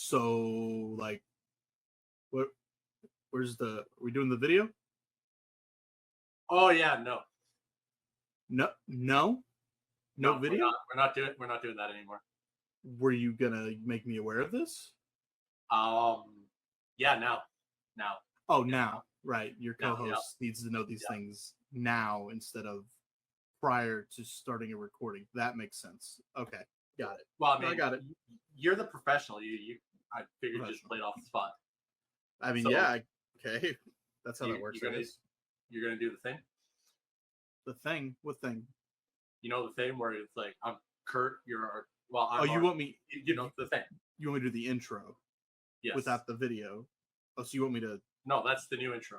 So, like, what? Where's the? Are we doing the video? Oh yeah, no. No video. We're not doing that anymore. Were you gonna make me aware of this? Yeah, now. Oh, now, right. Your co-host needs to know these things now instead of prior to starting a recording. That makes sense. Okay, got it. Well, I mean, I got it. You're the professional. I figured you just played off the spot. I mean, yeah. Okay, that's how that works. You're gonna do the thing. The thing? What thing? You know the thing where it's like, I'm Kurt. You want me? You know the thing. You want me to do the intro? Yes. Without the video. Oh, so you want me to? No, that's the new intro.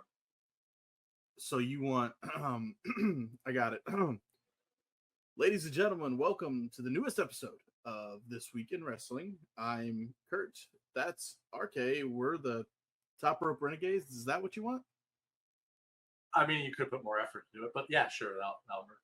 So you want? I got it. Ladies and gentlemen, welcome to the newest episode of This Week in Wrestling. I'm Kurt. That's RK. We're the Top Rope Renegades. Is that what you want? I mean, you could put more effort into it, but yeah, sure, that'll work.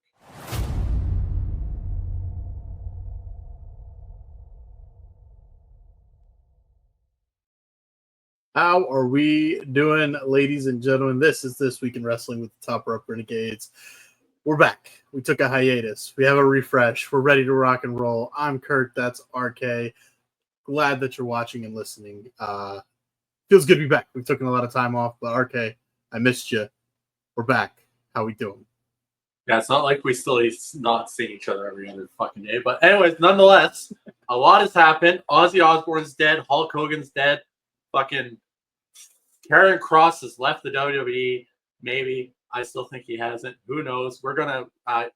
How are we doing, ladies and gentlemen? This is This Week in Wrestling with the Top Rope Renegades. We're back. We took a hiatus. We have a refresh. We're ready to rock and roll. I'm Kurt. That's RK. Glad that you're watching and listening. Feels good to be back. We've taken a lot of time off, but RK, I missed you. We're back. How we doing? Yeah, it's not like we still not seeing each other every other fucking day. But anyways, nonetheless, a lot has happened. Ozzy Osbourne's dead. Hulk Hogan's dead. Fucking Karrion Kross has left the WWE. Maybe. I still think he hasn't. Who knows? We're gonna a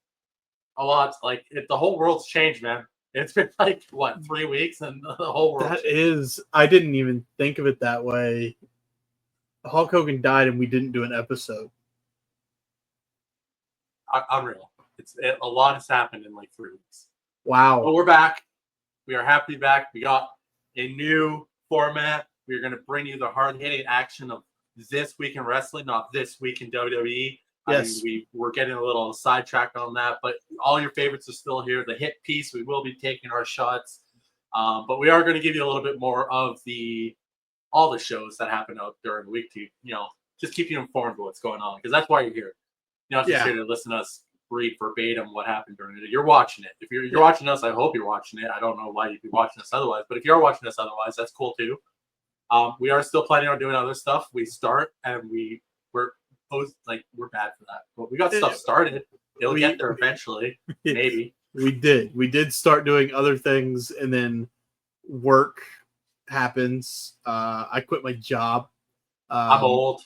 lot. Like the whole world's changed, man. It's been like what 3 weeks, and the whole world. I didn't even think of it that way. Hulk Hogan died, and we didn't do an episode. Unreal. A lot has happened in like 3 weeks. Wow. But we're back. We are happy back. We got a new format. We're going to bring you the hard-hitting action of This Week in Wrestling, not This Week in WWE. Yes. I mean, we're getting a little sidetracked on that, but all your favorites are still here. The hit piece, we will be taking our shots. But we are going to give you a little bit more of all the shows that happen out during the week to, just keep you informed of what's going on, because that's why you're here. You're not just here to listen to us read verbatim what happened during it. You're watching it. If you're watching us, I hope you're watching it. I don't know why you'd be watching us otherwise, but if you're watching us otherwise, that's cool too. We are still planning on doing other stuff. We start and we're bad for that, but we got stuff started. It'll get there eventually, maybe. We did start doing other things, and then work happens. I quit my job. I'm old.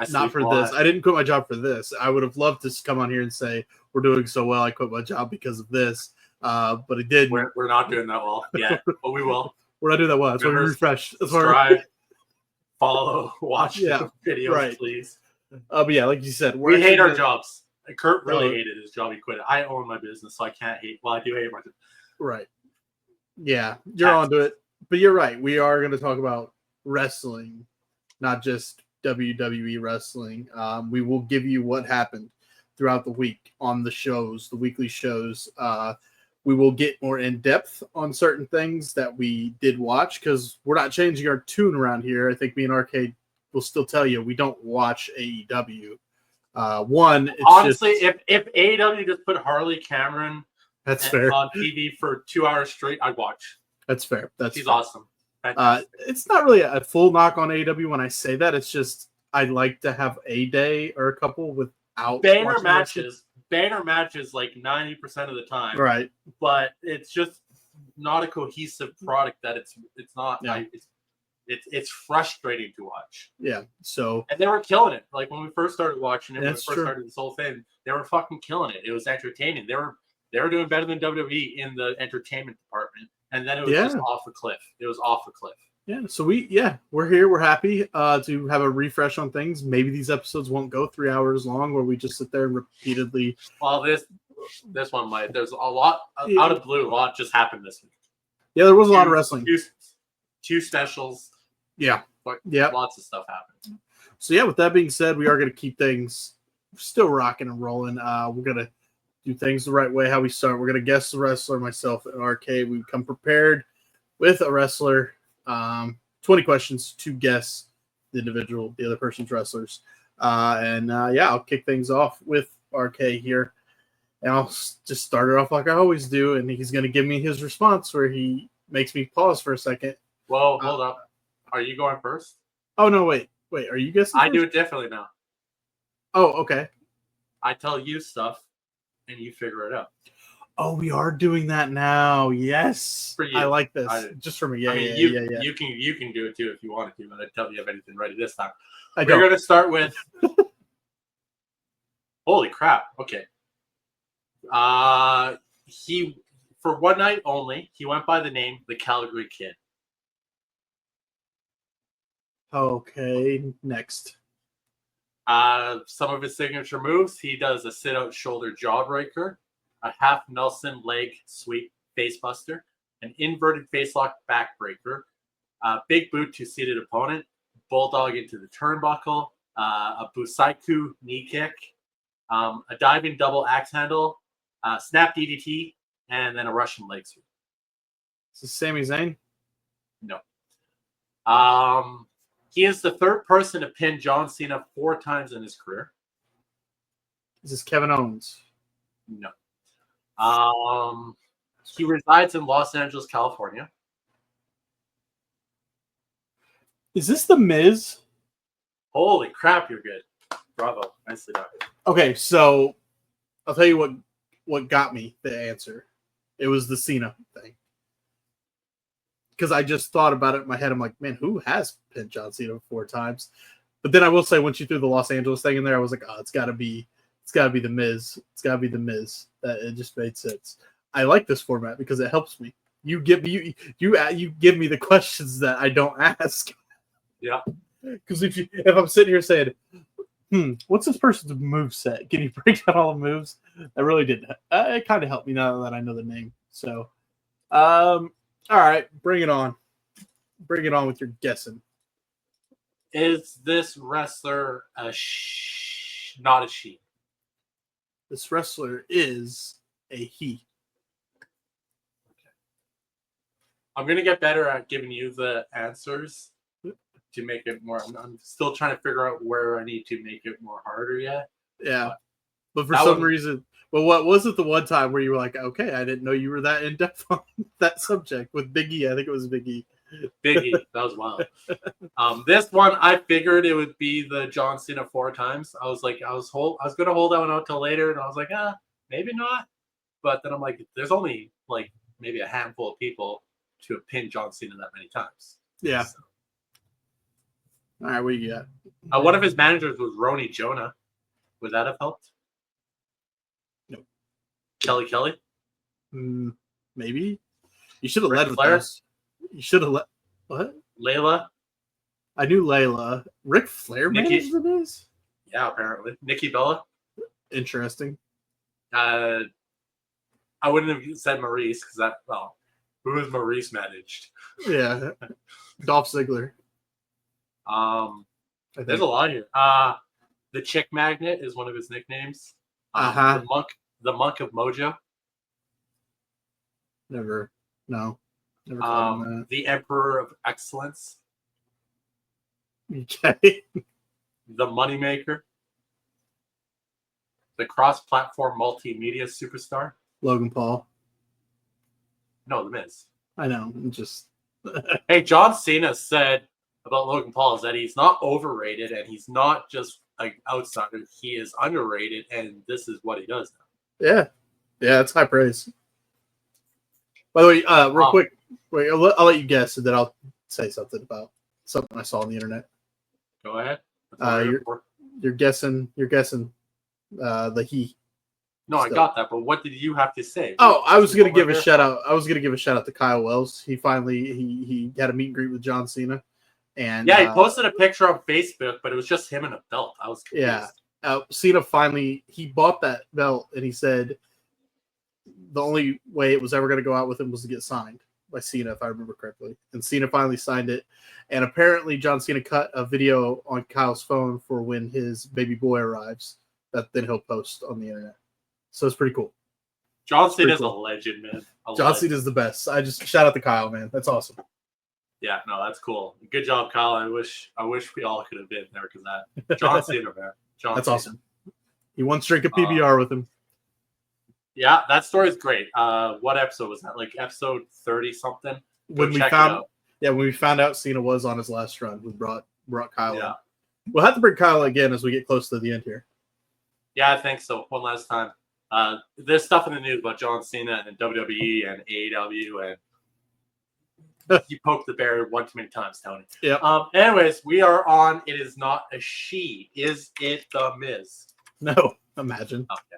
Not for this. I didn't quit my job for this. I would have loved to come on here and say we're doing so well. I quit my job because of this, but it did. We're not doing that well yet, but we will. We're not doing that well. That's why we refresh. Subscribe, follow, watch the videos, please. But yeah, like you said, we hate our jobs. Kurt really hated his job. He quit it. I own my business, so I can't hate. Well, I do hate my business. Right. Yeah, you're onto it. But you're right. We are going to talk about wrestling, not just WWE wrestling. We will give you what happened throughout the week on the shows, the weekly shows. We will get more in depth on certain things that we did watch, because we're not changing our tune around here. I think me and Arcade will still tell you we don't watch AEW. Honestly, if AEW just put Harley Cameron fair on TV for 2 hours straight, I'd watch. That's fair. She's awesome. It's not really a full knock on AEW when I say that. It's just I'd like to have a day or a couple without banner matches. Banner matches like 90% of the time, right? But it's just not a cohesive product. That it's not. Yeah. It's frustrating to watch. Yeah. So and they were killing it. Like when we first started watching it, when we first true. started this whole thing, they were fucking killing it. It was entertaining. They were doing better than WWE in the entertainment department. And then it was just off a cliff. It was off a cliff. Yeah. So we're here. We're happy to have a refresh on things. Maybe these episodes won't go 3 hours long where we just sit there and repeatedly. Well, this one might. There's a lot out of blue. A lot just happened this week. Yeah, there was a lot of wrestling. Two specials. Yeah. Lots of stuff happened. So with that being said, we are going to keep things still rocking and rolling. We're going to do things the right way, how we start. We're going to guess the wrestler, myself and RK. We come prepared with a wrestler 20 questions to guess the other person's wrestlers. I'll kick things off with RK here. And I'll just start it off like I always do. And he's going to give me his response where he makes me pause for a second. Well, hold up. Are you going first? Oh, no, wait. Are you guessing I first? do it differently now. Oh, okay. I tell you stuff, and you figure it out. Oh, we are doing that now. Yes. For you. I like this. Just for me. Yeah, You can do it too if you wanted to, but I tell you have anything ready this time. We're going to start with. Holy crap! Okay. He for one night only. He went by the name the Calgary Kid. Okay. Next. Some of his signature moves. He does a sit-out shoulder jawbreaker, a half Nelson leg sweep facebuster, an inverted facelock backbreaker, a big boot to seated opponent, bulldog into the turnbuckle, a busaiku knee kick, a diving double axe handle, snap DDT, and then a Russian leg sweep. Is this Sami Zayn? No. He is the third person to pin John Cena 4 times in his career. Is this Kevin Owens? No. He resides in Los Angeles, California. Is this The Miz? Holy crap, you're good. Bravo. Nicely done. Okay, so I'll tell you what got me the answer. It was the Cena thing. Because I just thought about it in my head. I'm like, man, who has pinned John Cena 4 times? But then I will say, once you threw the Los Angeles thing in there, I was like, oh, it's got to be the Miz. It's got to be the Miz. That it just made sense. I like this format because it helps me. You give me the questions that I don't ask. Yeah. Because if I'm sitting here saying, what's this person's move set? Can you break down all the moves? That really didn't. It kind of helped me now that I know the name. So, all right, bring it on. Bring it on with your guessing. Is this wrestler not a she? This wrestler is a he. Okay. I'm going to get better at giving you the answers to make it more. I'm still trying to figure out where I need to make it more harder yet. Yeah. But for some reason, what was it the one time where you were like, okay, I didn't know you were that in depth on that subject with Big E? I think it was Big E. Big E, that was wild. This one, I figured it would be the John Cena 4 times. I was like, I was going to hold that one out till later, and I was like, maybe not. But then I'm like, there's only like maybe a handful of people to have pinned John Cena that many times. Yeah. So. All right, what do you got? One of his managers was Roni Jonah. Would that have helped? No. Kelly? Maybe. You should have led with Flair? this. You should have let. What? Layla? I knew Layla. Ric Flair managed the Miz? Yeah, apparently. Nikki Bella? Interesting. I wouldn't have said Maurice because who is Maurice managed? Yeah. Dolph Ziggler. There's a lot here. The Chick Magnet is one of his nicknames. The Monk of Mojo. Never called him that. The Emperor of Excellence. Okay. The Moneymaker. The cross-platform multimedia superstar. Logan Paul. No, The Miz. I know. I'm just. Hey, John Cena said about Logan Paul is that he's not overrated and he's not just an outsider. He is underrated, and this is what he does now. Yeah, it's high praise. By the way, real quick, wait, I'll let you guess, and then I'll say something about something I saw on the internet. Go ahead. You're guessing the he. No, I got that, but what did you have to say? Oh, I was gonna give a shout out. I was gonna give a shout out to Kyle Wells. He finally he had a meet and greet with John Cena, and he posted a picture on Facebook, but it was just him in a belt. I was confused. Cena finally he bought that belt, and he said the only way it was ever going to go out with him was to get signed by Cena, if I remember correctly. And Cena finally signed it. And apparently John Cena cut a video on Kyle's phone for when his baby boy arrives that then he'll post on the internet. So it's pretty cool. John Cena's a legend, man. John Cena's the best. I just shout out to Kyle, man. That's awesome. Yeah, no, that's cool. Good job, Kyle. I wish we all could have been there because that John Cena, man. That's awesome. He once drank a PBR with him. Yeah, that story is great. What episode was that? Like episode 30 something. When we found out Cena was on his last run, we brought Kyle in. We'll have to bring Kyle again as we get close to the end here. Yeah, I think so. One last time. There's stuff in the news about John Cena and WWE and AEW, and you poked the bear one too many times, Tony. Yeah. Anyways, we are on. It is not a she. Is it The Miz? No. Imagine. Okay.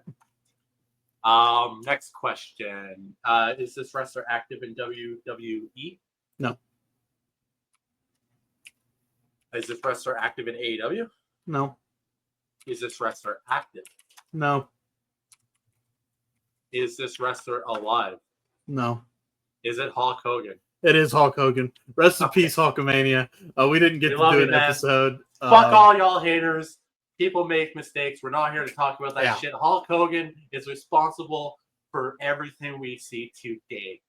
Next question. Is this wrestler active in WWE? No. Is this wrestler active in AEW? No. Is this wrestler active? No. Is this wrestler alive? No. Is it Hulk Hogan? It is Hulk Hogan. Rest in peace, Hulkamania. We didn't get to do an episode. Fuck all y'all haters. People make mistakes. We're not here to talk about that shit. Hulk Hogan is responsible for everything we see today.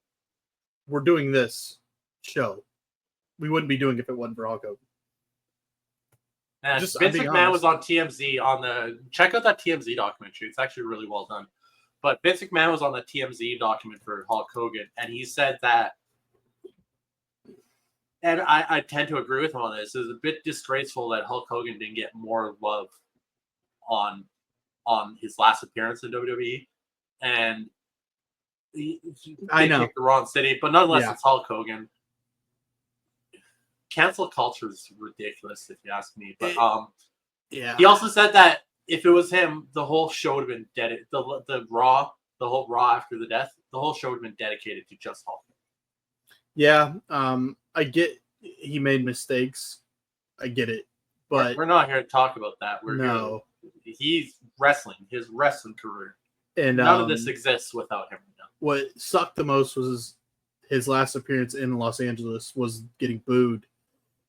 We're doing this show. We wouldn't be doing it if it wasn't for Hulk Hogan. And Vince McMahon was on TMZ check out that TMZ documentary. It's actually really well done. But Vince McMahon was on the TMZ document for Hulk Hogan, and he said that, and I tend to agree with him on this, it's a bit disgraceful that Hulk Hogan didn't get more love on his last appearance in WWE. And I know picked the wrong city, but nonetheless, it's Hulk Hogan. Cancel culture is ridiculous, if you ask me. But he also said that if it was him, the whole show would have been dedicated. The whole Raw after the death, the whole show would have been dedicated to just Hulk. Yeah, I get he made mistakes. I get it, but we're not here to talk about that. He's wrestling, his wrestling career, and none of this exists without him. What sucked the most was his last appearance in Los Angeles was getting booed,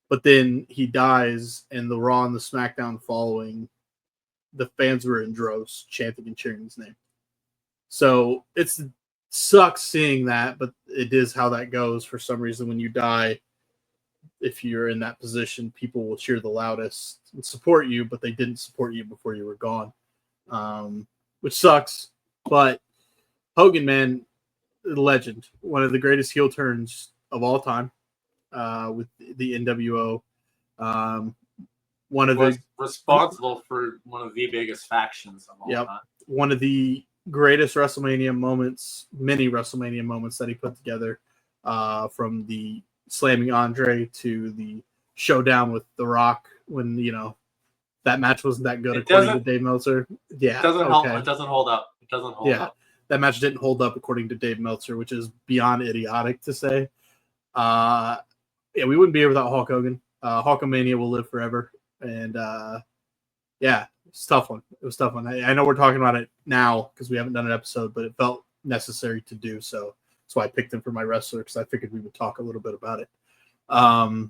but then he dies, and the Raw and the SmackDown following, the fans were in droves chanting and cheering his name. So it sucks seeing that, but it is how that goes. For some reason, when you die, if you're in that position, people will cheer the loudest and support you, but they didn't support you before you were gone, which sucks. But Hogan, man, legend, one of the greatest heel turns of all time, with the NWO. Responsible for one of the biggest factions of all time. One of the greatest WrestleMania moments, many WrestleMania moments that he put together, from the slamming Andre to the showdown with The Rock when, that match wasn't that good according to Dave Meltzer. Yeah. It doesn't hold up. It doesn't hold up. That match didn't hold up according to Dave Meltzer, which is beyond idiotic to say. We wouldn't be here without Hulk Hogan. Hulkamania will live forever. And it's a tough one. It was a tough one. I know we're talking about it now because we haven't done an episode, but it felt necessary to do so. That's why I picked him for my wrestler, because I figured we would talk a little bit about it. Hulk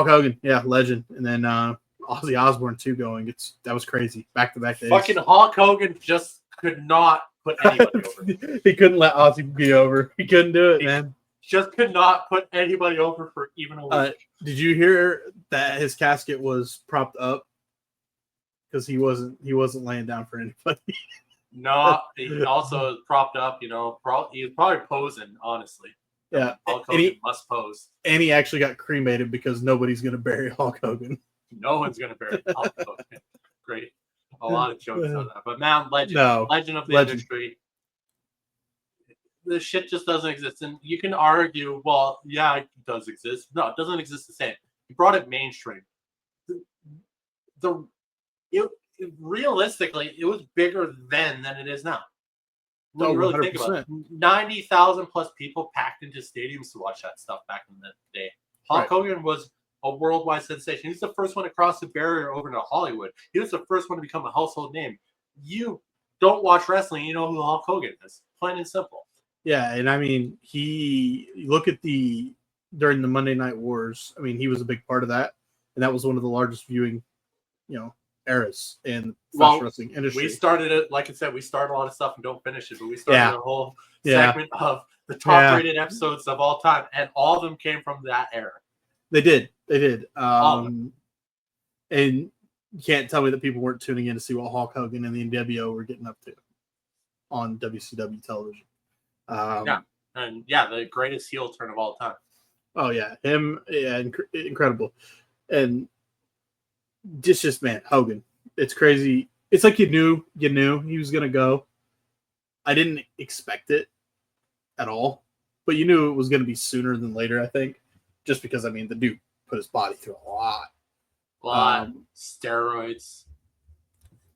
Hogan, legend. And then Ozzy Osbourne too going. That was crazy. Back-to-back days. Fucking Hulk Hogan just could not put anybody over. He couldn't let Ozzy be over. He couldn't do it, man. Just could not put anybody over for even a week. Did you hear that his casket was propped up because he wasn't laying down for anybody? No, he also propped up. He was probably posing. Honestly, yeah. Hulk Hogan must pose. And he actually got cremated because nobody's going to bury Hulk Hogan. No one's going to bury Hulk Hogan. Great, a lot of jokes on that. But man, legend of the industry. This shit just doesn't exist. And you can argue, well, yeah, it does exist. No, it doesn't exist the same. You brought it mainstream. Realistically, it was bigger then than it is now. When you really think about it, 90,000 plus people packed into stadiums to watch that stuff back in the day. Hulk Hogan was a worldwide sensation. He was the first one to cross the barrier over to Hollywood. He was the first one to become a household name. You don't watch wrestling, you know who Hulk Hogan is. Plain and simple. Yeah, and I mean, look at during the Monday Night Wars. I mean, he was a big part of that, and that was one of the largest viewing, eras in the wrestling industry. We started it, like I said, we started a lot of stuff and don't finish it, but we started a whole segment of the top rated episodes of all time, and all of them came from that era. They did. They did. All of And you can't tell me that people weren't tuning in to see what Hulk Hogan and the NWO were getting up to on WCW television. Yeah. And yeah, the greatest heel turn of all time. Oh yeah, him, yeah, incredible, and just man, Hogan. It's crazy. It's like you knew he was gonna go. I didn't expect it at all, but you knew it was gonna be sooner than later. I think, just because I mean the dude put his body through a lot. Steroids.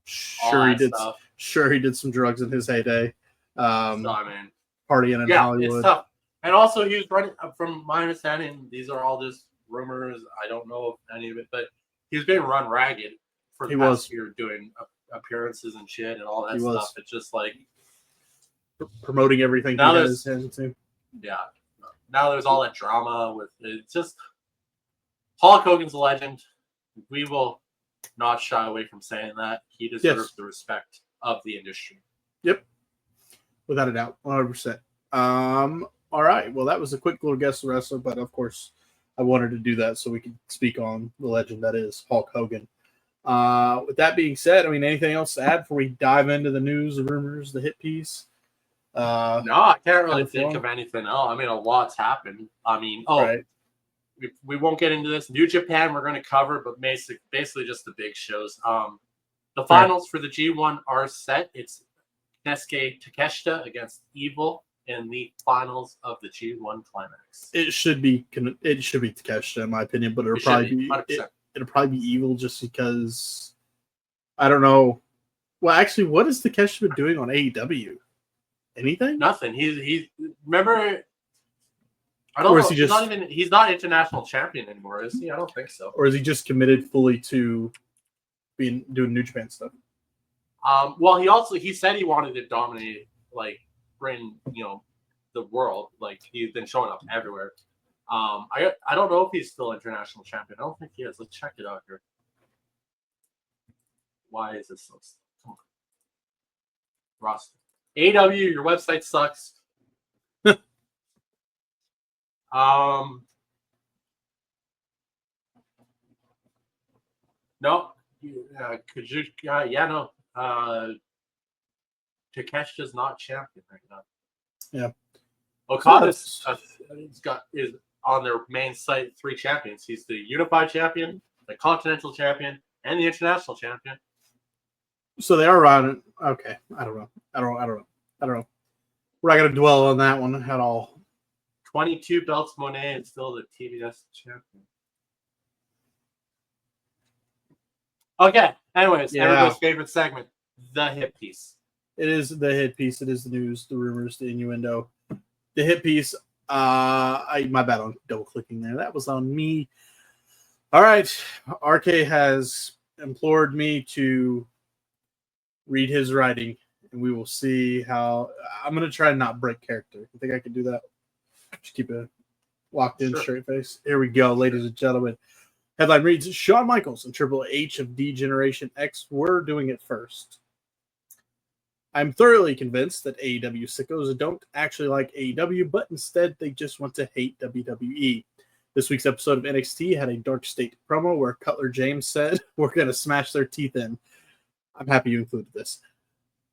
Sure he did. Stuff. Sure he did some drugs in his heyday. So I mean, partying in Hollywood. It's tough. And also, he was running. From my understanding, these are all just rumors. I don't know of any of it, but he was being run ragged for the past year, doing appearances and shit and all that stuff. It's just like promoting everything now he has into. Yeah. Now there's all that drama with it. Just Hulk Hogan's a legend. We will not shy away from saying that. He deserves the respect of the industry. Yep. Without a doubt. 100%. All right. Well, that was a quick little guest wrestler, but of course I wanted to do that so we could speak on the legend that is Hulk Hogan. With that being said, I mean, anything else to add before we dive into the news, the rumors, the hit piece? No, I can't really think of anything else. I mean, a lot's happened. I mean, right. We won't get into this. New Japan we're going to cover, but basically just the big shows. The finals for the G1 are set. It's Keisuke Takeshita against Evil in the finals of the G1 Climax. It should be Takeshita in my opinion, but it'll probably be Evil just because I don't know. Well, actually, what is Takeshita been doing on AEW? Anything? Nothing. He's remember. I don't know. He's not international champion anymore, is he? I don't think so. Or is he just committed fully to doing New Japan stuff? Well, he said he wanted to dominate, like bring the world. Like he's been showing up everywhere. I don't know if he's still international champion. I don't think he is. Let's check it out here. Why is this so? Come on, roster. AW, your website sucks. No. Could you? No. Takeshita's not champion right now. Yeah. Okada's is on their main site 3 champions. He's the unified champion, the continental champion, and the international champion. So they are around. Okay, I don't know. We're not going to dwell on that one at all. 22 belts, Monet, and still the TBS champion. Okay. Anyways, everybody's favorite segment, the hit piece. It is the hit piece. It is the news, the rumors, the innuendo. The hit piece. My bad on double clicking there. That was on me. All right. RK has implored me to read his writing, and we will see how. I'm going to try and not break character. You think I can do that? Just keep it locked in, straight face. Here we go, ladies and gentlemen. Headline reads, Shawn Michaels and Triple H of D-Generation X were doing it first. I'm thoroughly convinced that AEW sickos don't actually like AEW, but instead they just want to hate WWE. This week's episode of NXT had a Dark State promo where Cutler James said, we're going to smash their teeth in. I'm happy you included this.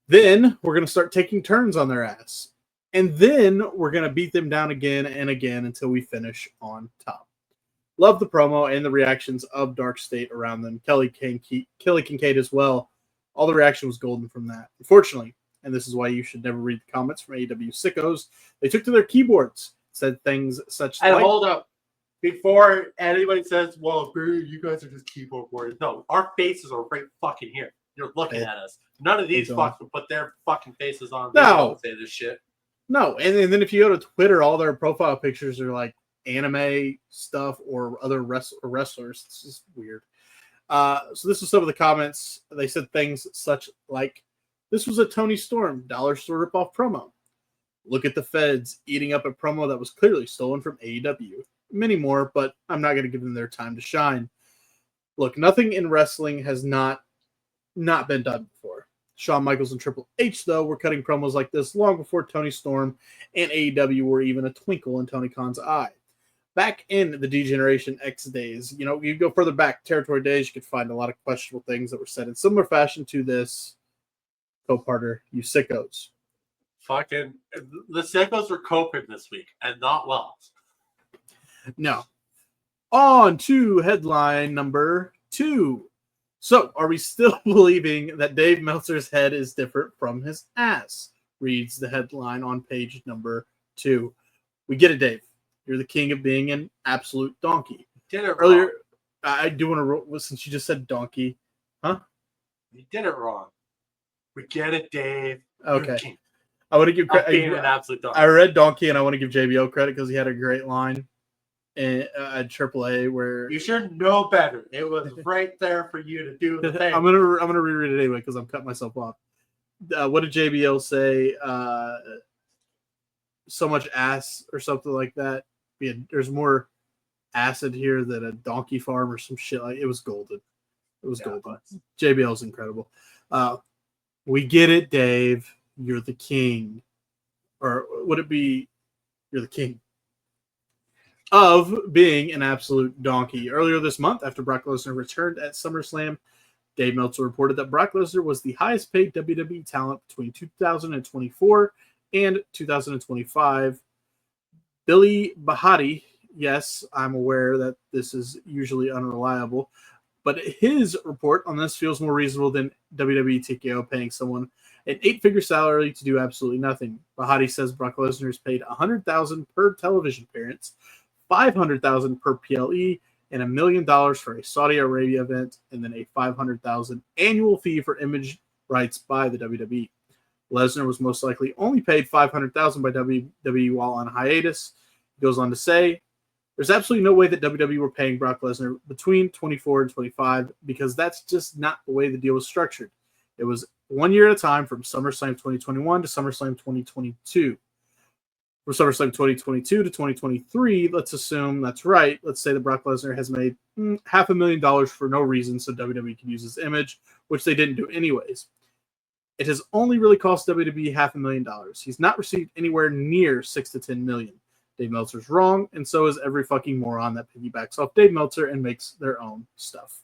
Then we're going to start taking turns on their ass. And then we're going to beat them down again and again until we finish on top. Love the promo and the reactions of Dark State around them. Kelly Kincaid as well. All the reaction was golden from that. Unfortunately, and this is why you should never read the comments from AEW sickos, they took to their keyboards, said things such like... hold up. Before anybody says, well, you guys are just keyboard warriors. No, our faces are right fucking here. You're looking at us. None of these fucks will put their fucking faces on. No. Say this shit. No, and then if you go to Twitter, all their profile pictures are like anime stuff or other wrestlers. It's just weird. So this was some of the comments. They said things such like, this was a Tony Storm dollar store ripoff promo. Look at the feds eating up a promo that was clearly stolen from AEW. Many more, but I'm not going to give them their time to shine. Look, nothing in wrestling has not been done before. Shawn Michaels and Triple H, though, were cutting promos like this long before Tony Storm and AEW were even a twinkle in Tony Khan's eye. back in the D-Generation X days, you go further back, Territory days, you could find a lot of questionable things that were said in similar fashion to this. Co-partner, you sickos. Fucking the Sickos were coping this week and not well. No. On to headline number 2. So, are we still believing that Dave Meltzer's head is different from his ass? Reads the headline on page number 2. We get it, Dave. You're the king of being an absolute donkey. Did it Earlier, wrong. I do want to, since you just said donkey, huh? You did it wrong. We get it, Dave. Okay. I want to give credit. Being an absolute donkey. I read donkey, and I want to give JBL credit because he had a great line at AAA where you should know better. It was right there for you to do the thing. I'm gonna reread it anyway because I'm cutting myself off. What did JBL say? So much ass or something like that. There's more acid here than a donkey farm or some shit. Like it was golden. It was golden. JBL's incredible. We get it, Dave. You're the king. Or would it be you're the king of being an absolute donkey? Earlier this month, after Brock Lesnar returned at SummerSlam, Dave Meltzer reported that Brock Lesnar was the highest paid WWE talent between 2024 and 2025. Billy Bahati, yes, I'm aware that this is usually unreliable, but his report on this feels more reasonable than WWE TKO paying someone an 8-figure salary to do absolutely nothing. Bahati says Brock Lesnar is paid $100,000 per television appearance, $500,000 per PLE, and $1 million for a Saudi Arabia event, and then a $500,000 annual fee for image rights by the WWE. Lesnar was most likely only paid $500,000 by WWE while on hiatus. He goes on to say, there's absolutely no way that WWE were paying Brock Lesnar between 24 and 25 because that's just not the way the deal was structured. It was 1 year at a time from SummerSlam 2021 to SummerSlam 2022. From SummerSlam 2022 to 2023, let's assume that's right. Let's say that Brock Lesnar has made $500,000 for no reason so WWE can use his image, which they didn't do anyways. It has only really cost WWE $500,000. He's not received anywhere near $6 to $10 million. Dave Meltzer's wrong, and so is every fucking moron that piggybacks off Dave Meltzer and makes their own stuff.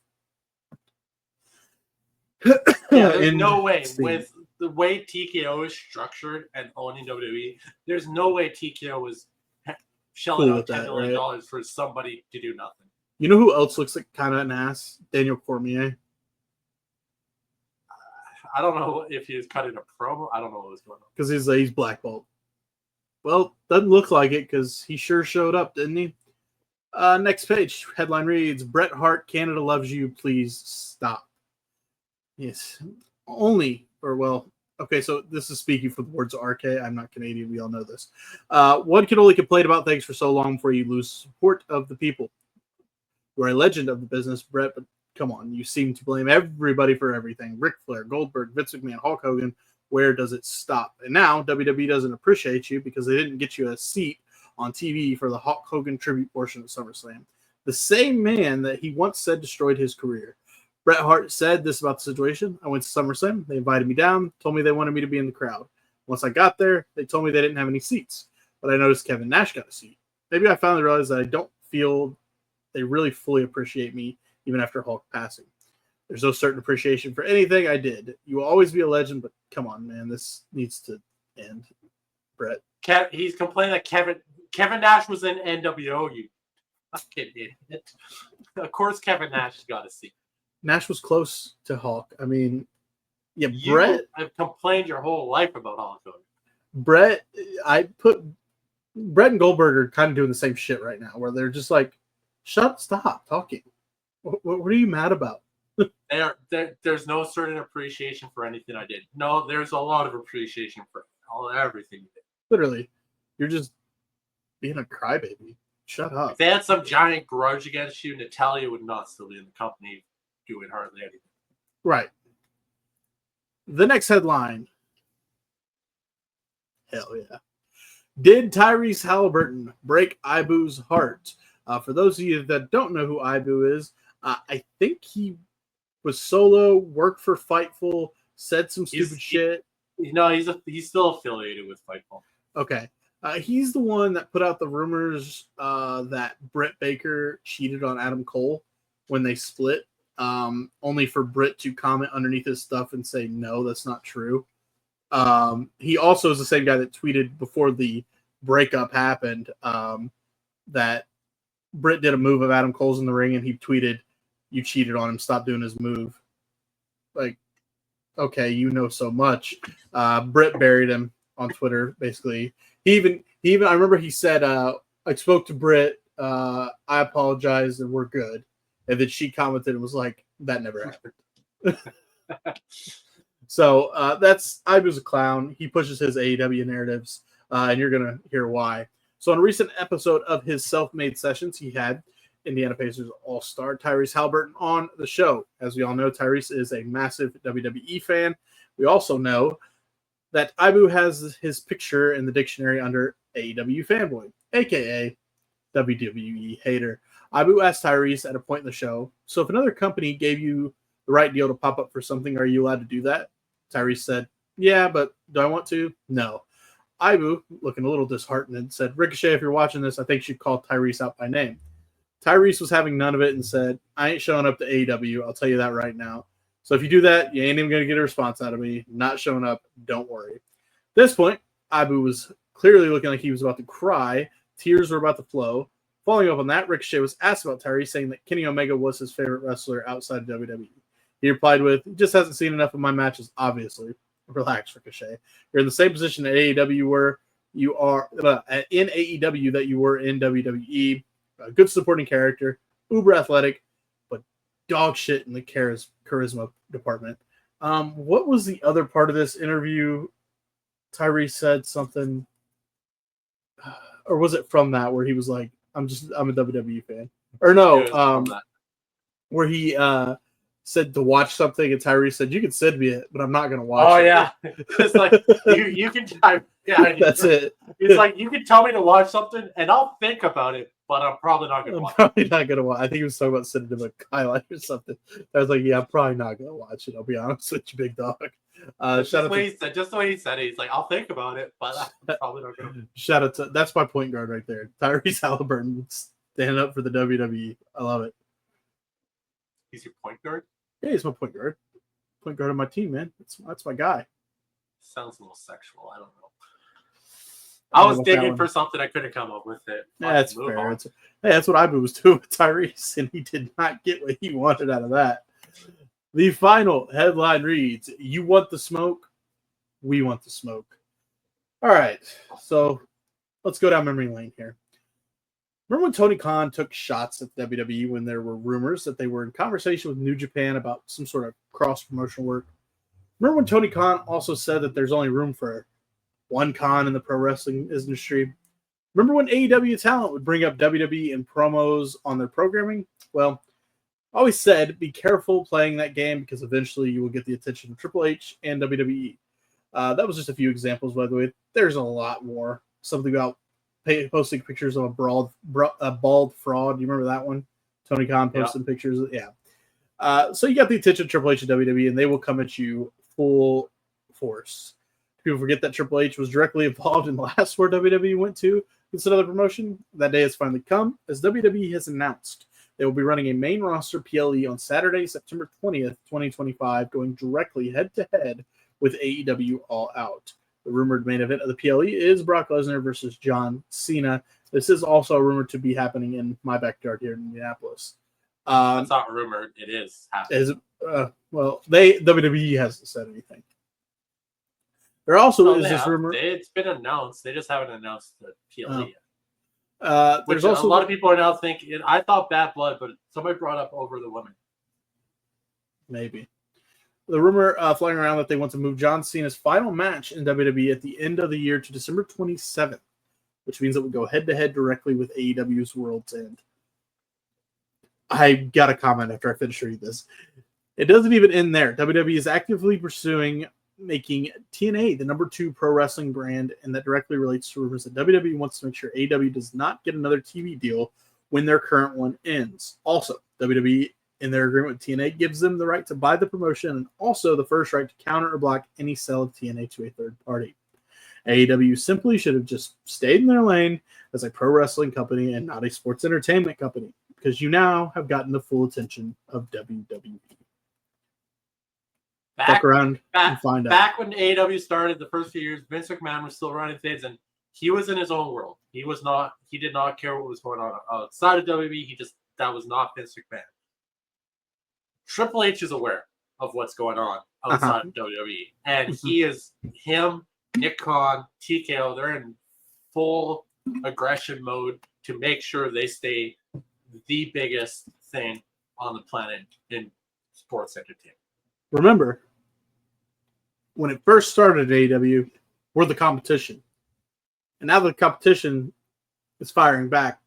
There's no way with the way TKO is structured and owning WWE. There's no way TKO was shelling out $10 million for somebody to do nothing. You know who else looks like kind of an ass? Daniel Cormier. I don't know if he was cutting a promo. I don't know what was going on. Because he's blackballed. Well, doesn't look like it because he sure showed up, didn't he? Next page. Headline reads, Bret Hart, Canada loves you. Please stop. Yes. Okay, so this is speaking for the words of RK. I'm not Canadian. We all know this. One can only complain about things for so long before you lose support of the people. You're a legend of the business, Bret, but come on. You seem to blame everybody for everything. Ric Flair, Goldberg, Vince McMahon, Hulk Hogan. Where does it stop? And now WWE doesn't appreciate you because they didn't get you a seat on TV for the Hulk Hogan tribute portion of SummerSlam. The same man that he once said destroyed his career. Bret Hart said this about the situation. I went to SummerSlam. They invited me down, told me they wanted me to be in the crowd. Once I got there, they told me they didn't have any seats. But I noticed Kevin Nash got a seat. Maybe I finally realized that I don't feel they really fully appreciate me even after Hulk passing. There's no certain appreciation for anything I did. You will always be a legend, but come on, man. This needs to end, Bret. He's complaining that Kevin Nash was in NWO, you fucking idiot. Of course Kevin Nash got a seat. Nash was close to Hulk. I mean, yeah, Bret. I've complained your whole life about Hulk Hogan. Bret and Goldberg are kind of doing the same shit right now, where they're just like, stop talking. What are you mad about? There's no certain appreciation for anything I did. No, there's a lot of appreciation for everything you did. Literally, you're just being a crybaby. Shut up. If they had some giant grudge against you, Natalya would not still be in the company doing hardly anything. Right. The next headline. Hell yeah. Did Tyrese Halliburton break Ibu's heart? For those of you that don't know who Ibu is, I think he was solo, worked for Fightful, said some stupid shit. No, he's still affiliated with Fightful. Okay. He's the one that put out the rumors that Britt Baker cheated on Adam Cole when they split, only for Britt to comment underneath his stuff and say, no, that's not true. He also is the same guy that tweeted before the breakup happened that Britt did a move of Adam Cole's in the ring, and he tweeted, you cheated on him, stop doing his move. Like, okay, you know so much. Britt buried him on Twitter, basically. He even I remember he said, I spoke to Britt, I apologize, and we're good. And then she commented and was like, that never happened. So that's Ibu's a clown. He pushes his AEW narratives, and you're gonna hear why. So on a recent episode of his self-made sessions, he had Indiana Pacers All-Star Tyrese Halliburton on the show. As we all know, Tyrese is a massive WWE fan. We also know that Ibu has his picture in the dictionary under AEW fanboy, aka WWE hater. Ibu asked Tyrese at a point in the show, so if another company gave you the right deal to pop up for something, are you allowed to do that? Tyrese said, yeah, but do I want to? No. Ibu, looking a little disheartened, said, Ricochet, if you're watching this, I think you should call Tyrese out by name. Tyrese was having none of it and said, I ain't showing up to AEW. I'll tell you that right now. So if you do that, you ain't even going to get a response out of me. Not showing up. Don't worry. At this point, Ibu was clearly looking like he was about to cry. Tears were about to flow. Following up on that, Ricochet was asked about Tyrese, saying that Kenny Omega was his favorite wrestler outside of WWE. He replied with, he just hasn't seen enough of my matches, obviously. Relax, Ricochet. You're in the same position at AEW where you are in AEW that you were in WWE. A good supporting character, uber athletic, but dog shit in the charisma department. What was the other part of this interview? Tyrese said something, or was it from that where he was like, I'm a WWE fan. Or no, where he said to watch something, and Tyrese said, you can send me it, but I'm not going to watch it. Oh, yeah. It's like, you can type. Yeah, that's it. It's like, you can tell me to watch something, and I'll think about it, but I'm probably not going to watch it. Probably not going to watch. I think he was talking about sending him a highlight or something. I was like, yeah, I'm probably not going to watch it. I'll be honest with you, big dog. Just the way he said it. He's like, I'll think about it, but I'm probably not going to. Shout out to, that's my point guard right there. Tyrese Halliburton standing up for the WWE. I love it. He's your point guard? Yeah, he's my point guard. Point guard of my team, man. That's my guy. Sounds a little sexual. I don't know. I was digging for something. I couldn't come up with it. Yeah, that's fair. Hey, that's what Ibu was doing with Tyrese, and he did not get what he wanted out of that. The final headline reads, you want the smoke? We want the smoke. All right, so let's go down memory lane here. Remember when Tony Khan took shots at WWE when there were rumors that they were in conversation with New Japan about some sort of cross-promotional work? Remember when Tony Khan also said that there's only room for one Khan in the pro wrestling industry? Remember when AEW talent would bring up WWE in promos on their programming? Well, I always said, be careful playing that game because eventually you will get the attention of Triple H and WWE. That was just a few examples, by the way. There's a lot more. Something about posting pictures of a bald fraud. Do you remember that one? Tony Khan posting pictures. Yeah. So you got the attention of Triple H and WWE, and they will come at you full force. People forget that Triple H was directly involved in the last war WWE went to. It's another promotion. That day has finally come, as WWE has announced they will be running a main roster PLE on Saturday, September 20th, 2025, going directly head-to-head with AEW All Out. The rumored main event of the PLE is Brock Lesnar versus John Cena. This is also rumored to be happening in my backyard here in Indianapolis. It's not rumored. It is happening. Well, WWE hasn't said anything. There also is this rumor. It's been announced. They just haven't announced the PLE yet. There's also a lot of people are now thinking. I thought Bad Blood, but somebody brought up Over the Women. Maybe. The rumor flying around that they want to move John Cena's final match in WWE at the end of the year to December 27th, which means it would go head-to-head directly with AEW's World's End. I got a comment after I finish reading this. It doesn't even end there. WWE is actively pursuing making TNA the number 2 pro wrestling brand, and that directly relates to rumors that WWE wants to make sure AEW does not get another TV deal when their current one ends. Also, WWE, in their agreement with TNA, gives them the right to buy the promotion and also the first right to counter or block any sale of TNA to a third party. AEW simply should have just stayed in their lane as a pro wrestling company and not a sports entertainment company, because you now have gotten the full attention of WWE. Fuck around and find out. Back when AEW started, the first few years, Vince McMahon was still running things, and he was in his own world. He did not care what was going on outside of WWE. That was not Vince McMahon. Triple H is aware of what's going on outside of WWE, and him, Nick Khan, TKO, they're in full aggression mode to make sure they stay the biggest thing on the planet in sports entertainment. Remember, when it first started at AEW, we're the competition. And now the competition is firing back.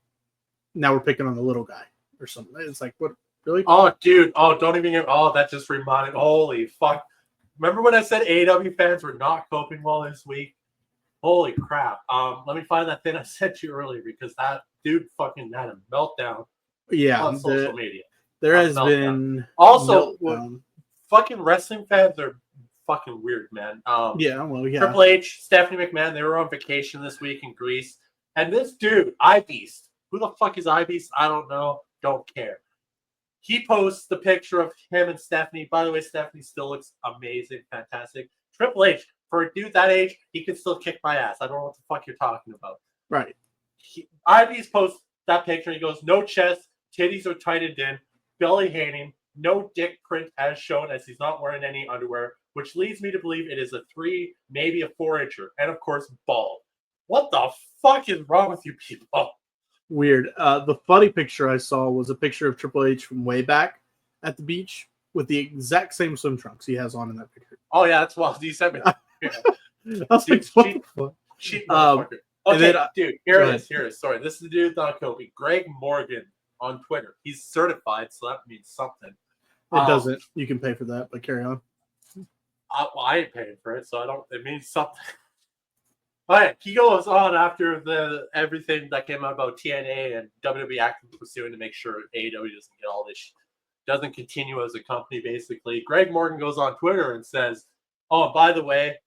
Now we're picking on the little guy or something. It's like, what, really? Oh, dude. Oh, don't even get, that just reminded, holy fuck. Remember when I said AEW fans were not coping well this week? Holy crap. Let me find that thing I sent you earlier, because that dude fucking had a meltdown on social media. There has been also fucking wrestling fans are fucking weird, man. Triple H, Stephanie McMahon, they were on vacation this week in Greece, and this dude, iBeast, who the fuck is iBeast? I don't know, don't care. He posts the picture of him and Stephanie. By the way, Stephanie still looks amazing, fantastic. Triple H, for a dude that age, he can still kick my ass. I don't know what the fuck you're talking about. Right. iBeast posts that picture. He goes, no chest, titties are tightened in, belly hanging, no dick print as shown, as he's not wearing any underwear, which leads me to believe it is a 3, maybe a 4-incher, and of course, bald. What the fuck is wrong with you people? Weird. The funny picture I saw was a picture of Triple H from way back at the beach with the exact same swim trunks he has on in that picture. Oh yeah, that's wild. You sent me. I was like, what the fuck? Okay, dude, here it is. Sorry, this is the dude that killed me. Greg Morgan on Twitter. He's certified, so that means something. It doesn't. You can pay for that, but carry on. I ain't paying for it, so I don't. It means something. But he goes on after everything that came out about TNA and WWE actively pursuing to make sure AEW doesn't get all this, doesn't continue as a company. Basically, Greg Morgan goes on Twitter and says, "Oh, by the way,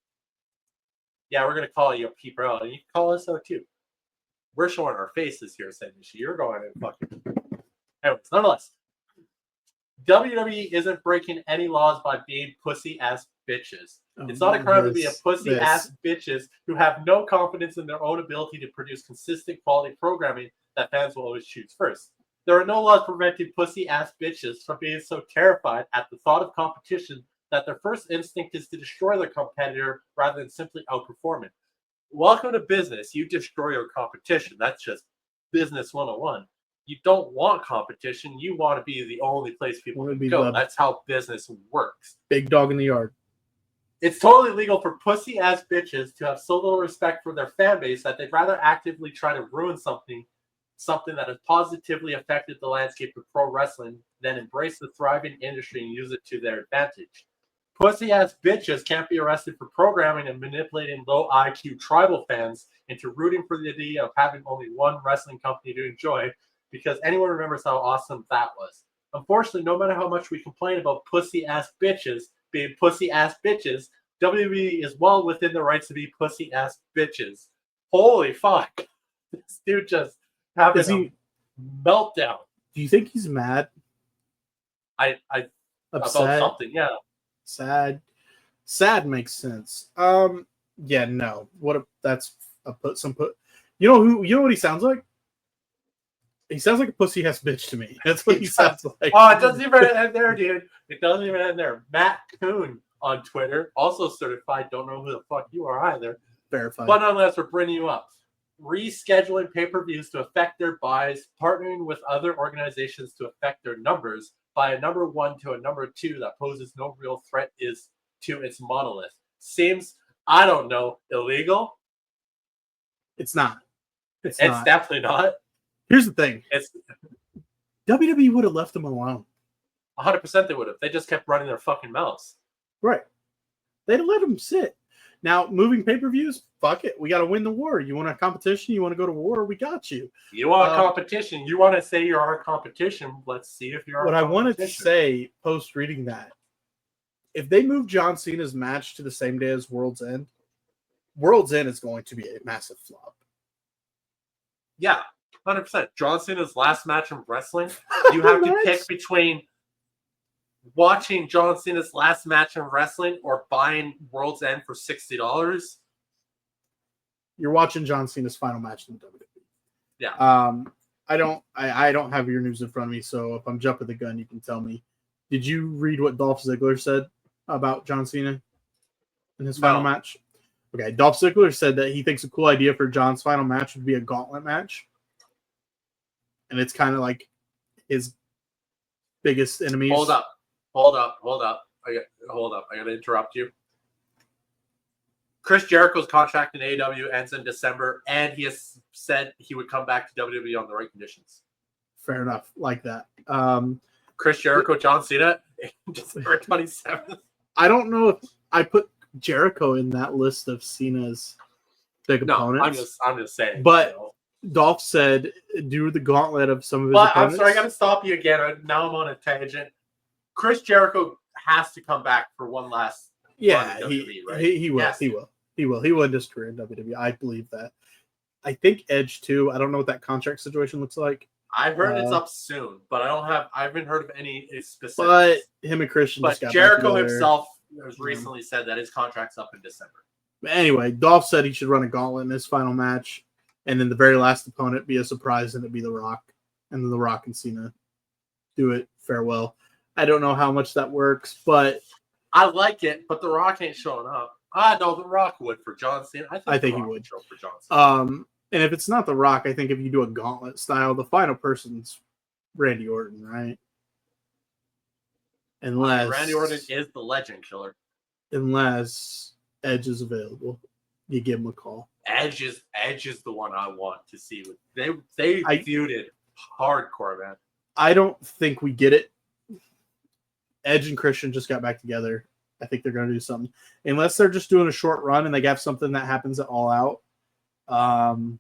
yeah, we're gonna call you a Pete Bro, and you can call us out too. We're showing our faces here, saying this. You're going in fucking." Anyways, nonetheless, WWE isn't breaking any laws by being pussy-ass bitches. It's not a crime to be a pussy-ass bitches who have no confidence in their own ability to produce consistent quality programming that fans will always choose first. There are no laws preventing pussy-ass bitches from being so terrified at the thought of competition that their first instinct is to destroy their competitor rather than simply outperform it. Welcome to business. You destroy your competition. That's just business 101. You don't want competition. You want to be the only place people go. That's how business works. Big dog in the yard. It's totally legal for pussy-ass bitches to have so little respect for their fan base that they'd rather actively try to ruin something that has positively affected the landscape of pro wrestling than embrace the thriving industry and use it to their advantage. Pussy-ass bitches can't be arrested for programming and manipulating low IQ tribal fans into rooting for the idea of having only one wrestling company to enjoy, because anyone remembers how awesome that was. Unfortunately, no matter how much we complain about pussy-ass bitches being pussy-ass bitches, WWE is well within their rights to be pussy-ass bitches. Holy fuck. This dude just having a meltdown. Do you think he's mad? Upset? About something, yeah. Sad makes sense. Yeah, no. You know what he sounds like? He sounds like a pussy-ass bitch to me. That's what he sounds like. Oh, it doesn't even end there, dude. It doesn't even end there. Matt Kuhn on Twitter, also certified. Don't know who the fuck you are either. Verified. But nonetheless, we're bringing you up. Rescheduling pay-per-views to affect their buys, partnering with other organizations to affect their numbers, by a number 1 to a number 2 that poses no real threat is to its monolith. Seems, I don't know, illegal? It's not. It's definitely not. Here's the thing. WWE would have left them alone. 100% they would have. They just kept running their fucking mouths. Right. They'd have let them sit. Now, moving pay-per-views, fuck it. We got to win the war. You want a competition? You want to go to war? We got you. You want competition? You want to say you're our competition? Let's see if you're our competition. What I wanted to say post-reading that, if they move John Cena's match to the same day as World's End, World's End is going to be a massive flop. Yeah, 100%. John Cena's last match in wrestling. You have to pick between watching John Cena's last match in wrestling or buying World's End for $60. You're watching John Cena's final match in WWE. Yeah. I don't have your news in front of me, so if I'm jumping the gun, you can tell me. Did you read what Dolph Ziggler said about John Cena in his final match? Okay, Dolph Ziggler said that he thinks a cool idea for John's final match would be a gauntlet match. And it's kind of like his biggest enemies. Hold up. I got to interrupt you. Chris Jericho's contract in AEW ends in December, and he has said he would come back to WWE on the right conditions. Fair enough, like that. Chris Jericho, John Cena, December 27th. I don't know if I put Jericho in that list of Cena's big opponents. I'm just saying. But Dolph said do the gauntlet of some of his opponents. I'm sorry, I got to stop you again. Now I'm on a tangent. Chris Jericho has to come back for one last. Yeah, WWE, right? he will. Yes. He will. He will end his career in WWE. I believe that. I think Edge too. I don't know what that contract situation looks like. I've heard it's up soon, but I haven't heard of any specifics. But him and Christian just got Jericho back himself has recently said that his contract's up in December. Anyway, Dolph said he should run a gauntlet in his final match, and then the very last opponent be a surprise, and it'd be The Rock, and then The Rock and Cena do it farewell. I don't know how much that works, but I like it. But The Rock ain't showing up. No, The Rock would for John Cena. I think he would show for John Cena. And if it's not The Rock, I think if you do a gauntlet style, the final person's Randy Orton, right? Unless Randy Orton is the legend killer. Unless Edge is available, you give him a call. Edge is the one I want to see. They feuded hardcore, man. I don't think we get it. Edge and Christian just got back together. I think they're going to do something, unless they're just doing a short run and they have something that happens at All Out. And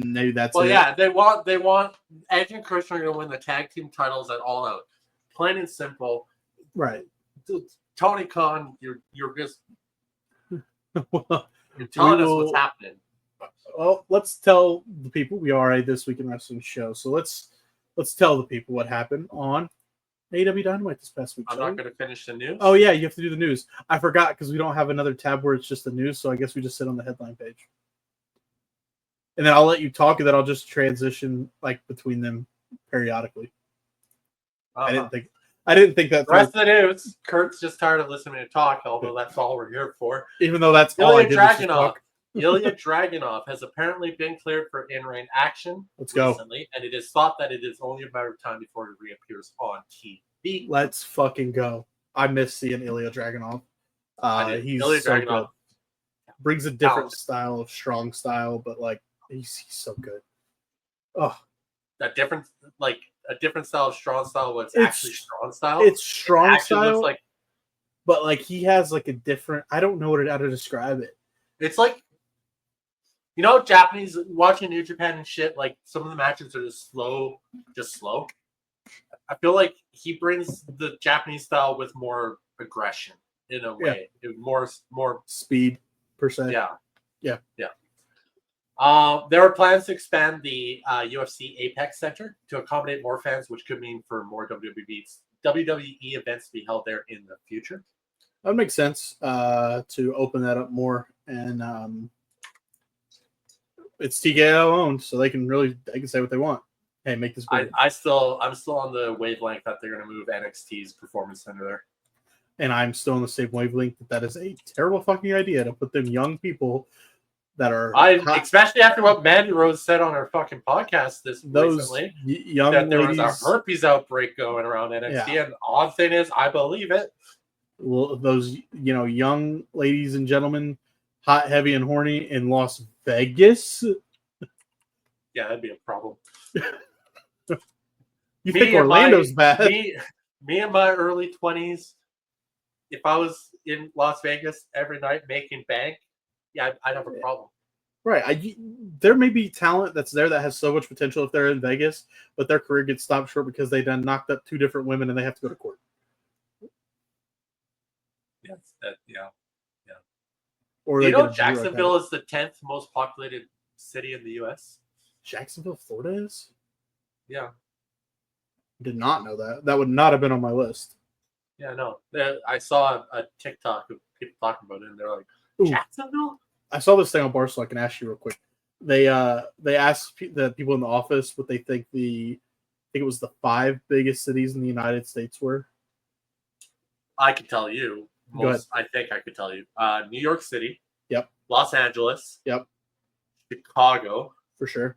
maybe that's it. Yeah, they want Edge and Christian are going to win the tag team titles at All Out. Plain and simple. Right. Tony Khan, you're just you're telling us what's happening. Well, let's tell the people we are a This Week in Wrestling show. So let's tell the people what happened on AEW Dynamite this past week. I'm not going to finish the news. Oh yeah, you have to do the news. I forgot because we don't have another tab where it's just the news, so I guess we just sit on the headline page. And then I'll let you talk, and then I'll just transition like between them periodically. I didn't think that. The rest of the news. Kurt's just tired of listening to talk, although that's all we're here for. Even though that's all I did. Ilya Dragunov has apparently been cleared for in-ring action recently, and it is thought that it is only a matter of time before he reappears on TV. Let's fucking go. I miss seeing Ilya Dragunov. He's Ilya so Dragunov good. Brings a different style of strong style, but like he's so good. Oh, a different style of strong style. What's actually strong style? It's strong style, looks like, but like he has like a different. I don't know how to describe it. It's like, Japanese watching New Japan and shit. Like some of the matches are just slow. I feel like he brings the Japanese style with more aggression in a way, more speed per se. Yeah. There are plans to expand the UFC Apex Center to accommodate more fans, which could mean for more WWE events to be held there in the future. That would make sense to open that up more, and it's TKO owned, so they can say what they want. Hey, make this big. I'm still on the wavelength that they're going to move NXT's Performance Center there. And I'm still on the same wavelength that is a terrible fucking idea to put them young people that are especially after what Mandy Rose said on her fucking podcast recently. Young that there ladies, was a herpes outbreak going around NXT, and the odd thing is, I believe it. Well, those young ladies and gentlemen, hot, heavy, and horny in Las Vegas. Yeah, that'd be a problem. You think Orlando's bad? Me in my early 20s, if I was in Las Vegas every night making bank, yeah, I'd have a problem. Right. There may be talent that's there that has so much potential if they're in Vegas, but their career gets stopped short because they done knocked up 2 different women and they have to go to court. Yeah. or Do they you get know a Drew like Jacksonville is the 10th most populated city in the U.S.? Jacksonville, Florida is? Yeah. Did not know that. That would not have been on my list. Yeah, no. I saw a TikTok of people talking about it, and they're like, Ooh. Jacksonville? I saw this thing on Barstool. I can ask you real quick. They asked the people in the office what they think I think it was the 5 biggest cities in the United States were. I could tell you. Go ahead. I think I could tell you. New York City. Yep. Los Angeles. Yep. Chicago. For sure.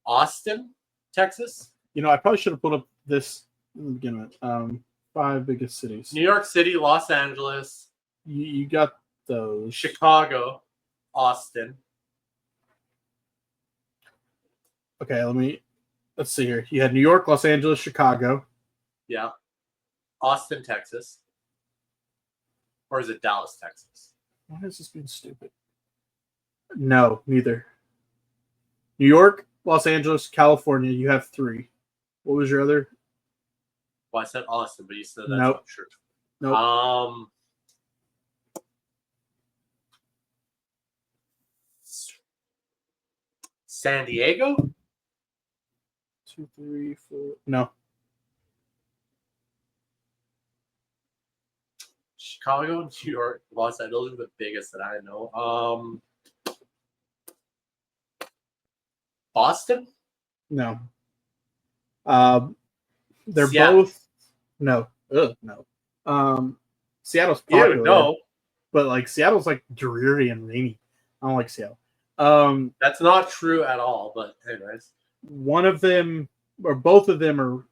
Austin, Texas. You know, I probably should have put up this in the beginning. 5 biggest cities. New York City, Los Angeles. You got those. Chicago, Austin. Okay, let's see here. You had New York, Los Angeles, Chicago. Yeah. Austin, Texas. Or is it Dallas, Texas? Why is this being stupid? No, neither. New York, Los Angeles, California. You have 3. What was your other? Well, I said Austin, but you said that's Nope. not true. Nope. San Diego? 2, 3, 4. No. Chicago, New York, Los Angeles. Those are the biggest that I know. Boston? No. They're Seattle. both no. No. Seattle's popular. No. But like Seattle's like dreary and rainy. I don't like Seattle. That's not true at all, but anyways. One of them or both of them are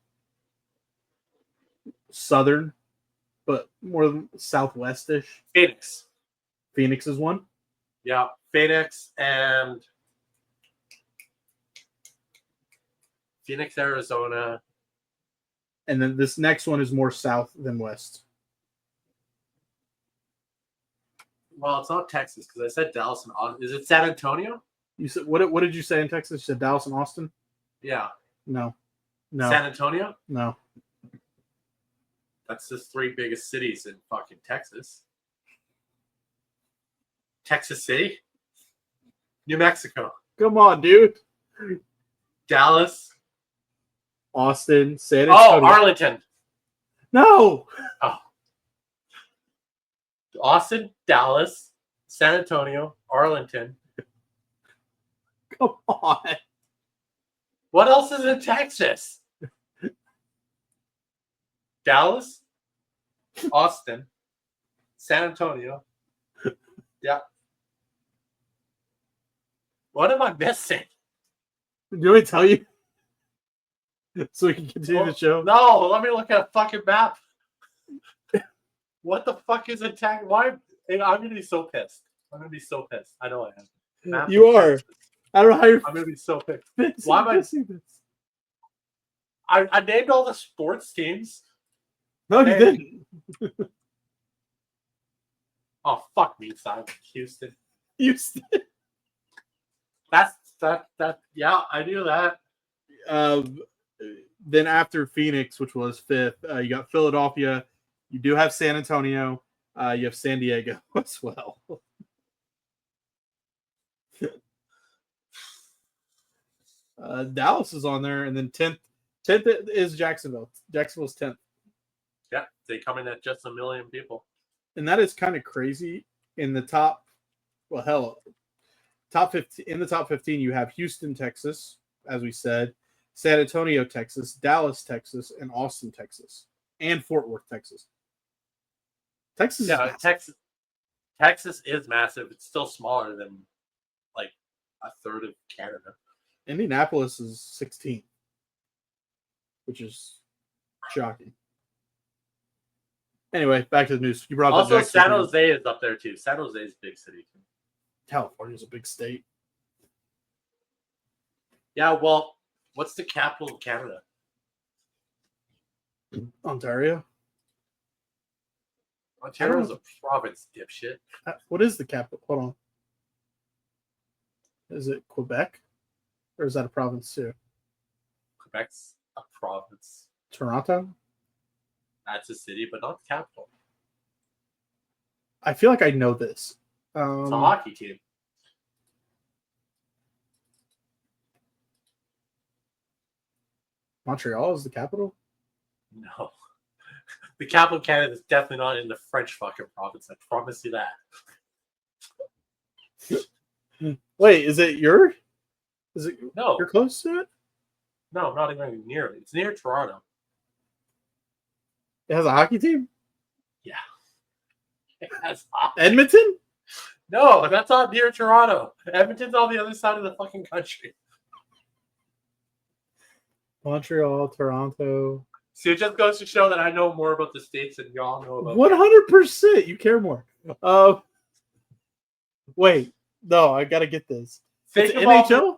southern, but more southwestish. Phoenix. Phoenix is one. Yeah, Phoenix, Arizona. And then this next one is more south than west. Well, it's not Texas because I said Dallas and Austin. Is it San Antonio? You said what did you say in Texas? You said Dallas and Austin? Yeah. No. San Antonio? No. That's the 3 biggest cities in fucking Texas. Texas City? New Mexico. Come on, dude. Dallas. Austin, San Antonio. Oh, Arlington. No. Oh. Austin, Dallas, San Antonio, Arlington. Come on. What else is in Texas? Dallas, Austin, San Antonio. Yeah. What am I missing? Do you want me to tell you? So we can continue the show? No, let me look at a fucking map. What the fuck is in Texas? Why? I'm gonna be so pissed. I know I am. Map You of are. Texas. I don't know how you're. I'm gonna be so pissed. Fixing Why am I- this? I named all the sports teams. No, you Hey. didn't. Oh fuck me, Simon. Houston. You That. Yeah, I knew that. Then after Phoenix, which was 5th, you got Philadelphia. You do have San Antonio. You have San Diego as well. Dallas is on there, and then 10th is Jacksonville. Jacksonville's 10th, Yeah, they come in at just 1 million people. and that is kind of crazy. In the top, well, hell, top 15. In the top 15, you have Houston, Texas, as we said, San Antonio, Texas, Dallas, Texas, and Austin, Texas, and Fort Worth, Texas. Texas, Yeah, is massive. Texas is massive. It's still smaller than like a third of Canada. Indianapolis is 16th, which is shocking. Anyway, back to the news. You brought up Also, San Jacksonville. Jose is up there too. San Jose is a big city too. California's a big state. Yeah, well, what's the capital of Canada? Ontario. Ontario is a province, dipshit. What is the capital? Hold on. Is it Quebec? Or is that a province too? Quebec's a province. Toronto? That's a city, but not the capital. I feel like I know this. It's a hockey team. Montreal is the capital. No. The capital of Canada is definitely not in the French fucking province. I promise you that. Wait, is it your? Is it? No. You're close to it. No, not even near it. It's near Toronto. It has a hockey team. Yeah. It has hockey. Edmonton. No, that's not near Toronto. Edmonton's on the other side of the fucking country. Montreal, Toronto. See, it just goes to show that I know more about the states than y'all know about. 100%. You care more. Wait, no, I gotta get this. It's NHL.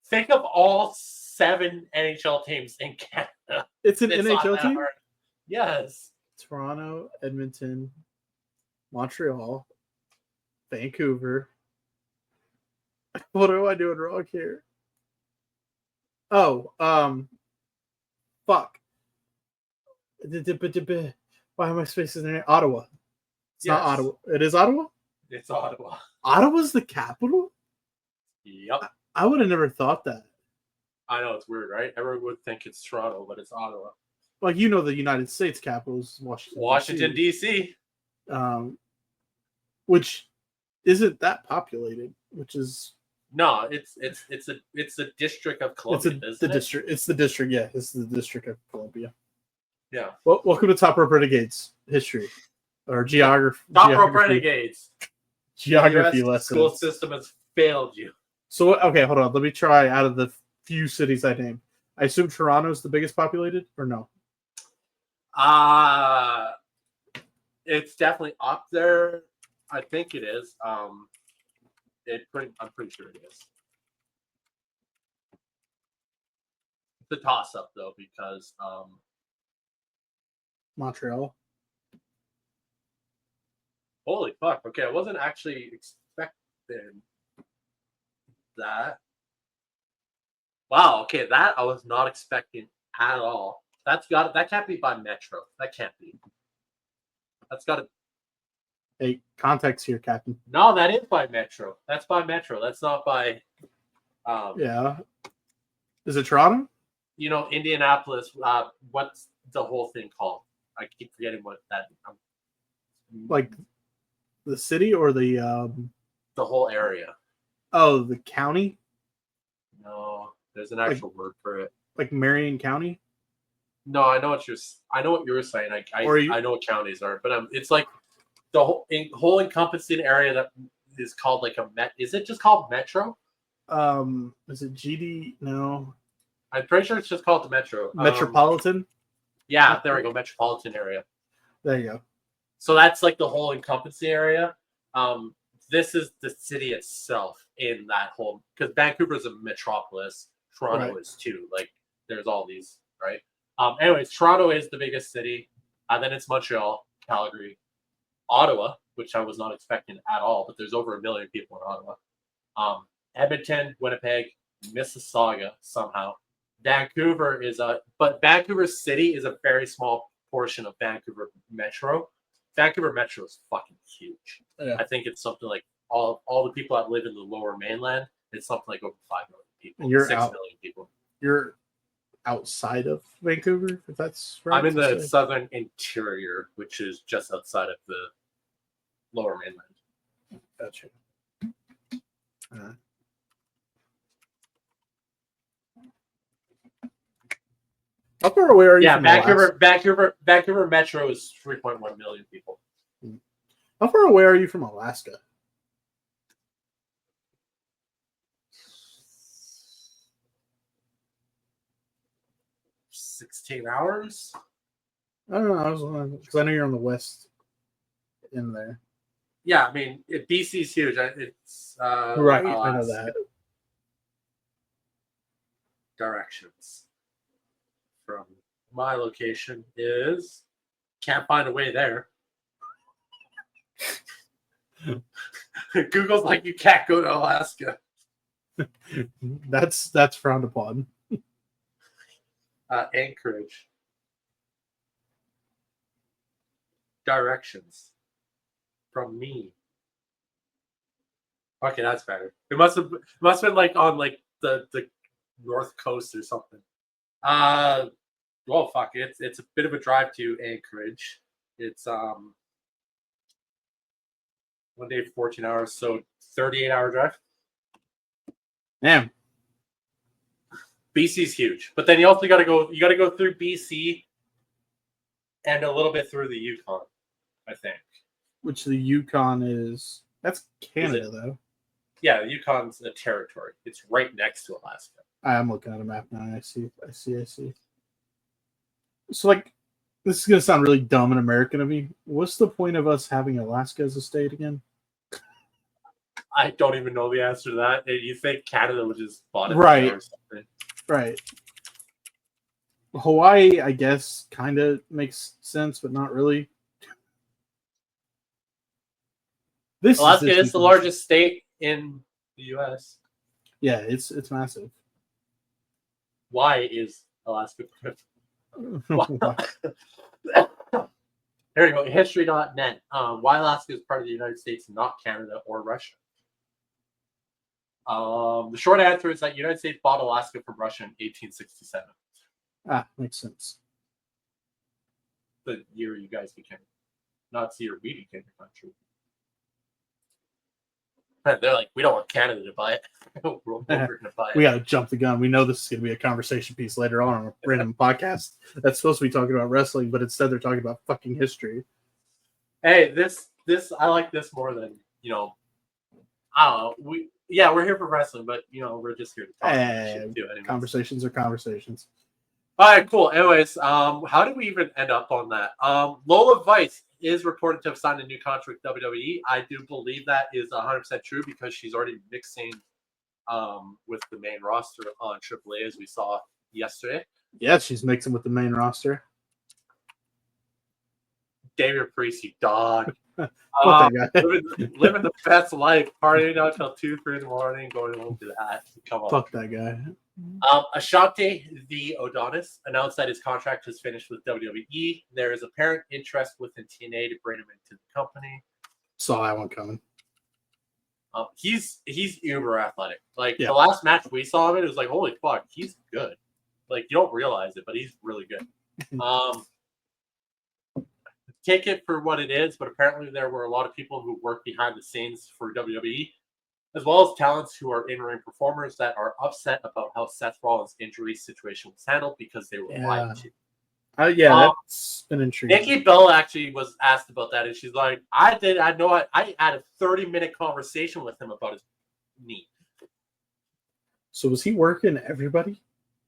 Think of all 7 NHL teams in Canada. It's an NHL team. Hard. Yes. Toronto, Edmonton, Montreal, Vancouver. What am I doing wrong here? Oh, fuck. Why am I spacing there? Ottawa. It's not Ottawa. It is Ottawa? It's Ottawa. Ottawa's the capital? Yep. I would have never thought that. I know, it's weird, right? Everyone would think it's Toronto, but it's Ottawa. Like, you know, the United States capital is Washington, D.C. Which isn't that populated, which is... No, it's a district of Columbia. It's the district. Yeah, it's the District of Columbia. Yeah. Well, welcome to Top Rope Renegades history or geography. Top Rope Renegades. Geography lessons. School system has failed you. So okay, hold on. Let me try out of the few cities I named. I assume Toronto's the biggest populated, or no? It's definitely up there. I think it is. I'm pretty sure it is. It's a toss up though, because Montreal. Holy fuck. Okay, I wasn't actually expecting that. Wow, okay, that I was not expecting at all. That can't be by Metro. That can't be. That's got to. Hey, context here, Captain. No, that is by Metro. That's by Metro. That's not by. Yeah. Is it Toronto? You know, Indianapolis. What's the whole thing called? I keep forgetting what that. Like the city or the whole area. Oh, the county? No, there's an actual word for it. Like Marion County? No, I know what you're saying. I know what counties are, but it's like the whole encompassing area that is called like a met. Is it just called Metro? Is it GD? No, I'm pretty sure it's just called the Metro. Metropolitan. Yeah, there we go. Metropolitan area. There you go. So that's like the whole encompassing area. This is the city itself in that whole, because Vancouver is a metropolis. Toronto is too. Like there's all these, right? Anyways, Toronto is the biggest city. Then it's Montreal, Calgary, Ottawa, which I was not expecting at all, but there's over 1 million people in Ottawa. Edmonton, Winnipeg, Mississauga somehow. Vancouver but Vancouver City is a very small portion of Vancouver Metro. Vancouver Metro is fucking huge. Yeah. I think it's something like all the people that live in the Lower Mainland. It's something like over 5 million people. You're 6 million people. You're outside of Vancouver, if that's right. I'm in the southern interior, which is just outside of the Lower Mainland. Gotcha. How far away are you? Yeah, from Vancouver Metro is 3.1 million people. How far away are you from Alaska? 16 hours. I don't know. I was wondering because I know you're on the west in there. Yeah, I mean, BC's huge. It's right. I know that. Directions from my location is can't find a way there. Google's like, you can't go to Alaska. That's frowned upon. Anchorage. Directions. from me. Okay, that's better. It must have been like on like the north coast or something. Well, fuck it. It's a bit of a drive to Anchorage. It's 1 day, 14 hours, so 38-hour drive. Damn. BC's huge, but then you also got to go. You got to go through BC and a little bit through the Yukon, I think. Which the Yukon is. That's Canada, though. Yeah, the Yukon's a territory. It's right next to Alaska. I'm looking at a map now. I see. So, like, this is gonna sound really dumb and American of me. What's the point of us having Alaska as a state again? I don't even know the answer to that. You think Canada would just bought it Right. or something? Right. Hawaii, I guess, kind of makes sense, but not really. Alaska is the largest state in the U.S. Yeah, it's massive. Why is Alaska? Why? There you go. History.net. Why Alaska is part of the United States, not Canada or Russia. The short answer is that the United States bought Alaska from Russia in 1867. Makes sense. The year you guys became Nazi or we became the country. They're like, we don't want Canada to buy it. We're going to buy it. We got to jump the gun. We know this is going to be a conversation piece later on a random podcast that's supposed to be talking about wrestling, but instead they're talking about fucking history. Hey, this I like this more than, I don't know. We're here for wrestling, but we're just here to talk shit too. Anyways. Conversations are conversations. All right, cool. Anyways, how did we even end up on that? Lola Vice is reported to have signed a new contract with WWE. I do believe that is 100% true because she's already mixing with the main roster on AAA, as we saw yesterday. Yeah, she's mixing with the main roster. David Priest, you dog. Living the best life, partying out until 2-3 in the morning, going home to that. Come on. Fuck that guy. Ashante the Odonis announced that his contract has finished with WWE. There is apparent interest within TNA to bring him into the company. Saw that one coming. He's uber athletic. Like the last match we saw of it was like, holy fuck, he's good. Like you don't realize it, but he's really good. Take it for what it is, but apparently there were a lot of people who work behind the scenes for WWE, as well as talents who are in-ring performers that are upset about how Seth Rollins' injury situation was handled because they were lied to. That's been intriguing. Nikki Bella actually was asked about that, and she's like, I had a 30-minute conversation with him about his knee. So was he working everybody?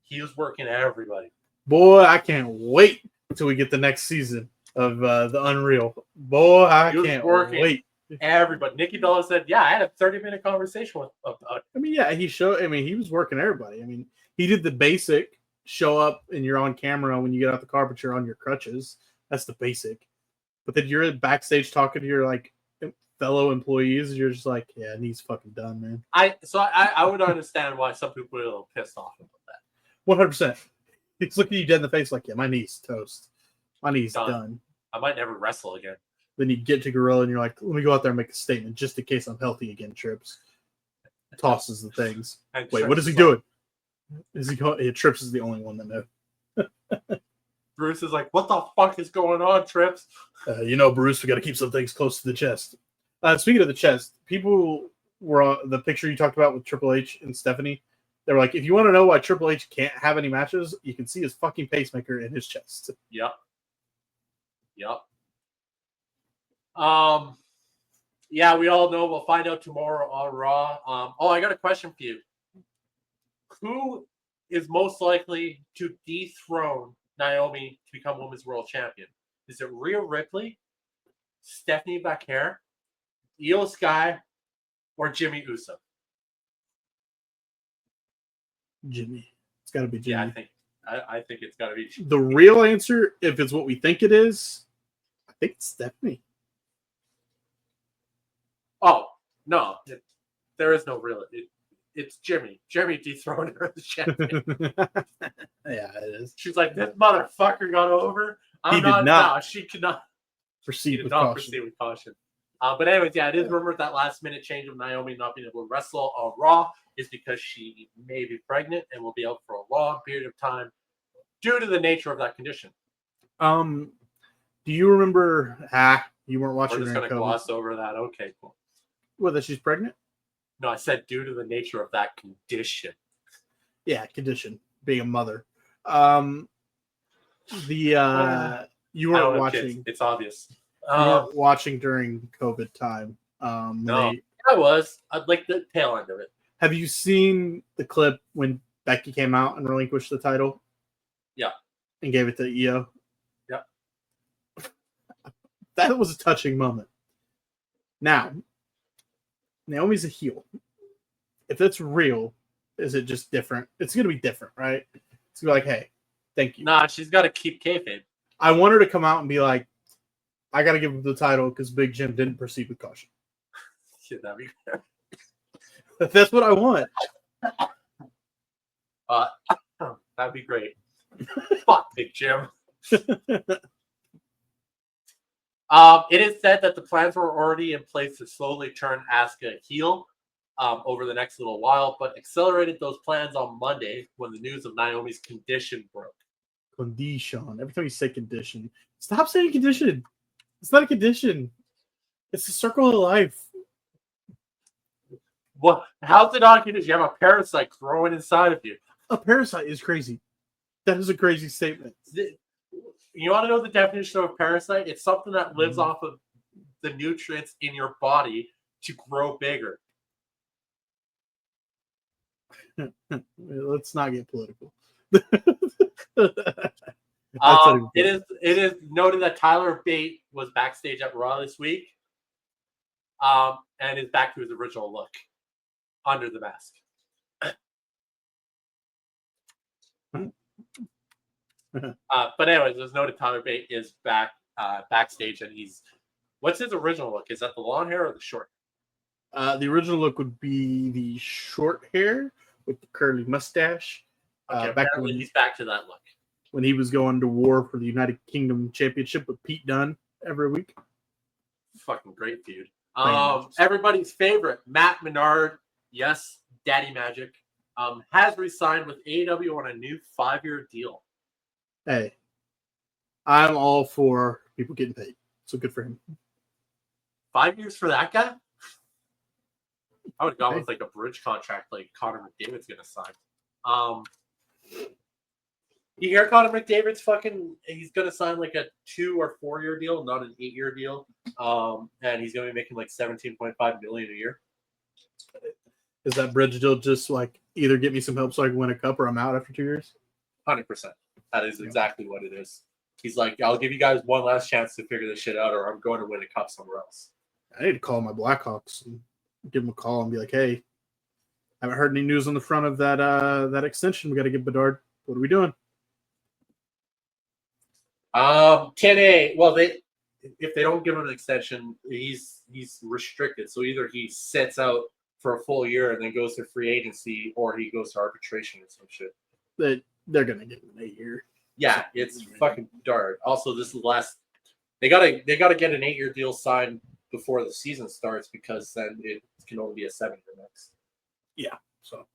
He was working everybody. Boy, I can't wait until we get the next season of the Unreal. Boy, I can't wait. Everybody. Nikki Bella said, yeah, I had a 30-minute conversation with about it. I mean, yeah, he was working everybody. I mean, he did the basic show up and you're on camera when you get out the car, but you're on your crutches. That's the basic. But then you're backstage talking to your like fellow employees. You're just like, yeah, knee's fucking done, man. I would understand why some people are a little pissed off about that. 100%. He's looking you dead in the face like, yeah, my knee's toast. My knee's done. I might never wrestle again. Then you get to Gorilla and you're like, let me go out there and make a statement just in case I'm healthy again, Trips. Tosses the things. And wait, Trips what is he doing? Is he going? Yeah, Trips is the only one that knows. Bruce is like, what the fuck is going on, Trips? Bruce, we got to keep some things close to the chest. Speaking of the chest, people were on the picture you talked about with Triple H and Stephanie. They were like, if you want to know why Triple H can't have any matches, you can see his fucking pacemaker in his chest. Yep. Yeah, we all know. We'll find out tomorrow on Raw. I got a question for you. Who is most likely to dethrone Naomi to become Women's World Champion? Is it Rhea Ripley, Stephanie Becker, Io Sky, or Jimmy Uso? Jimmy. It's got to be Jimmy. Yeah, I think it's got to be Jimmy. The real answer, if it's what we think it is, I think it's Stephanie. Oh, no. There is no real... It's Jimmy. Jimmy dethroned her as champion. Yeah, it is. She's like, this motherfucker got over. She could not proceed with caution. But anyways, yeah, it is rumored that last minute change of Naomi not being able to wrestle on Raw is because she may be pregnant and will be out for a long period of time due to the nature of that condition. Do you remember? You weren't watching. We're just going to gloss over that. Okay, cool. Well, that she's pregnant? No, I said due to the nature of that condition. Yeah, condition. Being a mother. You weren't watching. Kids. It's obvious. You weren't watching during COVID time. No, I was. I'd like the tail end of it. Have you seen the clip when Becky came out and relinquished the title? Yeah. And gave it to Io? Yeah. That was a touching moment. Now, Naomi's a heel. If that's real, is it just different? It's going to be different, right? It's going to be like, hey, thank you. Nah, she's got to keep kayfabe. I want her to come out and be like, I got to give him the title because Big Jim didn't proceed with caution. Shit, that'd be fair. That's what I want. That'd be great. Fuck Big Jim. It is said that the plans were already in place to slowly turn Asuka heel over the next little while, but accelerated those plans on Monday when the news of Naomi's condition broke. Condition. Every time you say condition, stop saying condition. It's not a condition. It's the circle of life. What? How's it not a condition? You have a parasite growing inside of you. A parasite is crazy. That is a crazy statement. You want to know the definition of a parasite? It's something that lives off of the nutrients in your body to grow bigger. Let's not get political. It is noted that Tyler Bate was backstage at Raw this week, and is back to his original look under the mask. But anyways, there's noted Tyler Bate is back backstage, and what's his original look? Is that the long hair or the short? The original look would be the short hair with the curly mustache. Apparently he's back to that look. When he was going to war for the United Kingdom Championship with Pete Dunne every week. Fucking great feud. Everybody's favorite, Matt Menard, yes, Daddy Magic, has re-signed with AEW on a new 5-year deal. Hey, I'm all for people getting paid. So good for him. 5 years for that guy? I would have gone with like a bridge contract like Connor McDavid's going to sign. You hear Connor McDavid's he's going to sign like a 2 or 4 year deal, not an 8-year deal. And he's going to be making like $17.5 million a year. Is that bridge deal just like either get me some help so I can win a cup or I'm out after 2 years? 100%. That is exactly what it is. He's like, I'll give you guys one last chance to figure this shit out, or I'm going to win a cup somewhere else. I need to call my Blackhawks and give them a call and be like, hey, I haven't heard any news on the front of that extension we got to give Bedard. What are we doing? TNA, well, if they don't give him an extension, he's restricted. So either he sits out for a full year and then goes to free agency, or he goes to arbitration or some shit. They're gonna give him an 8-year. Yeah, it's fucking dark. Also, this is the last. They gotta get an 8-year deal signed before the season starts, because then it can only be a 7-year max. Yeah, so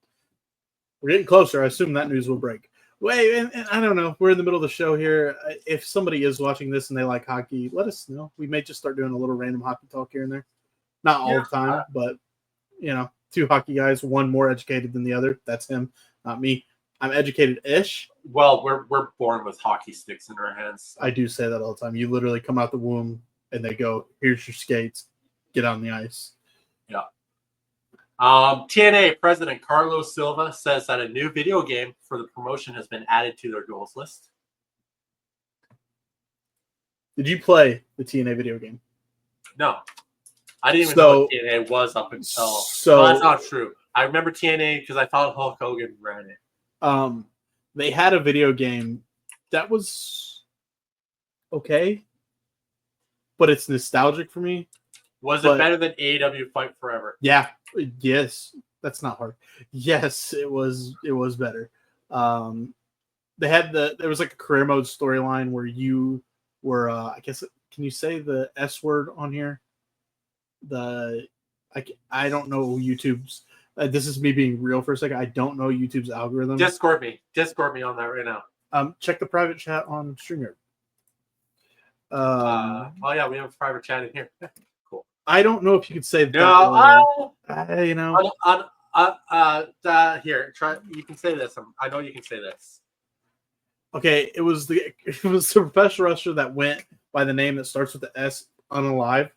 we're getting closer. I assume that news will break. Wait, and I don't know. We're in the middle of the show here. If somebody is watching this and they like hockey, let us know. We may just start doing a little random hockey talk here and there. Not all the time, but 2 hockey guys, one more educated than the other. That's him, not me. I'm educated-ish. Well, we're born with hockey sticks in our hands. I do say that all the time. You literally come out the womb and they go, here's your skates. Get on the ice. Yeah. TNA President Carlos Silva says that a new video game for the promotion has been added to their goals list. Did you play the TNA video game? No. I didn't even know what TNA was up until... So that's not true. I remember TNA because I thought Hulk Hogan ran it. They had a video game that was okay, but it's nostalgic for me. Was it better than AEW Fight Forever? Yeah. Yes. That's not hard. Yes, it was better. They had there was like a career mode storyline where you were I guess, can you say the S word on here? I don't know YouTube's. This is me being real for a second. I don't know YouTube's algorithm. Discord me on that right now. Check the private chat on StreamYard. Oh yeah, we have a private chat in here. Cool. I don't know if you could say that. No, you know. Here, try. You can say this. I know you can say this. Okay, it was the professional wrestler that went by the name that starts with the S, Unalive.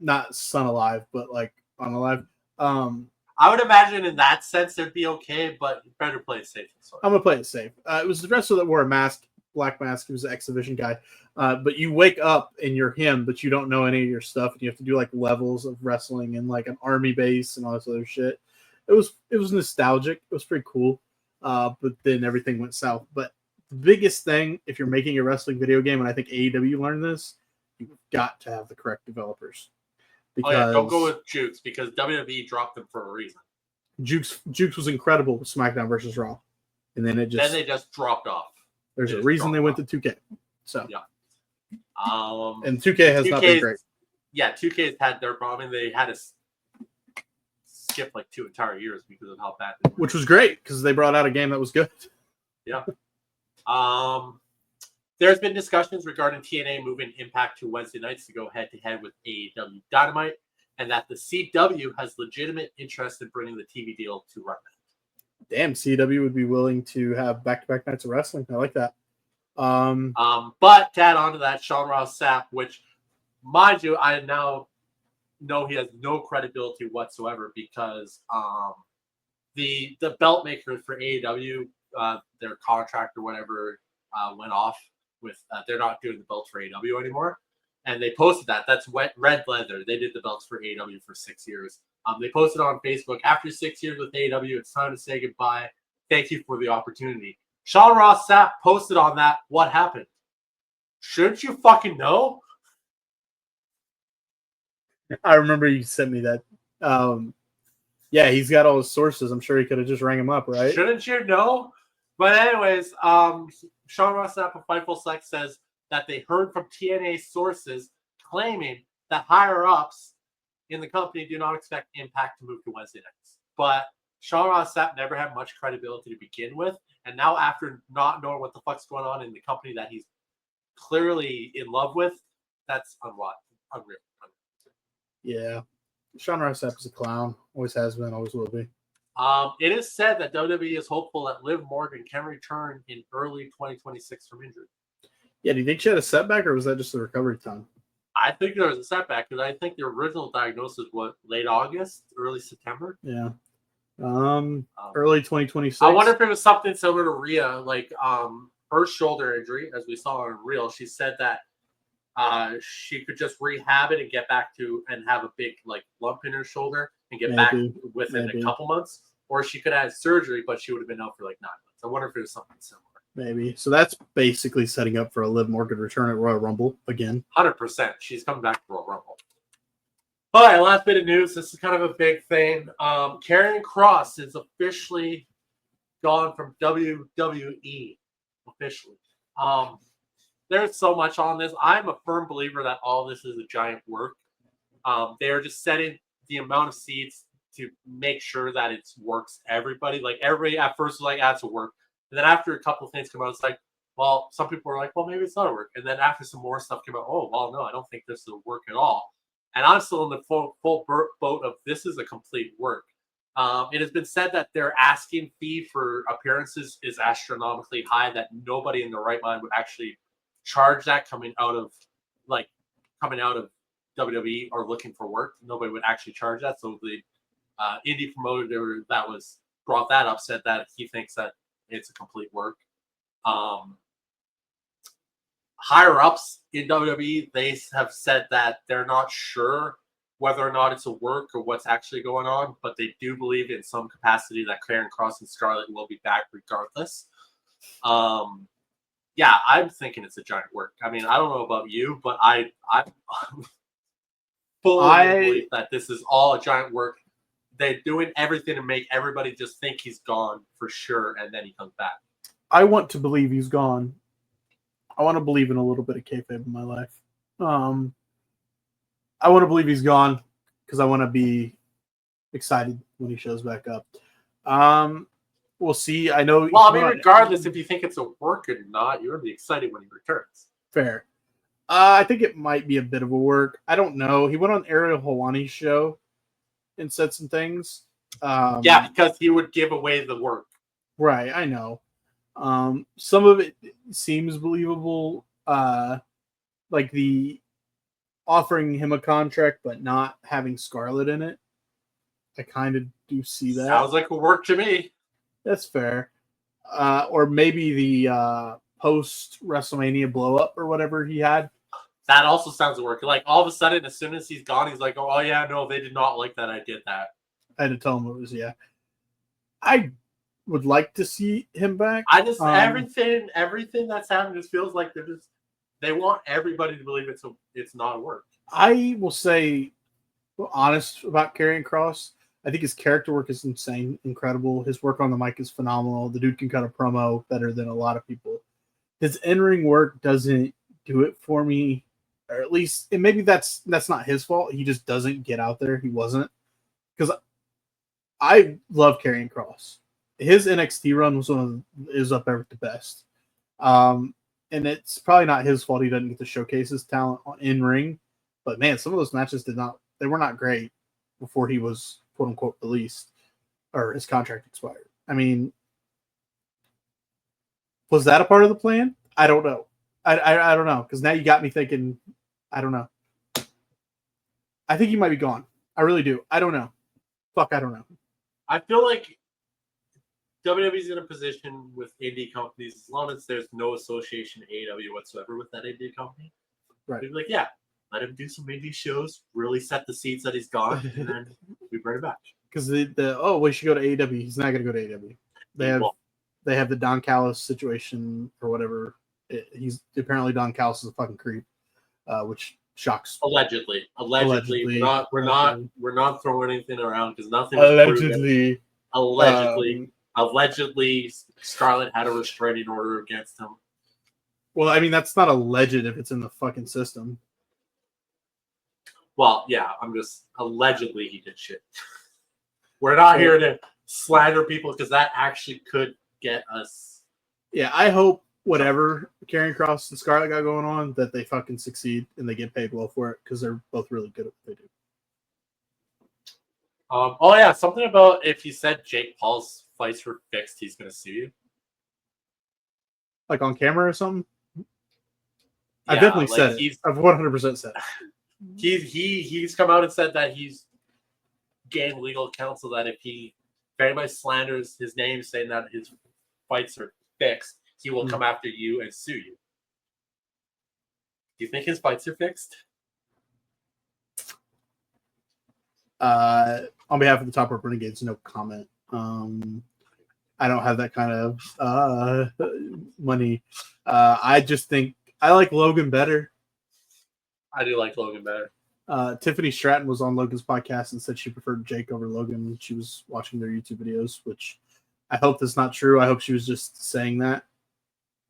Not Son Alive, but like Unalive. I would imagine in that sense it'd be okay, but better play it safe. I'm gonna play it safe. It was the wrestler that wore a mask, black mask. He was an exhibition guy. But you wake up and you're him, but you don't know any of your stuff, and you have to do like levels of wrestling and like an army base and all this other shit. It was nostalgic. It was pretty cool. But then everything went south. But the biggest thing, if you're making a wrestling video game, and I think AEW learned this, you've got to have the correct developers. Because don't go with Jukes because WWE dropped them for a reason. Jukes was incredible with SmackDown versus Raw, and then they just dropped off. There's a reason they went to 2K. So yeah. And 2K has not been great. Yeah, 2K's had their problem. I mean, they had to skip like 2 entire years because of how bad they were. Which was great because they brought out a game that was good. Yeah. There's been discussions regarding TNA moving Impact to Wednesday nights to go head-to-head with AEW Dynamite, and that the CW has legitimate interest in bringing the TV deal to Rutland. Damn, CW would be willing to have back-to-back nights of wrestling. I like that. But to add on to that, Sean Ross Sapp, which, mind you, I now know he has no credibility whatsoever because the belt maker for AEW, their contract or whatever, went off. With they're not doing the belts for AEW anymore, and they posted that. That's Red Leather. They did the belts for AEW for 6 years. They posted on Facebook, after 6 years with AEW, it's time to say goodbye. Thank you for the opportunity. Sean Ross Sapp posted on that. What happened? Shouldn't you fucking know? I remember you sent me that. Yeah, he's got all his sources. I'm sure he could have just rang him up, right? Shouldn't you know? But anyways, Sean Ross Sapp of Fightful Select says that they heard from TNA sources claiming that higher-ups in the company do not expect Impact to move to Wednesday nights. But Sean Ross Sapp never had much credibility to begin with, and now after not knowing what the fuck's going on in the company that he's clearly in love with, that's unreal. Yeah. Sean Ross Sapp is a clown. Always has been, always will be. It is said that WWE is hopeful that Liv Morgan can return in early 2026 from injury. Yeah, do you think she had a setback, or was that just the recovery time? I think there was a setback because I think the original diagnosis was late August, early September. Yeah. Early 2026. I wonder if it was something similar to Rhea, like her shoulder injury, as we saw on Reel. She said that she could just rehab it and get back to and have a big like lump in her shoulder and get back within a couple months, or she could have surgery, but she would have been out for like 9 months. I wonder if it was something similar. Maybe. So that's basically setting up for a Liv Morgan return at Royal Rumble again. 100%. She's coming back to Royal Rumble. All right, last bit of news. This is kind of a big thing. Karrion Kross is officially gone from WWE. Officially. There's so much on this. I'm a firm believer that all this is a giant work. They're just setting the amount of seats to make sure that it works everybody. Like everybody at first was like, that's a work. And then after a couple of things come out, it's like, well, some people are like, well, maybe it's not a work. And then after some more stuff came out, oh, well, no, I don't think this is a work at all. And I'm still in the full boat of this is a complete work. It has been said that their asking fee for appearances is astronomically high, that nobody in their right mind would actually charge that coming out of WWE or looking for work. Nobody would actually charge that. So the indie promoter that was brought that up said that he thinks that it's a complete work. Higher ups in WWE, they have said that they're not sure whether or not it's a work or what's actually going on, but they do believe in some capacity that Karrion Kross and Scarlett will be back regardless. Yeah, I'm thinking it's a giant work. I mean, I don't know about you, but I fully believe that this is all a giant work. They're doing everything to make everybody just think he's gone for sure, and then he comes back. I want to believe he's gone. I want to believe in a little bit of kayfabe in my life. I want to believe he's gone because I want to be excited when he shows back up. We'll see. I know. Well, I mean, regardless if you think it's a work or not, you're gonna be excited when he returns. Fair. I think it might be a bit of a work. I don't know. He went on Ariel Helwani's show and said some things. Yeah, because he would give away the work. Right, I know. Some of it seems believable. Like the offering him a contract but not having Scarlett in it. I kind of do see that. Sounds like a work to me. That's fair. Or maybe the post WrestleMania blow up or whatever he had. That also sounds like work. Like all of a sudden, as soon as he's gone, he's like, "Oh yeah, no, they did not like that. I did that." I had to tell him it was I would like to see him back. I just everything that's happened just feels like they want everybody to believe it's not a work. I will say, honest about Karrion Kross. I think his character work is insane, incredible. His work on the mic is phenomenal. The dude can cut a promo better than a lot of people. His in-ring work doesn't do it for me, or at least, and maybe that's not his fault. He just doesn't get out there. He wasn't, because I love Karrion Kross. His NXT run was is up there with the best. And it's probably not his fault he doesn't get to showcase his talent in ring. But man, some of those matches were not great before he was quote unquote released or his contract expired. I mean, was that a part of the plan? I don't know. I don't know, because now you got me thinking. I don't know. I think he might be gone. I really do. I don't know. Fuck, I don't know. I feel like WWE's in a position with indie companies, as long as there's no association to AEW whatsoever with that indie company. Right. They'd be like, yeah, let him do some indie shows, really set the seeds that he's gone, and then we bring it back. Because we should go to AEW. He's not going to go to AEW. They have the Don Callis situation or whatever. He's apparently Don Callis is a fucking creep, which shocks. Allegedly. We're not throwing anything around because nothing. Allegedly. Allegedly, Scarlett had a restraining order against him. Well, I mean, that's not alleged if it's in the fucking system. Well, yeah, I'm just allegedly he did shit. We're not here to slander people because that actually could get us. Yeah, I hope whatever Karrion Kross and Scarlett got going on, that they fucking succeed and they get paid well for it, because they're both really good at what they do. Oh yeah, something about if you said Jake Paul's fights were fixed, he's gonna sue you. Like on camera or something? Yeah, I've definitely said it. I've 100% said it. He's come out and said that he's gained legal counsel that if anybody slanders his name saying that his fights are fixed, he will come after you and sue you. Do you think his fights are fixed? On behalf of the Top Rope Renegades, no comment. I don't have that kind of money. I just think I like Logan better. I do like Logan better. Tiffany Stratton was on Logan's podcast and said she preferred Jake over Logan when she was watching their YouTube videos, which I hope that's not true. I hope she was just saying that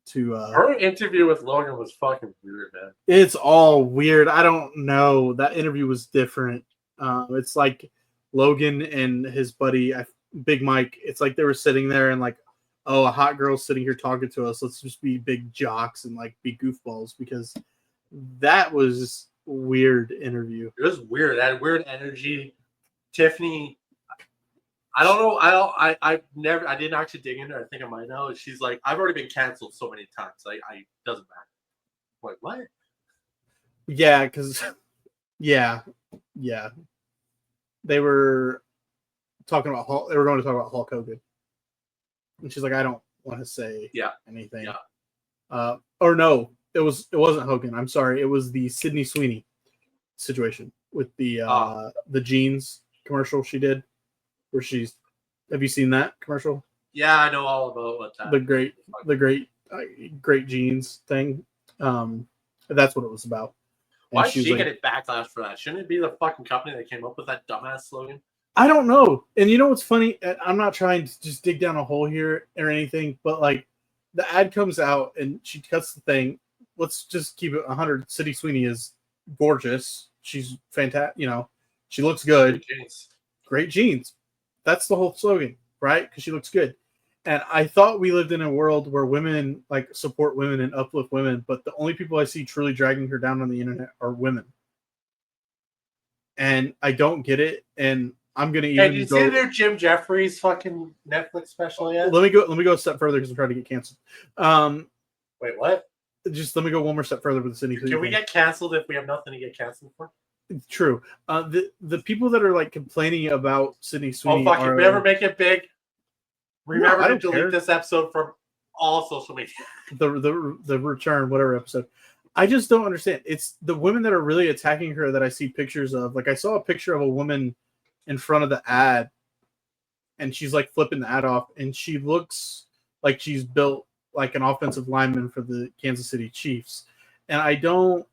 to her interview with Logan was fucking weird, man. It's all weird. I don't know. That interview was different. It's like Logan and his buddy Big Mike. It's like they were sitting there and like, oh, a hot girl's sitting here talking to us. Let's just be big jocks and like be goofballs, because that was a weird interview. It was weird. It had weird energy. Tiffany, I don't know. I didn't actually dig into her. I think I might know. She's like, I've already been canceled so many times. I doesn't matter. I'm like, what? Yeah, because yeah. They were talking about Hulk. They were going to talk about Hulk Hogan, and she's like, I don't want to say anything. Yeah. Or no, it wasn't Hogan. I'm sorry. It was the Sydney Sweeney situation with the jeans commercial she did, where have you seen that commercial? Yeah, I know all about that. The great jeans thing. That's what it was about. Why is she getting backlash for that? Shouldn't it be the fucking company that came up with that dumbass slogan? I don't know. And you know what's funny? I'm not trying to just dig down a hole here or anything, but like the ad comes out and she cuts the thing. Let's just keep it 100. Sydney Sweeney is gorgeous. She's fantastic. You know, she looks good. Great genes. That's the whole slogan, right? Because she looks good. And I thought we lived in a world where women like support women and uplift women, but the only people I see truly dragging her down on the internet are women. And I don't get it. And I'm gonna even Hey, did you see their Jim Jeffries fucking Netflix special yet? Let me go a step further because I'm trying to get canceled. Wait, what? Just let me go one more step further with the Sydney. Can we get canceled if we have nothing to get canceled for? True. The people that are like complaining about Sydney Sweeney. Oh fuck! If we ever make it big, remember to delete care. this episode from all social media. The return, whatever episode. I just don't understand. It's the women that are really attacking her that I see pictures of. Like I saw a picture of a woman in front of the ad, and she's like flipping the ad off, and she looks like she's built like an offensive lineman for the Kansas City Chiefs. And I don't.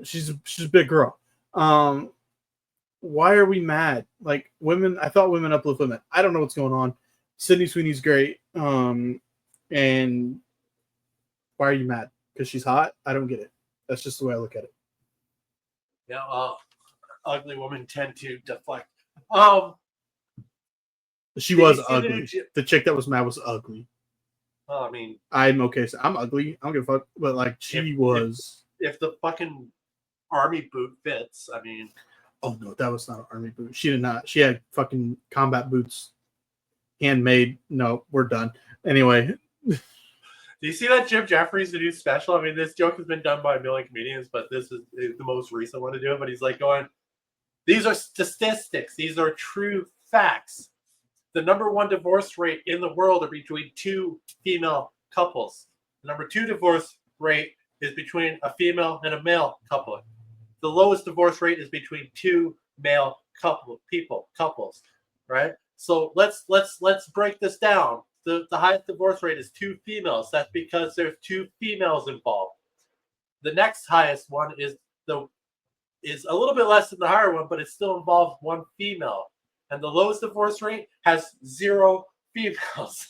She's a big girl. Why are we mad? Like women, I thought women uplift women. I don't know what's going on. Sydney Sweeney's great. And why are you mad? Because she's hot? I don't get it. That's just the way I look at it. Yeah, ugly women tend to deflect. She was ugly. The chick that was mad was ugly. Well, I mean, I'm okay. So I'm ugly. I don't give a fuck. But like, she was. If the fucking army boot fits, I mean. Oh no, that was not an army boot. She did not. She had fucking combat boots, handmade. No, we're done. Anyway. Do you see that Jim Jeffries the new special? I mean, this joke has been done by a million comedians, but this is the most recent one to do it. But he's like going, these are statistics. These are true facts. The number one divorce rate in the world are between two female couples. The number two divorce rate is between a female and a male couple. The lowest divorce rate is between two male couples, right? So let's break this down. The highest divorce rate is two females. That's because there's two females involved. The next highest one is a little bit less than the higher one, but it still involves one female. And the lowest divorce rate has 0 females.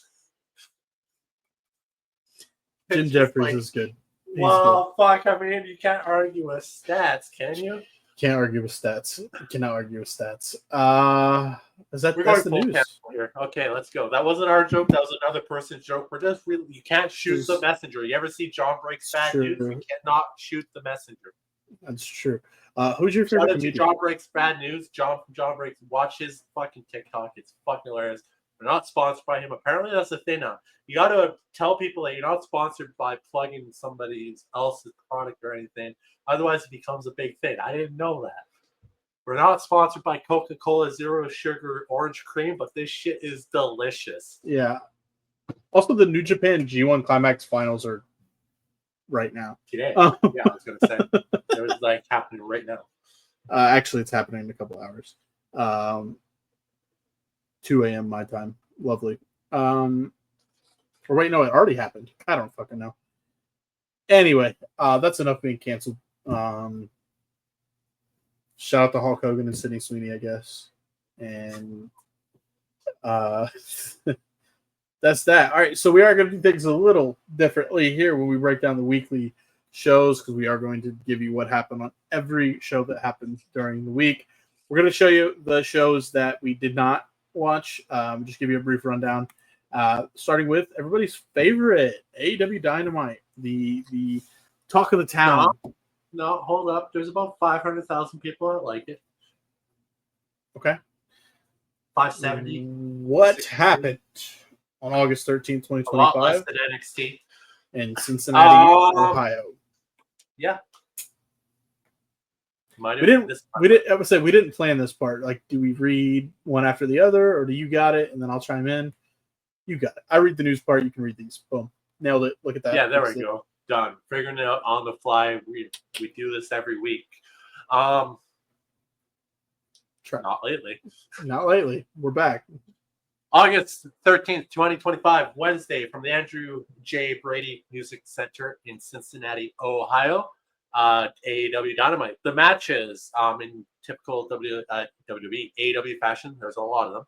Jim Jeffries is good. Well, fuck. I mean, you can't argue with stats, can you? Can't argue with stats. You cannot argue with stats. That's the news? Here. Okay, let's go. That wasn't our joke. That was another person's joke. We're just really, you can't shoot the messenger. You ever see John Breaks Bad News? You cannot shoot the messenger. That's true. Who's your favorite comedian? John Breaks Bad News. John Breaks. Watch his fucking TikTok. It's fucking hilarious. We're not sponsored by him. Apparently, that's the thing now. You got to tell people that you're not sponsored by plugging somebody else's product or anything. Otherwise, it becomes a big thing. I didn't know that. We're not sponsored by Coca-Cola Zero Sugar Orange Cream, but this shit is delicious. Yeah. Also, the New Japan G1 Climax finals are right now. Today. Yeah, I was going to say. It was like happening right now. Actually, it's happening in a couple hours. 2 a.m. my time. Lovely. Or wait, no, it already happened. I don't fucking know. Anyway, that's enough being canceled. Shout out to Hulk Hogan and Sydney Sweeney, I guess. And that's that. All right, so we are going to do things a little differently here when we break down the weekly shows, because we are going to give you what happened on every show that happened during the week. We're going to show you the shows that we did not watch. Just give you a brief rundown. Starting with everybody's favorite AEW Dynamite, the talk of the town. No, hold up. There's about 500,000 people that like it. Okay. 570. What 60. Happened on August 13th, 2025? A lot less than NXT. In Cincinnati, Ohio. Yeah. We didn't plan this part. Like, do we read one after the other, or do you got it and then I'll chime in? You got it. I read the news part. You can read these. Boom. Nailed it. Look at that. Yeah, there we go. Done. Figuring it out on the fly. We do this every week. Not lately. Not lately. We're back. August 13th, 2025, Wednesday, from the Andrew J. Brady Music Center in Cincinnati, Ohio. AEW Dynamite. The matches in typical WWE AEW fashion. There's a lot of them.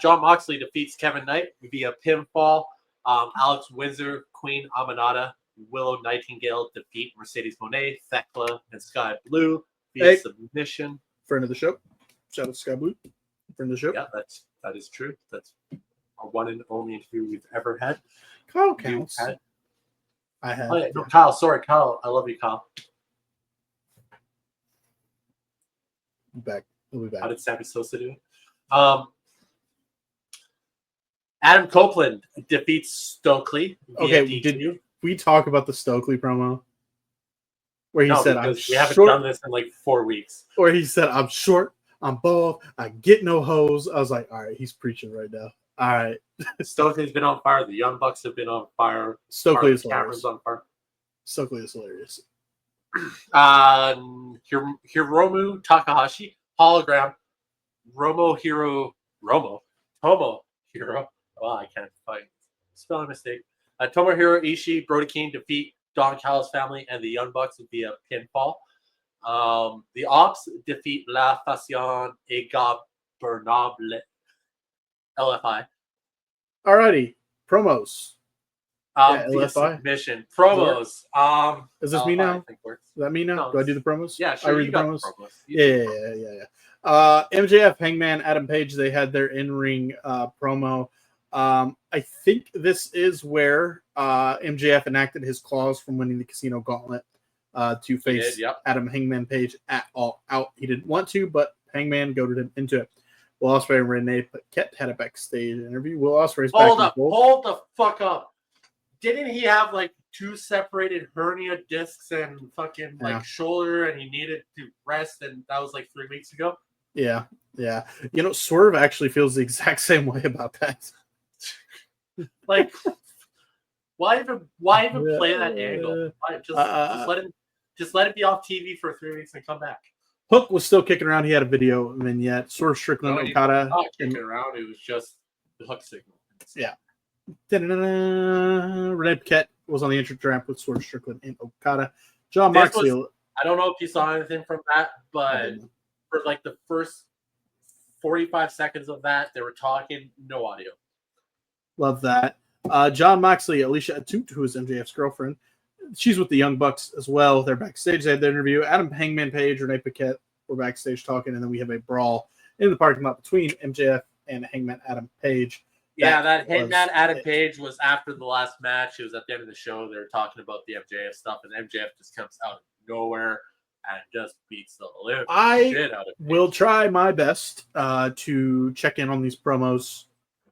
Jon Moxley defeats Kevin Knight via pinfall. Alex Windsor, Queen Aminata Willow Nightingale defeat Mercedes Moné, Thekla, and Sky Blue via submission. Friend of the show. Shout out to Sky Blue. Friend of the show. Yeah, that is true. That's our one and only interview we've ever had. Kyle counts. I had. Oh, yeah, no, Kyle. Sorry, Kyle. I love you, Kyle. We'll be back. How did Sammy Sosa do it? Adam Copeland defeats Stokely. Okay, did we talk about the Stokely promo? Where he said, "I'm we haven't short," done this in like 4 weeks. Or he said, "I'm short, I'm bald, I get no hoes." I was like, "All right, he's preaching right now." All right, Stokely's been on fire. The Young Bucks have been on fire. Stokely is Cameron's hilarious. on fire. Stokely is hilarious. Hiromu Takahashi hologram. Tomo Hiro. Well, I can't find spelling mistake. Tomohiro Ishii, Brody King defeat Don Callis family and the Young Bucks via pinfall. The Ops defeat La Fascion Ingobernable LFI. Alrighty, promos. Via LFI submission promos. Is this me now? Is that me now? No, Do I do the promos? Yeah, sure. I read the promos. Yeah. MJF, Hangman, Adam Page, they had their in-ring promo. I think this is where MJF enacted his clause from winning the Casino Gauntlet to face Adam Hangman Page at All Out. He didn't want to, but Hangman goaded him into it. Will Ospreay and Renee Paquette had a backstage interview. Will Ospreay's back. Hold the fuck up. Didn't he have like 2 separated hernia discs and fucking like shoulder, and he needed to rest, and that was like 3 weeks ago? Yeah. You know, Swerve actually feels the exact same way about that. Like, why even play that angle? Just let it be off TV for 3 weeks and come back. Hook was still kicking around. He had a video vignette. Swerve Strickland, Okada. Not kicking around. It was just the Hook signal. Yeah. Renee Paquette was on the entrance ramp with Swerve Strickland and Okada. John Moxley. I don't know if you saw anything from that, but for like the first 45 seconds of that, they were talking, no audio. Love that. John Moxley, Alicia Atout, who is MJF's girlfriend. She's with the Young Bucks as well. They're backstage. They had their interview. Adam Hangman Page, Renee Paquette were backstage talking, and then we have a brawl in the parking lot between MJF and Hangman Adam Page. That Hangman Adam Page was after the last match. It was at the end of the show. They were talking about the MJF stuff, and MJF just comes out of nowhere and just beats the living shit out of Page. Will try my best to check in on these promos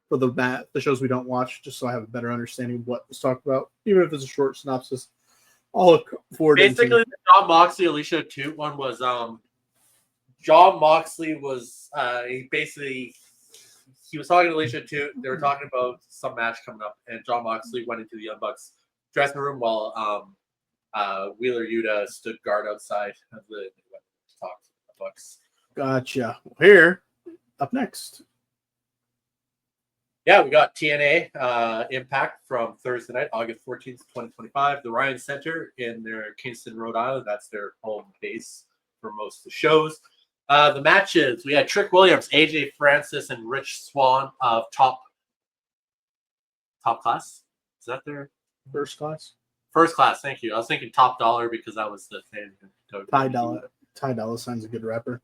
for the shows we don't watch, just so I have a better understanding of what was talked about, even if it's a short synopsis. I'll look forward to basically the John Moxley, Alicia Atout one was John Moxley was he was talking to Alicia Atout. They were talking about some match coming up, and John Moxley went into the Young Bucks dressing room while Wheeler Yuta stood guard outside of the talk to the Bucks. Gotcha. Here, up next. Yeah, we got TNA Impact from Thursday night, August 14th, 2025. The Ryan Center in their Kingston, Rhode Island. That's their home base for most of the shows. The matches, we had Trick Williams, AJ Francis, and Rich Swann of Top Class. Is that their First Class? First Class, thank you. I was thinking Top Dollar because that was the thing. Ty Dolla Sign's a good rapper.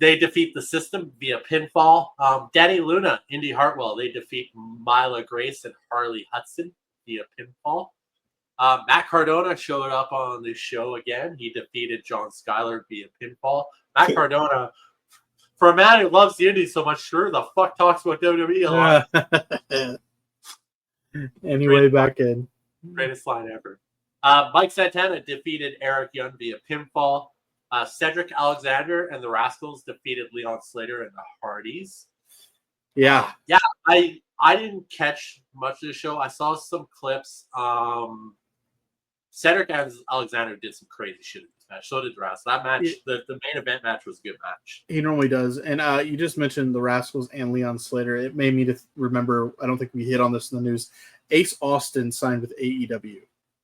They defeat the System via pinfall. Danny Luna, Indy Hartwell, they defeat Myla Grace and Harley Hudson via pinfall. Matt Cardona showed up on the show again. He defeated John Skyler via pinfall. Matt Cardona, for a man who loves the Indies so much, sure the fuck talks about WWE a lot. Anyway, back in. Greatest line ever. Mike Santana defeated Eric Young via pinfall. Cedric Alexander and the Rascals defeated Leon Slater and the Hardys. Yeah. I didn't catch much of the show. I saw some clips. Cedric Alexander did some crazy shit in this match. So did the Rascals. That match, the main event match was a good match. He normally does. And you just mentioned the Rascals and Leon Slater. It made me to remember, I don't think we hit on this in the news, Ace Austin signed with AEW.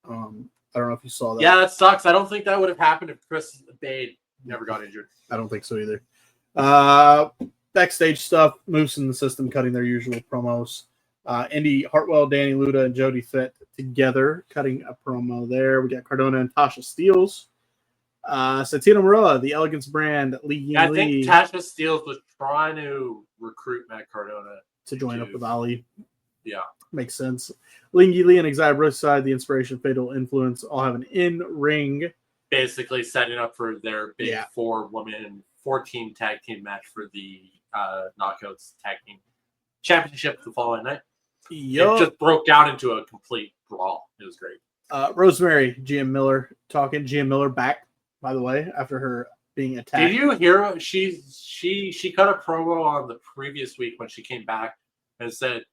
I don't know if you saw that. Yeah, that sucks. I don't think that would have happened if Chris Bade never got injured. I don't think so either. Backstage stuff, Moose in the System cutting their usual promos. Indy Hartwell, Danny Luda, and Jody Fett together cutting a promo there. We got Cardona and Tasha Steeles. Santino Marella, the Elegance brand, Lee Yin Yeah, I Lee think Tasha Steeles was trying to recruit Matt Cardona to join up with Ali. Yeah. Makes sense. Ling Yi Lee and Xia Brookside, the Inspiration, Fatal Influence, all have an in-ring. Basically setting up for their big Yeah. 4-woman, 14 tag team match for the Knockouts Tag Team Championship the following night. It just broke out into a complete brawl. It was great. Rosemary, GM Miller talking. GM Miller back, by the way, after her being attacked. Did you hear? She cut a promo on the previous week when she came back and said,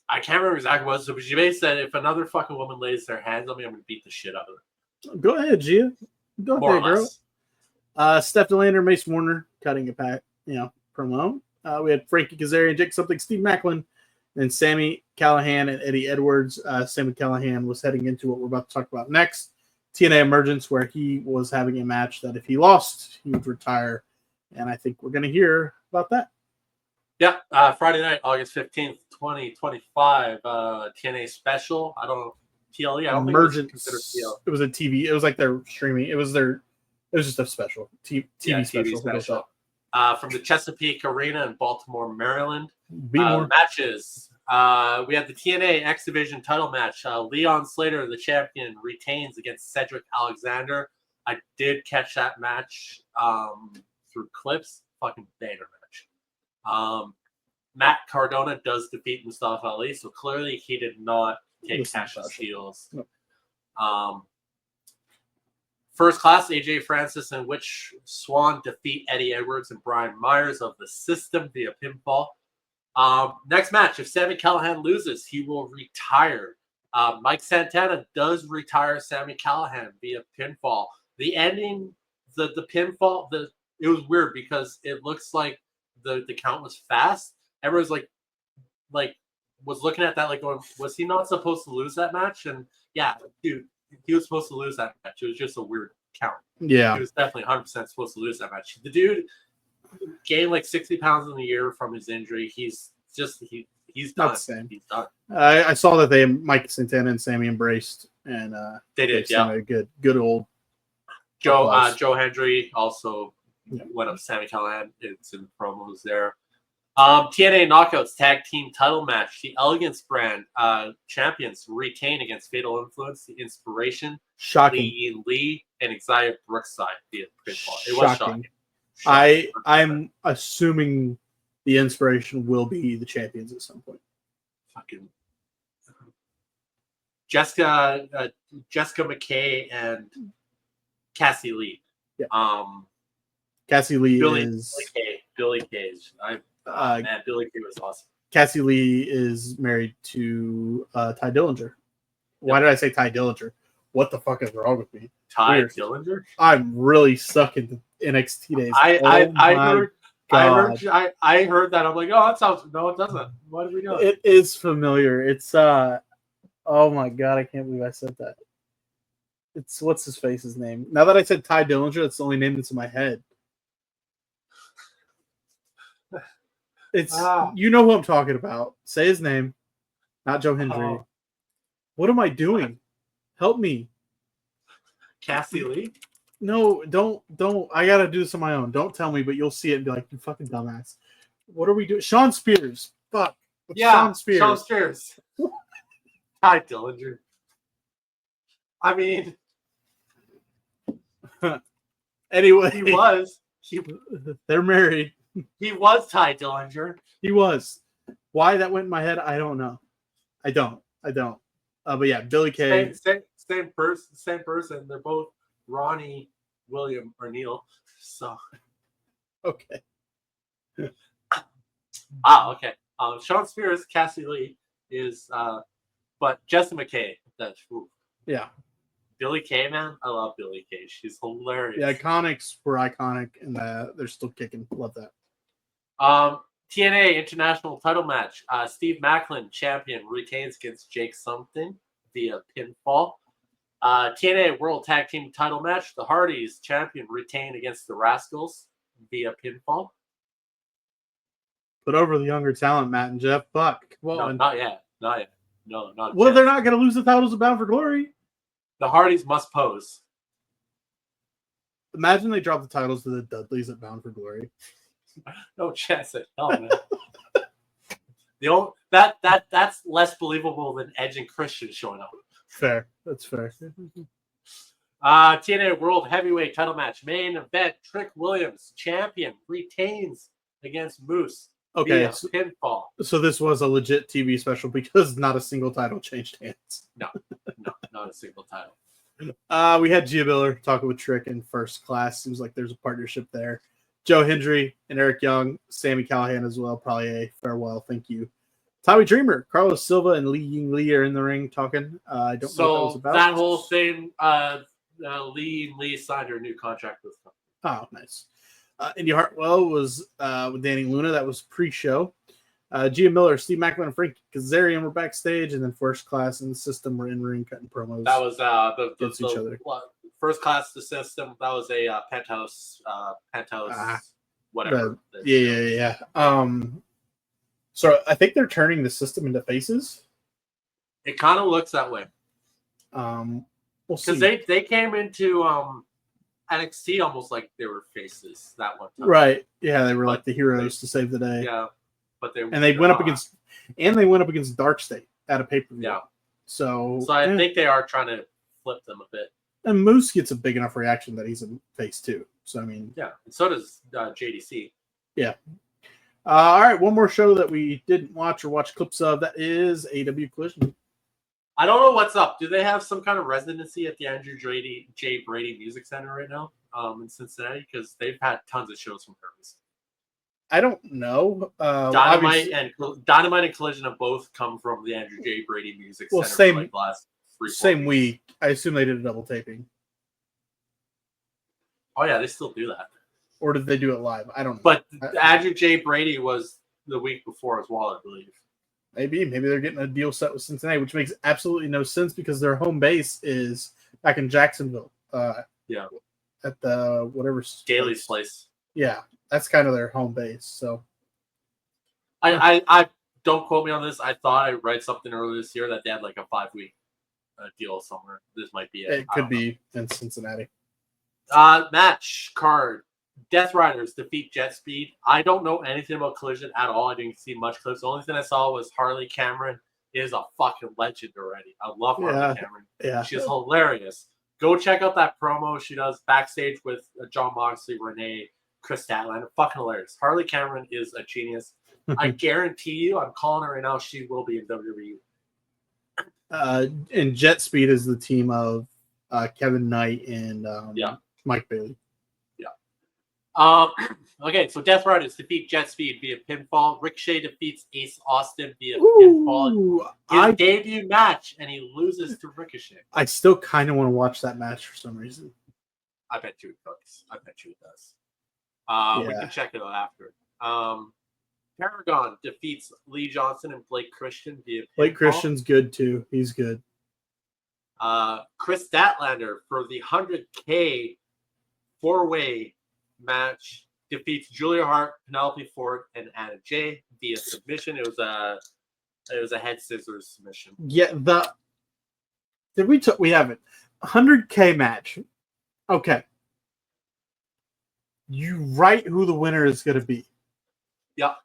I can't remember exactly what it was, but she basically said, if another fucking woman lays their hands on me, I'm going to beat the shit out of her. Go ahead, Gia. Go More ahead, girl. Steph DeLander, Mace Warner cutting a pack, promo. We had Frankie Kazarian, Jake Something, Steve Macklin, and Sammy Callahan and Eddie Edwards. Sammy Callahan was heading into what we're about to talk about next. TNA Emergence, where he was having a match that if he lost, he would retire. And I think we're going to hear about that. Yeah, Friday night, August 15th, 2025, TNA special. I don't know, TLE. I don't Emergence. think it was considered TLE. It was a TV. It was like their streaming. It was just a special. TV special. From the Chesapeake Arena in Baltimore, Maryland. More matches. We had the TNA X Division title match. Leon Slater, the champion, retains against Cedric Alexander. I did catch that match through clips. Fucking banger match. Matt Cardona does defeat Mustafa Ali, so clearly he did not take Tasha Steeles. No. First class, AJ Francis and Witch Swan defeat Eddie Edwards and Brian Myers of the System via pinfall. Next match, if Sammy Callahan loses, he will retire. Mike Santana does retire Sammy Callahan via pinfall. The ending, the pinfall, it was weird because it looks like the count was fast. Everyone's like was looking at that like going, was he not supposed to lose that match? And yeah, dude, he was supposed to lose that match. It was just a weird count. Yeah. He was definitely 100% supposed to lose that match. The dude gained like 60 pounds in a year from his injury. He's done. He's done. I saw that Mike Santana and Sammy embraced, and they did. Yeah, a good old Joe Hendry also went up to Sammy Callahan. It's in the promos there. TNA Knockouts Tag Team Title Match. The Elegance brand champions retain against Fatal Influence, the Inspiration, shocking, Lee and Xia Brookside via pinfall. It was shocking. I'm assuming the Inspiration will be the champions at some point. Fucking Jessica McKay and Cassie Lee. Yeah. Cassie Lee Billy Cage. Man, Billy Cage was awesome. Cassie Lee is married to Ty Dillinger. Why did I say Ty Dillinger? What the fuck is wrong with me? Ty Dillinger? I'm really stuck in NXT days. I heard that. I'm like, oh, that sounds. No, it doesn't. What are we doing? It is familiar. It's oh my god, I can't believe I said that. It's what's his face's name? Now that I said Ty Dillinger, that's the only name that's in my head. It's you know who I'm talking about. Say his name, not Joe Hendry. Oh. What am I doing? Help me. Cassie Lee? No, don't. I gotta do this on my own. Don't tell me, but you'll see it and be like, you fucking dumbass. What are we doing? Sean Spears. Fuck. Yeah, Sean Spears. Ty Dillinger. I mean, anyway, they're married. He was Ty Dillinger. He was. Why that went in my head, I don't know. I don't. But yeah, Billy Kay. Same person. They're both Ronnie, William, or Neil. So. Okay. Okay. Sean Spears, Cassie Lee is, but Jessica McKay. That's true. Yeah. Billy Kay, man, I love Billy Kay. She's hilarious. The Iconics were iconic, and they're still kicking. Love that. TNA International Title Match. Steve Macklin, champion, retains against Jake Something via pinfall. TNA World Tag Team Title Match. The Hardys, champion, retain against the Rascals via pinfall. Put over the younger talent, Matt and Jeff Buck. Come No, on. not yet. Not yet. No, not. Well, they're not going to lose the titles of Bound for Glory. The Hardys must pose. Imagine they drop the titles to the Dudleys at Bound for Glory. No chance at hell, man. That's less believable than Edge and Christian showing up. Fair. That's fair. TNA World Heavyweight Title Match main event. Trick Williams, champion, retains against Moose. Okay, via pinfall. So this was a legit TV special because not a single title changed hands. No, not a single title. We had Gia Miller talking with Trick in First Class. Seems like there's a partnership there. Joe Hendry and Eric Young, Sammy Callahan as well. Probably a farewell. Thank you. Tommy Dreamer, Carlos Silva, and Lee Ying Lee are in the ring talking. I don't know what that was about. That whole thing, Lee Ying Lee signed her new contract with them. Oh, nice. Indy Hartwell was with Danny Luna. That was pre-show. Gia Miller, Steve Macklin, and Frank Kazarian were backstage, and then First Class and the System were in ring cutting promos. That was against each other. First Class, the System. That was a penthouse, whatever. Yeah. So I think they're turning the System into faces. It kind of looks that way. We'll see. Because they came into NXT almost like they were faces that one time. Right. Yeah, they were like the heroes to save the day. Yeah. But they went up against Dark State at a pay-per-view. Yeah. So I think they are trying to flip them a bit. And Moose gets a big enough reaction that he's a face too. So I mean, yeah. And so does JDC. Yeah. All right, one more show that we didn't watch or watch clips of. That is AW Collision. I don't know what's up. Do they have some kind of residency at the Andrew J. Brady Music Center right now in Cincinnati? Because they've had tons of shows from Hermes. I don't know. Dynamite and Collision have both come from the Andrew J. Brady Music Center. Same, for last 3-4 same week. I assume they did a double taping. Oh yeah, they still do that. Or did they do it live? I don't know. But Andrew J. Brady was the week before as well, I believe. Maybe they're getting a deal set with Cincinnati, which makes absolutely no sense because their home base is back in Jacksonville. Yeah. At the whatever Gailey's place. Yeah, that's kind of their home base. So I don't quote me on this. I thought I read something earlier this year that they had like a 5-week deal somewhere. This might be it. It could be in Cincinnati. Match card. Death Riders defeat Jet Speed. I don't know anything about Collision at all. I didn't see much clips. The only thing I saw was Harley Cameron is a fucking legend already. I love Harley Cameron. Yeah. She's hilarious. Go check out that promo she does backstage with Jon Moxley, Renee, Chris Statlander. Fucking hilarious. Harley Cameron is a genius. I guarantee you, I'm calling her right now, she will be in WWE. And Jet Speed is the team of Kevin Knight and Mike Bailey. Okay, so Death Riders defeat Jet Speed via pinfall. Ricochet defeats Ace Austin via pinfall. His debut match, and he loses to Ricochet. I still kind of want to watch that match for some reason. I bet you it does. We can check it out after. Paragon defeats Lee Johnson and Blake Christian via pinfall. Blake Christian's good too. He's good. Chris Statlander for the 100K 4-way match defeats Julia Hart, Penelope Ford, and Anna Jay via submission. It was a head scissors submission. Yeah, we have it. 100K match. Okay. You write who the winner is going to be. Yeah.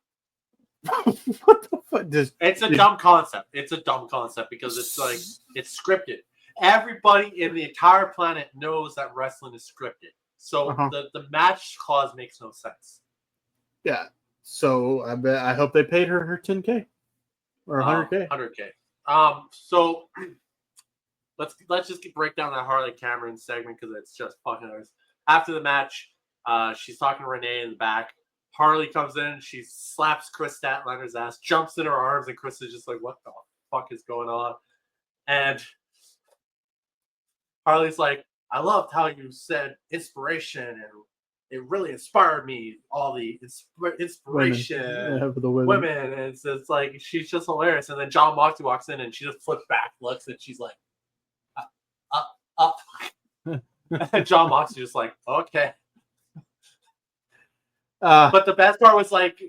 What the fuck? It's a dumb concept. It's a dumb concept because it's like it's scripted. Everybody in the entire planet knows that wrestling is scripted. So the match clause makes no sense. Yeah. So I hope they paid her 10K or 100K. 100K. So let's just break down that Harley Cameron segment because it's just fucking hilarious. After the match, she's talking to Renee in the back. Harley comes in, she slaps Chris Statlander's ass, jumps in her arms, and Chris is just like, "What the fuck is going on?" And Harley's like, I loved how you said inspiration, and it really inspired me. All the inspiration, the women. And it's like she's just hilarious. And then Jon Moxley walks in, and she just flips back, looks, and she's like, up. And Jon Moxley just like, okay. But the best part was like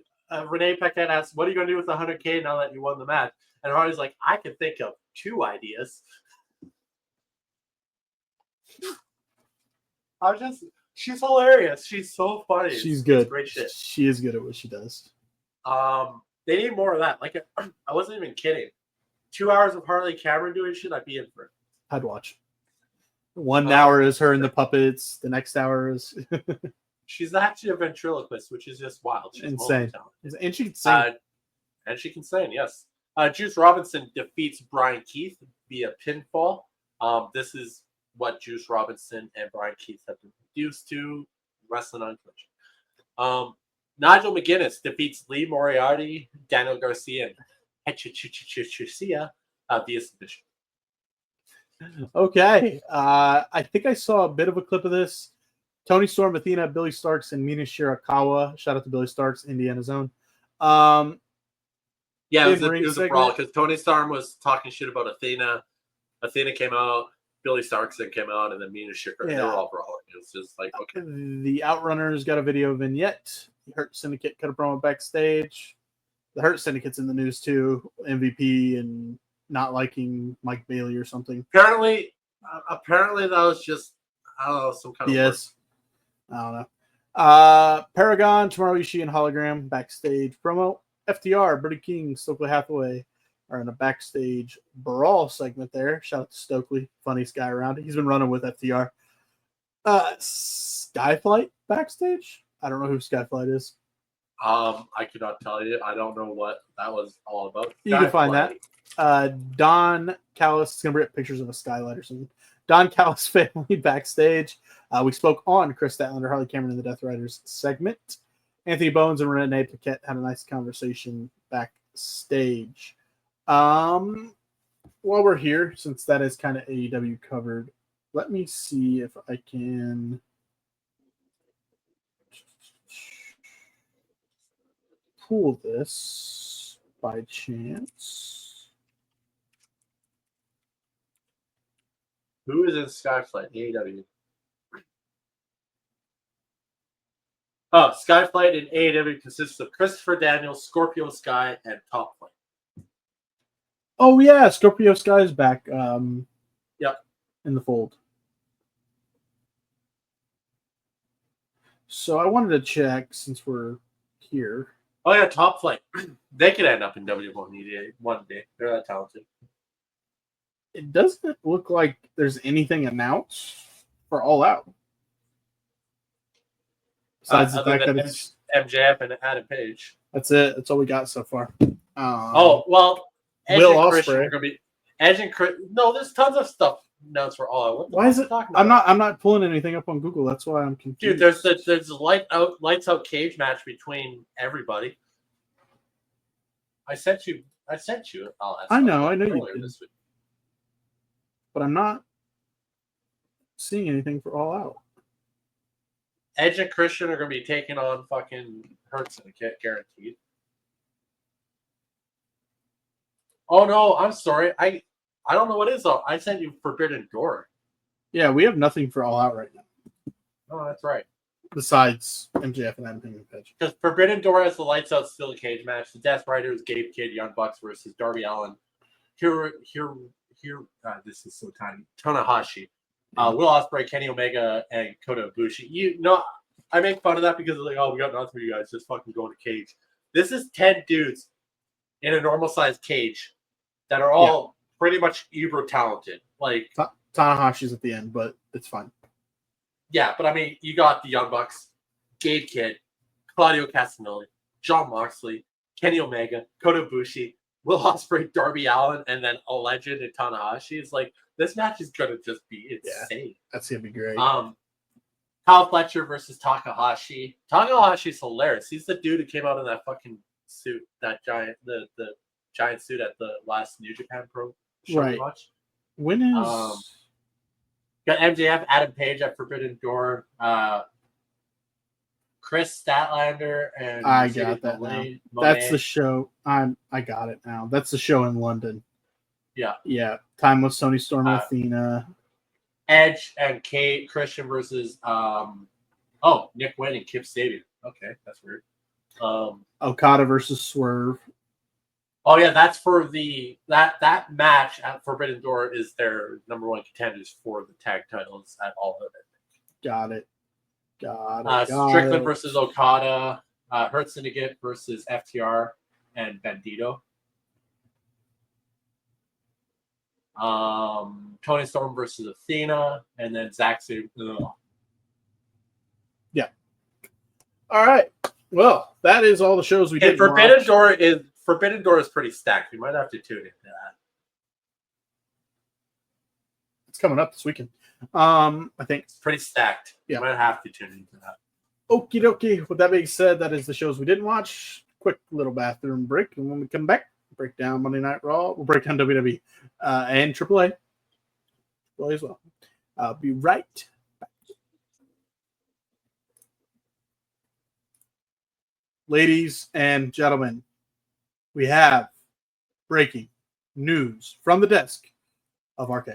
Renee Paquette asks, "What are you going to do with the 100K now that you won the match?" And Hardy's like, "I can think of 2 ideas." She's hilarious. She's so funny. She's It's good. great shit. She is good at what she does. They need more of that. Like, I wasn't even kidding. 2 hours of Harley Cameron doing shit, I'd be in for it. I'd watch. 1 hour is her and the puppets. The next hour is she's actually a ventriloquist, which is just wild. She's insane. And she can sing. And she can sing, yes. Juice Robinson defeats Brian Keith via pinfall. This is what Juice Robinson and Brian Keith have been used to wrestling on Twitch. Nigel McGuinness defeats Lee Moriarty, Daniel Garcia, and Garcia via submission. Okay. I think I saw a bit of a clip of this. Tony Storm, Athena, Billy Starks, and Mina Shirakawa. Shout out to Billy Starks, Indiana's own. Yeah, it was a brawl because Tony Storm was talking shit about Athena. Athena came out, Billy Starks then came out, and then Mina Shirakawa. They were all brawling. It was just like, okay. The Outrunners got a video vignette. The Hurt Syndicate cut a promo backstage. The Hurt Syndicate's in the news too. MVP and not liking Mike Bailey or something. Apparently that was just, I don't know, some kind of yes. I don't know. Paragon, Tomorrow Ishii, and Hologram backstage promo. FTR, Brody King, Stokely Hathaway are in a backstage brawl segment there. Shout out to Stokely, funniest guy around. He's been running with FTR. Skyflight backstage. I don't know who Skyflight is. I cannot tell you. I don't know what that was all about. You can find that. Don Callis is going to bring up pictures of a skylight or something. Don Callis family backstage. We spoke on Chris Statlander, Harley Cameron, and the Death Riders segment. Anthony Bones and Renee Paquette had a nice conversation backstage. While we're here, since that is kind of AEW covered, let me see if I can pull this by chance. Who is in Skyflight? AEW. Oh, Skyflight in AEW consists of Christopher Daniels, Scorpio Sky, and Top Flight. Oh yeah, Scorpio Sky is back. Yep, in the fold. So I wanted to check since we're here. Oh yeah, Top Flight. They could end up in WWE one day. They're that talented. It doesn't look like there's anything announced for All Out. Besides the fact that it's MJF and Adam Page. That's it. That's all we got so far. Well, Edge Will and Christian Ospreay are gonna be Edge and Chris. No, there's tons of stuff announced for All Out. Why is it? I'm not pulling anything up on Google. That's why I'm confused. Dude, there's a lights out cage match between everybody. I sent you all that. I know you did. This week. But I'm not seeing anything for All Out. Edge and Christian are going to be taking on fucking Hurt Syndicate, guaranteed. Oh no, I'm sorry. I don't know what is though. I sent you Forbidden Door. Yeah, we have nothing for All Out right now. Oh, that's right. Besides MJF and Adam Page. Because Forbidden Door has the lights out steel cage match. The Death Riders, Gabe Kidd, Young Bucks versus Darby Allin. Here. This is so tiny. Tanahashi. Will Ospreay, Kenny Omega, and Kota Ibushi. I make fun of that because like, oh, we got nothing for you guys. Just fucking go to cage. This is 10 dudes in a normal sized cage that are all pretty much uber talented. Like Tanahashi's at the end, but it's fine. Yeah, but I mean, you got the Young Bucks, Gabe Kidd, Claudio Castagnoli, Jon Moxley, Kenny Omega, Kota Ibushi, Will Ospreay, Darby Allin, and then a legend in Tanahashi. It's like this match is gonna just be insane. That's gonna be great. Kyle Fletcher versus Takahashi. Takahashi's hilarious. He's the dude who came out in that fucking suit, that giant, the giant suit at the last New Japan Pro show we watched. When is got MJF, Adam Page at Forbidden Door, Chris Statlander, and I got that now. That's the show. I got it now. That's the show in London. Yeah. Time with Tony Storm, Athena. Edge and Kate Christian versus Nick Wayne and Kip Sabian. Okay, that's weird. Okada versus Swerve. Oh yeah, that's for that match at Forbidden Door is their number one contenders for the tag titles at All of It. Got it. Strickland versus Okada, Hurt Syndicate versus FTR and Bandito. Tony Storm versus Athena, and then Zack Sabre. Yeah. All right. Well, that is all the shows we did. Forbidden Door is pretty stacked. We might have to tune into that. It's coming up this weekend. I think It's pretty stacked. Yeah. You might have to tune into that. Okie dokie. With that being said, that is the shows we didn't watch. Quick little bathroom break, and when we come back, break down Monday Night Raw. We'll break down WWE and AAA. AAA as well. I'll be right back. Ladies and gentlemen, we have breaking news from the desk of RK.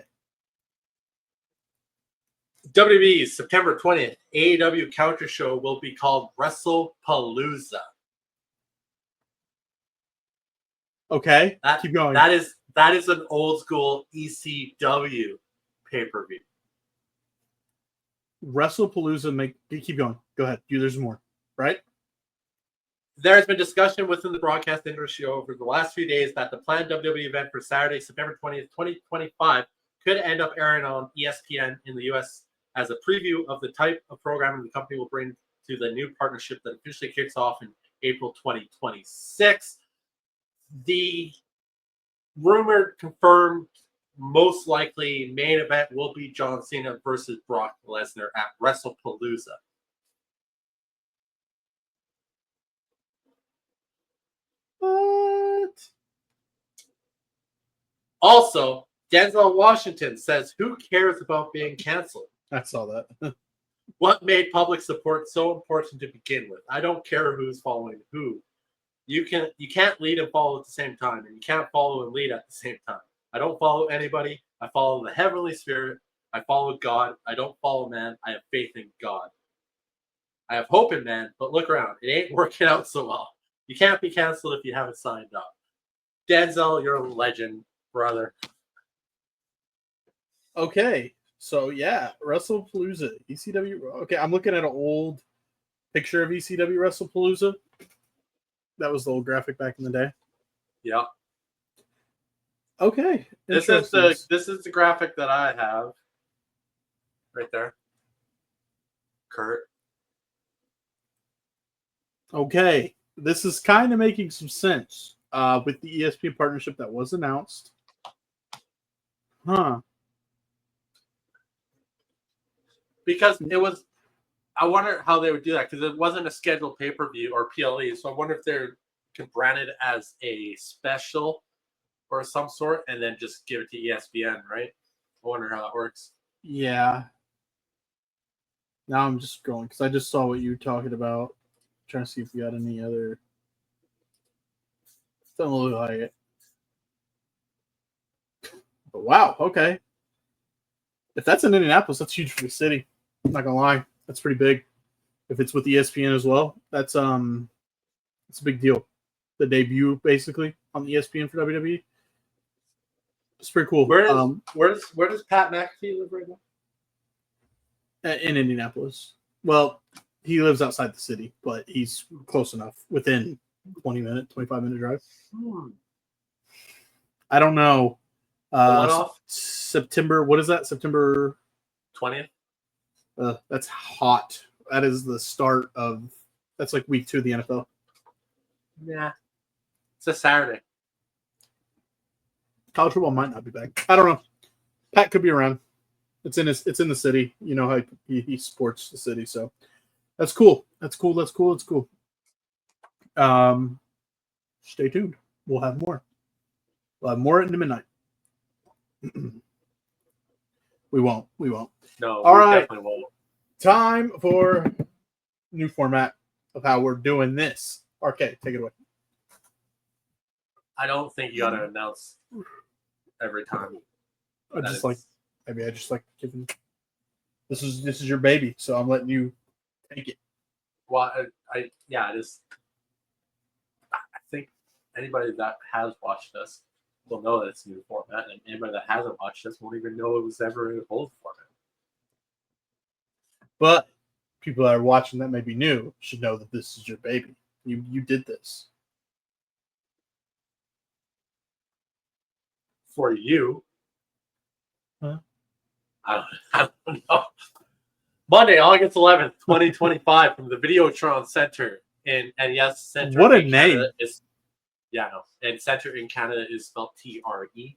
WWE's September 20th AEW counter show will be called WrestlePalooza. Okay, keep going. That is an old school ECW pay-per-view. WrestlePalooza. Keep going. Go ahead. There's more, right? There has been discussion within the broadcast industry over the last few days that the planned WWE event for Saturday, September 20th, 2025 could end up airing on ESPN in the U.S. as a preview of the type of programming the company will bring to the new partnership that officially kicks off in April 2026. The rumored, confirmed, most likely main event will be John Cena versus Brock Lesnar at WrestlePalooza. What? Also, Denzel Washington says, "Who cares about being canceled? I saw that. What made public support so important to begin with? I don't care who's following who. You can't lead and follow at the same time, and you can't follow and lead at the same time. I don't follow anybody. I follow the Heavenly Spirit. I follow God. I don't follow man. I have faith in God. I have hope in man, but look around. It ain't working out so well. You can't be canceled if you haven't signed up. Denzel, you're a legend, brother." Okay, so yeah, WrestlePalooza, ECW. Okay, I'm looking at an old picture of ECW WrestlePalooza. That was the old graphic back in the day. Yeah. Okay. This is the graphic that I have. Right there. Kurt. Okay. This is kind of making some sense with the ESPN partnership that was announced. Huh. Because it was, I wonder how they would do that because it wasn't a scheduled pay-per-view or PLE. So I wonder if they can brand it as a special or some sort and then just give it to ESPN, right? I wonder how that works. Yeah. Now I'm just scrolling because I just saw what you were talking about. I'm trying to see if we got any other. Doesn't look like it. But wow, okay. If that's in Indianapolis, that's huge for the city. I'm not gonna lie, that's pretty big. If it's with ESPN as well, it's a big deal. The debut, basically, on ESPN for WWE. It's pretty cool. Where does Pat McAfee live right now? In Indianapolis. Well, he lives outside the city, but he's close enough, within 25-minute drive. I don't know. September. What is that? September 20th. That's hot. That is the start of. That's like week 2 of the NFL. Yeah, it's a Saturday. College football might not be back. I don't know. Pat could be around. It's in the city. You know how he supports the city, so that's cool. That's cool. Stay tuned. We'll have more. We'll have more into midnight. We won't. No, all right. Definitely won't. Time for new format of how we're doing this. RK, take it away. I don't think you got to announce every time. I just like giving. This is your baby, so I'm letting you take it. Well, I just anybody that has watched this will know that it's a new format, and anybody that hasn't watched this won't even know it was ever an old format. But people that are watching that may be new should know that this is your baby. You did this. For you, Huh? I don't know. Monday, August 11th, 2025, from the Videotron Center and yes, Center. What a in Canada name. is, yeah, no, and Center in Canada is spelled TRE.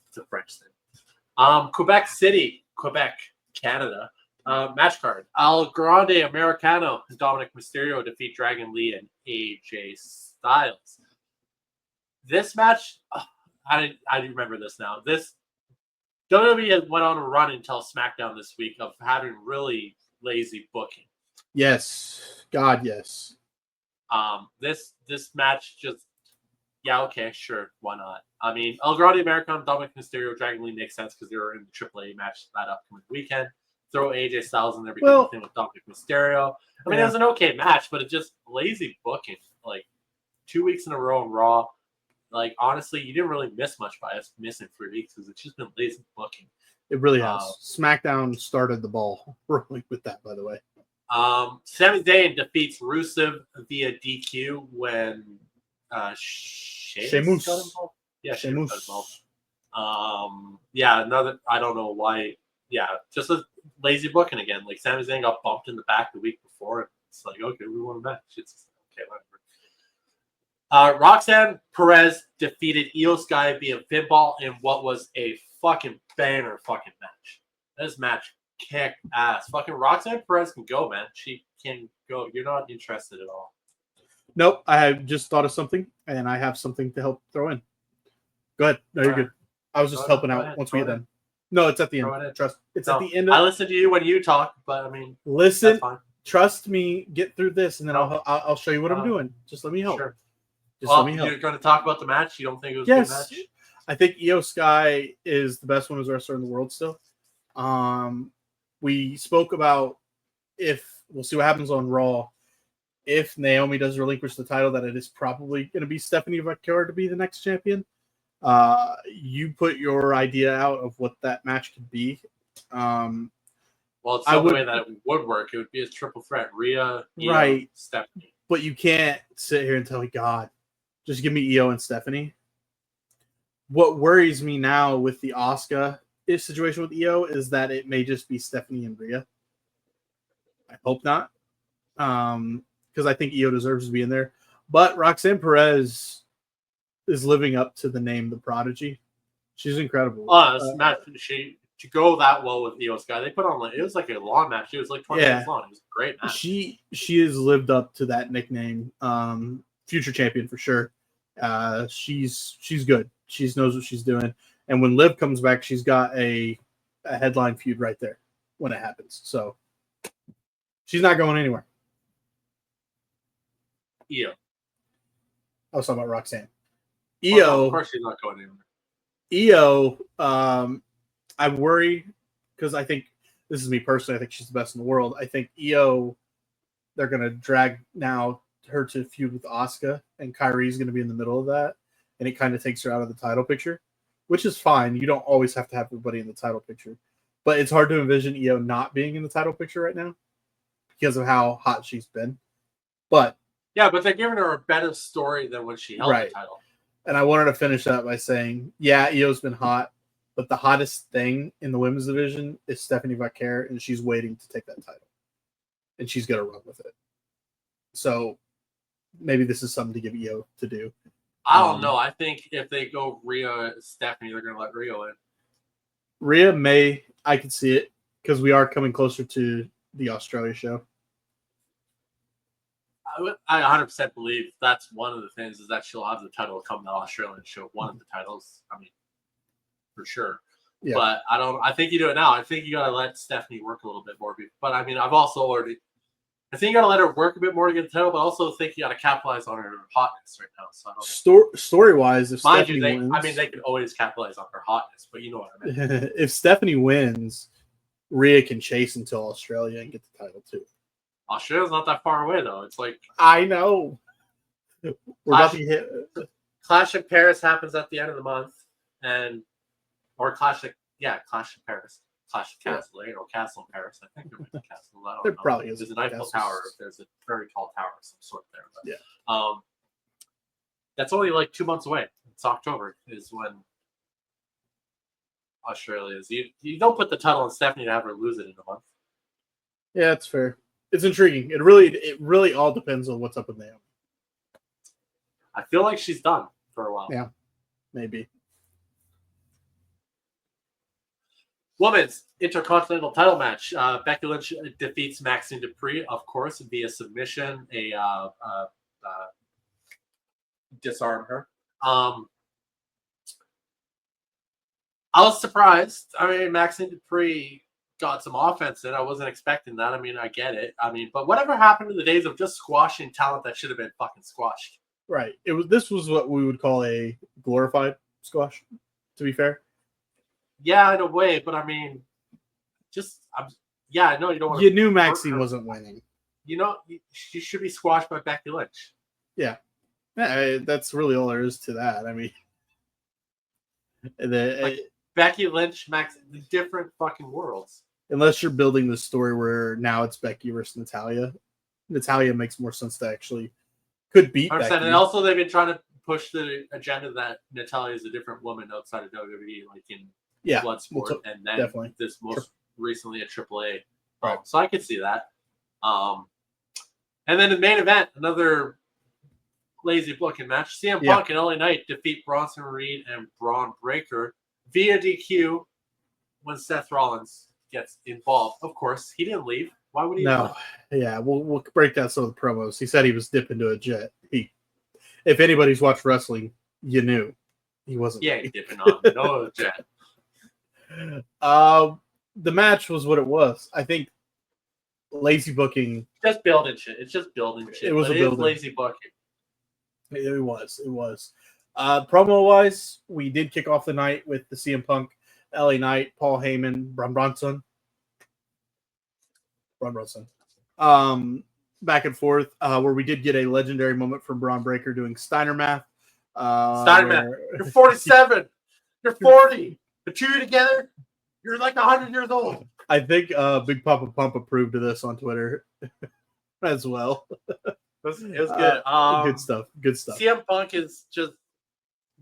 It's a French thing. Quebec City, Quebec, Canada. Match card: El Grande Americano, Dominic Mysterio defeat Dragon Lee and AJ Styles. This match, I remember this now. This WWE went on a run until SmackDown this week of having really lazy booking. Yes. God, yes. This match just, yeah, okay, sure, why not? I mean, El Grande Americano, Dominic Mysterio, Dragon Lee makes sense because they were in the AAA match that upcoming weekend. Throw AJ Styles in there because of the thing with Dominic Mysterio. I mean, it was an okay match, but it just lazy booking. Like 2 weeks in a row in Raw. Like, honestly, you didn't really miss much by us missing 3 weeks because it's just been lazy booking. It really has. SmackDown started the ball rolling with that, by the way. Sami Zayn defeats Rusev via DQ when Sheamus got involved. Yeah, Sheamus got involved. Yeah, another. I don't know why. Yeah, just a lazy booking again. Like Sami Zayn got bumped in the back the week before. And it's like, okay, we won a match. It's okay, whatever. Roxanne Perez defeated Io Sky via pinball in what was a fucking banger fucking match. This match kicked ass. Fucking Roxanne Perez can go, man. She can go. You're not interested at all. Nope. I have just thought of something, and I have something to help throw in. Go ahead. No, you're good. I was just helping out once we get done. No, it's at the end. Trust. It's at the end. I listen to you when you talk, but I mean, listen. Trust me. Get through this, and then I'll show you what I'm doing. Just let me help. Sure. Just let me help. You're going to talk about the match. You don't think it was a good match? I think Io Sky is the best women's wrestler in the world still. We spoke about we'll see what happens on Raw. If Naomi does relinquish the title, that it is probably going to be Stephanie Vaquer to be the next champion. You put your idea out of what that match could be. Well, it's the only way that it would work. It would be a triple threat. Io, right. Stephanie. But you can't sit here and tell me, God, just give me Io and Stephanie. What worries me now with the Asuka situation with Io is that it may just be Stephanie and Rhea. I hope not. Because I think Io deserves to be in there. But Roxanne Perez is living up to the name The Prodigy. She's incredible. This match, to go that well with Io Sky, they put on it was like a long match. It was like 20 minutes long. It was a great match. She has lived up to that nickname. Future champion for sure. She's good. She knows what she's doing. And when Liv comes back, she's got a headline feud right there when it happens. So she's not going anywhere. Io. I was talking about Roxanne. Io. Well, of course she's not going anywhere. Io, I worry because I think, this is me personally, I think she's the best in the world. I think Io, they're going to drag now her to feud with Asuka, and Kairi's going to be in the middle of that, and it kind of takes her out of the title picture, which is fine. You don't always have to have everybody in the title picture, but it's hard to envision Io not being in the title picture right now because of how hot she's been. But yeah, but they're giving her a better story than when she held the title. And I wanted to finish that by saying, yeah, Io's been hot, but the hottest thing in the women's division is Stephanie Vaquer, and she's waiting to take that title. And she's going to run with it. So maybe this is something to give Io to do. I don't know. I think if they go Rhea, Stephanie, they're going to let Rhea in. Rhea I could see it, because we are coming closer to the Australia show. I 100% believe that's one of the things is that she'll have the title come to the Australian show. One of the titles, I mean, for sure. Yeah. But I think you do it now. I think you got to let Stephanie work a little bit more. But I mean, I think you got to let her work a bit more to get the title, but I also think you got to capitalize on her hotness right now. So I don't story-wise, if Stephanie wins, I mean, they could always capitalize on her hotness, but you know what I mean. If Stephanie wins, Rhea can chase until Australia and get the title too. Australia's not that far away, though. It's like I know. We're about to hit. Clash in Paris happens at the end of the month, or Clash in Paris. Clash of Castle, there ain't no castle in Paris. I think there's a castle. I don't There know. probably is There's an Eiffel Tower. There's a very tall tower of some sort there. But, yeah. That's only like 2 months away. It's October is when Australia is. You don't put the title on Stephanie to have her lose it in a month. Yeah, that's fair. It's intriguing. It really all depends on what's up with Naomi. I feel like she's done for a while. Yeah, maybe. Women's Intercontinental title match. Becky Lynch defeats Maxine Dupree, of course, via submission. Disarm her. I was surprised. I mean, Maxine Dupree got some offense in. I wasn't expecting that. I mean, I get it. I mean, but whatever happened to the days of just squashing talent that should have been fucking squashed? Right. This was what we would call a glorified squash, to be fair. Yeah, in a way, but I mean, I know you don't want You knew Maxine wasn't winning. You know, she should be squashed by Becky Lynch. Yeah. That's really all there is to that. I mean, Becky Lynch, different fucking worlds. Unless you're building the story where now it's Becky versus Natalya. Natalya makes more sense to actually could beat Becky. And also they've been trying to push the agenda that Natalya is a different woman outside of WWE, like in Bloodsport, and then definitely this most recently at AAA. Right. So I could see that. And then the main event, another lazy booking match. CM Punk and LA Knight defeat Bronson Reed and Braun Breaker via DQ when Seth Rollins gets involved. Of course, he didn't leave. Why would he? No. Yeah, we'll break down some of the promos. He said he was dipping to a jet. If anybody's watched wrestling, you knew he wasn't. Yeah, dipping on no jet. The match was what it was. I think lazy booking. Just building shit. It's just building shit. It was lazy booking. It was. Promo wise, we did kick off the night with the CM Punk, LA Knight, Paul Heyman, Bronson. Back and forth, where we did get a legendary moment from Braun Breaker doing Steiner math. You're 47. You're 40. The two of you together, you're like 100 years old. I think Big Papa Pump approved of this on Twitter as well. It was good. Good stuff. CM Punk is just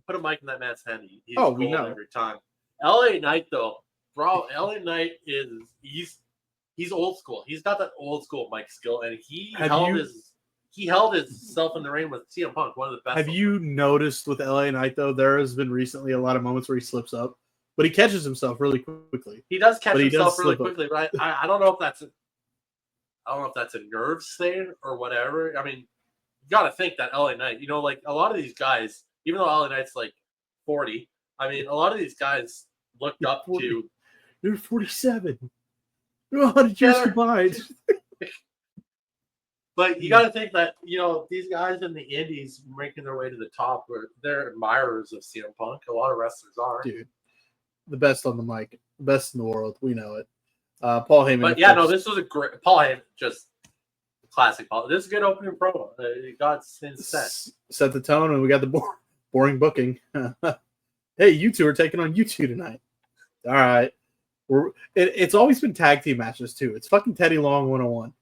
put a mic in that man's hand. He's we know every time. LA Knight though, bro. LA Knight he's old school. He's got that old school mic skill, and he held himself in the ring with CM Punk, one of the best. Have you noticed with LA Knight though? There has been recently a lot of moments where he slips up, but he catches himself really quickly. He does catch himself really quickly, but I don't know if that's a nerves thing or whatever. I mean, you got to think that LA Knight, like a lot of these guys, even though LA Knight's like 40, I mean, a lot of these guys looked up 40. To. You're 47. You're 100 years combined. But you got to think that, these guys in the indies making their way to the top, they're admirers of CM Punk. A lot of wrestlers are. Dude, the best on the mic, the best in the world. We know it. Paul Heyman. But this was a great Paul Heyman, just classic Paul. This is a good opening promo. It got set the tone, and we got the boring booking. Hey, you two are taking on you two tonight. All right. It's always been tag team matches too. It's fucking Teddy Long 101.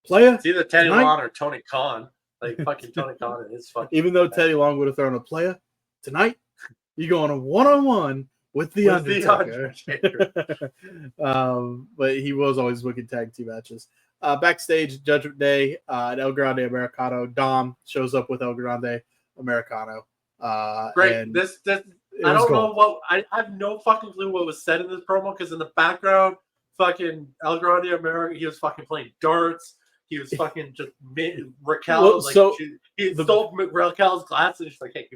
Playa. It's either Teddy Long or Tony Khan. Like fucking Tony Khan and his fucking. Even though Teddy Long would have thrown a playa tonight, you go on a 1-on-1 with the Undertaker. But he was always booking tag team matches. Backstage, Judgment Day, at El Grande Americano. Dom shows up with El Grande Americano. Great. And I don't know what I have no fucking clue what was said in this promo because in the background, fucking El Grande America, he was fucking playing darts. He was fucking just Raquel. He stole Raquel's glasses. She's like, hey,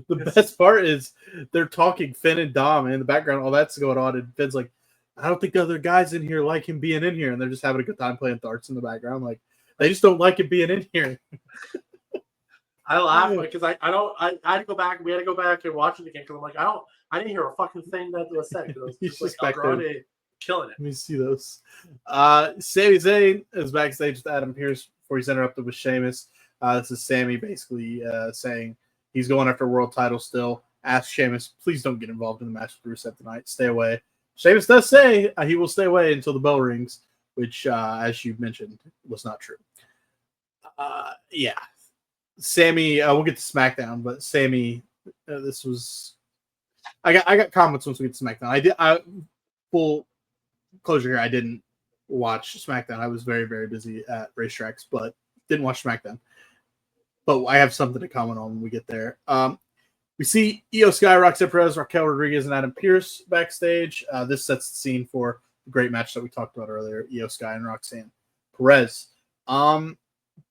the best part is they're talking Finn and Dom, and in the background, all that's going on, and Finn's like, I don't think the other guys in here like him being in here, and they're just having a good time playing darts in the background. Like they just don't like him being in here. I laugh because I had to go back. We had to go back and watch it again because I'm like, I didn't hear a fucking thing that was said. He's just like Grande killing it. Let me see those. Sami Zayn is backstage with Adam Pearce before he's interrupted with Sheamus. This is Sammy basically saying He's going after a world title still. Ask Sheamus, please don't get involved in the match with Rusev tonight. Stay away. Sheamus does say he will stay away until the bell rings, which, as you mentioned, was not true. Yeah. Sammy, we'll get to SmackDown, but Sammy, this was... I got comments once we get to SmackDown. Full closure here, I didn't watch SmackDown. I was very, very busy at racetracks, but didn't watch SmackDown. But I have something to comment on when we get there. We see Io Sky, Roxanne Perez, Raquel Rodriguez, and Adam Pearce backstage. This sets the scene for the great match that we talked about earlier, Io Sky and Roxanne Perez. The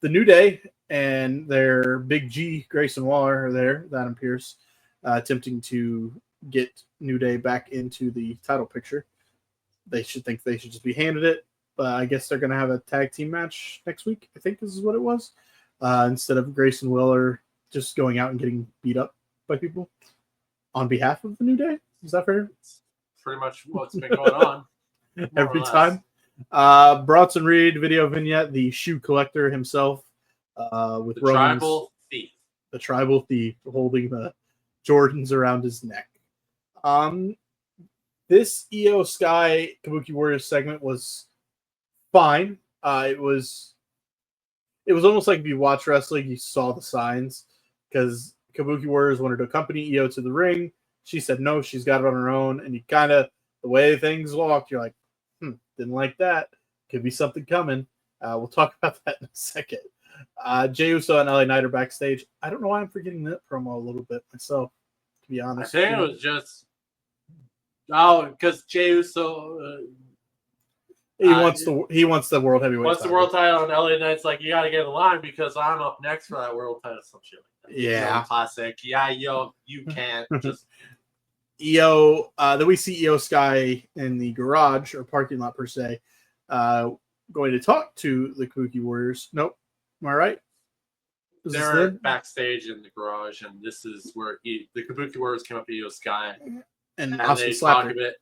New Day and their Big G, Grayson Waller, are there, Adam Pearce, attempting to get New Day back into the title picture. They should just be handed it, but I guess they're going to have a tag team match next week, I think this is what it was, instead of Grayson Waller just going out and getting beat up by people on behalf of the New Day. Is that fair? It's pretty much what's been going on every time. Bronson Reed video vignette, the shoe collector himself, with the Roman's, tribal thief. The tribal thief holding the Jordans around his neck. This Io Sky Kabuki Warriors segment was fine. It was almost like if you watch wrestling, you saw the signs, because Kabuki Warriors wanted to accompany Io to the ring. She said no, she's got it on her own. And you kind of, the way things walked, you're like, didn't like that. Could be something coming. We'll talk about that in a second. Jey Uso and LA Knight are backstage. I don't know why I'm forgetting that promo a little bit myself, to be honest. I think it was just because Jey Uso he wants the world heavyweight. Wants the world title, and LA Knight's like, you got to get in line because I'm up next for that world title. Some shit like that. Yeah, classic. Yeah, yo, you can't just. Io. Then we see Io Sky in the garage or parking lot per se, going to talk to the Kabuki Warriors. Nope. Am I right? They're backstage in the garage, and this is where the Kabuki Warriors came up to Io Sky, and they slapped her a bit,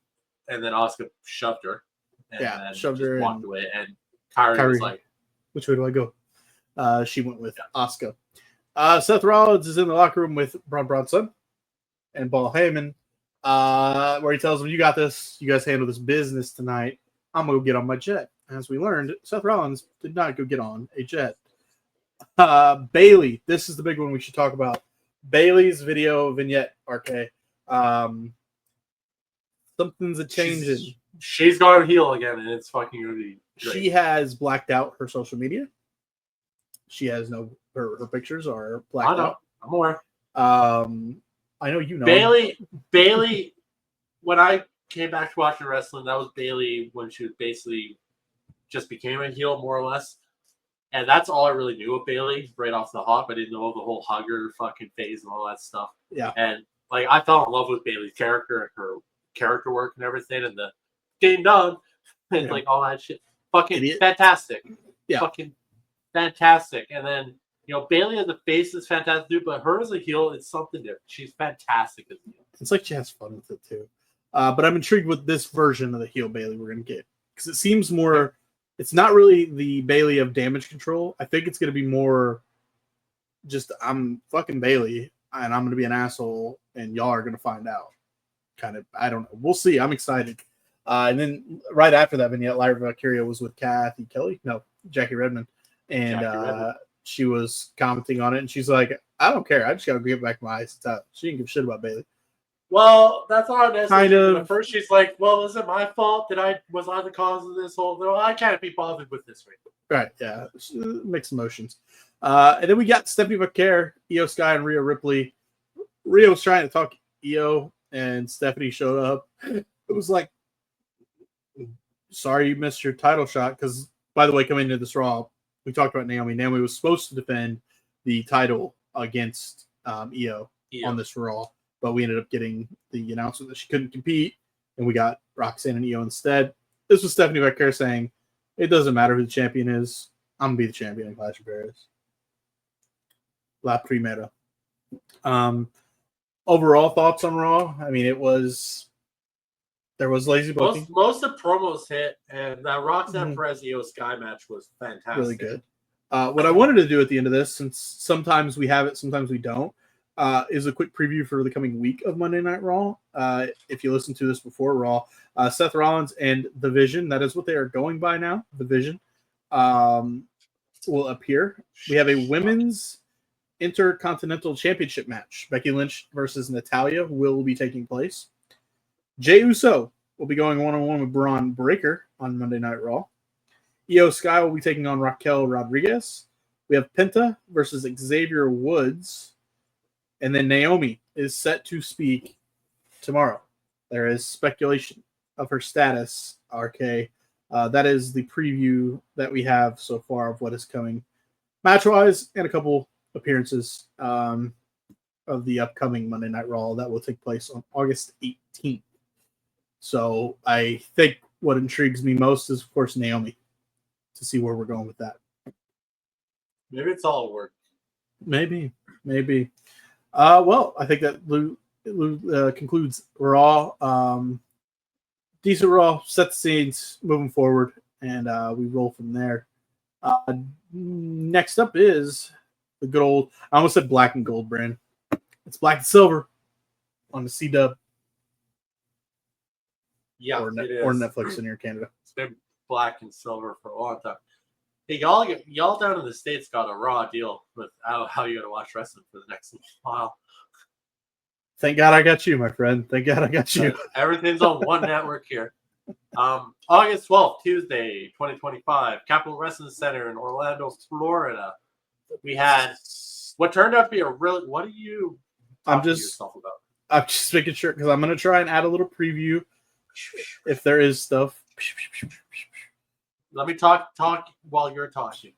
and then Asuka shoved her. And shoved her, walked away, and Kyrie was like, "Which way do I go?" She went with Asuka. Seth Rollins is in the locker room with Braun Bronson and Paul Heyman, where he tells them, "You got this. You guys handle this business tonight. I'm gonna go get on my jet." As we learned, Seth Rollins did not go get on a jet. Bayley, this is the big one we should talk about. Bayley's video vignette, RK. Something's a changing. She's gone heel again, and it's fucking gonna be great. She has blacked out her social media. She has her pictures are blacked out. I'm aware. I know you know. Bayley. When I came back to watching wrestling, that was Bayley when she was basically just became a heel, more or less. And that's all I really knew of Bayley right off the hop. I didn't know the whole hugger fucking phase and all that stuff. Yeah. And like I fell in love with Bayley's character and her character work and everything, and the game done and like all that shit. Fucking Idiot. Fantastic. Yeah. Fucking fantastic. And then Bayley as a face is fantastic too, but her as a heel, it's something different. She's fantastic as a heel. It's like she has fun with it too. But I'm intrigued with this version of the heel Bayley we're gonna get, because it seems more. It's not really the Bayley of Damage Control. I think it's gonna be more just I'm fucking Bayley and I'm gonna be an asshole and y'all are gonna find out. Kind of, I don't know. We'll see. I'm excited. And then right after that vignette, Lyra Valkyria was with Jackie Redmond, and she was commenting on it, and she's like, "I don't care. I just gotta get back my eyes out." She didn't give a shit about Bayley. Well, that's all I'm kind of. At first, she's like, "Well, is it my fault? Was I the cause of this whole? No, I can't be bothered with this right." Right? Yeah, mixed emotions. And then we got Stephanie McCare, Io Sky, and Rhea Ripley. Rhea was trying to talk Io, and Stephanie showed up. It was like, sorry you missed your title shot. Because, by the way, coming into this Raw, we talked about Naomi. Naomi was supposed to defend the title against Io on this Raw, but we ended up getting the announcement that she couldn't compete, and we got Roxanne and Io instead. This was Stephanie McCare saying, "It doesn't matter who the champion is. I'm going to be the champion in Clash of Paris." La Primera. Overall thoughts on Raw? I mean, there was lazy booking. Most of the promos hit, and that Roxanne Perez Io Sky match was fantastic. Really good. What I wanted to do at the end of this, since sometimes we have it, sometimes we don't, is a quick preview for the coming week of Monday Night Raw. If you listen to this before Raw, Seth Rollins and The Vision, that is what they are going by now, The Vision, will appear. We have a women's Intercontinental Championship match. Becky Lynch versus Natalya will be taking place. Jey Uso will be going one-on-one with Braun Breaker on Monday Night Raw. Io Sky will be taking on Raquel Rodriguez. We have Penta versus Xavier Woods. And then Naomi is set to speak tomorrow. There is speculation of her status, RK. That is the preview that we have so far of what is coming match-wise and a couple appearances of the upcoming Monday Night Raw that will take place on August 18th. So I think what intrigues me most is, of course, Naomi, to see where we're going with that. Maybe it's all work. Maybe. Well, I think that concludes Raw. Decent Raw, set the scenes, moving forward, and we roll from there. Next up is the good old, I almost said black and gold brand. It's black and silver on the C-Dub. Yeah, or Netflix in here, Canada. It's been black and silver for a long time. Hey, y'all down in the States got a Raw deal with how you got to watch wrestling for the next while. Thank God I got you, my friend. Thank God I got you. Everything's on one network here. August 12th, Tuesday, 2025, Capitol Wrestling Center in Orlando, Florida. We had what turned out to be a really. What are you talking to yourself about? I'm just making sure because I'm going to try and add a little preview if there is stuff. Let me talk while you're talking.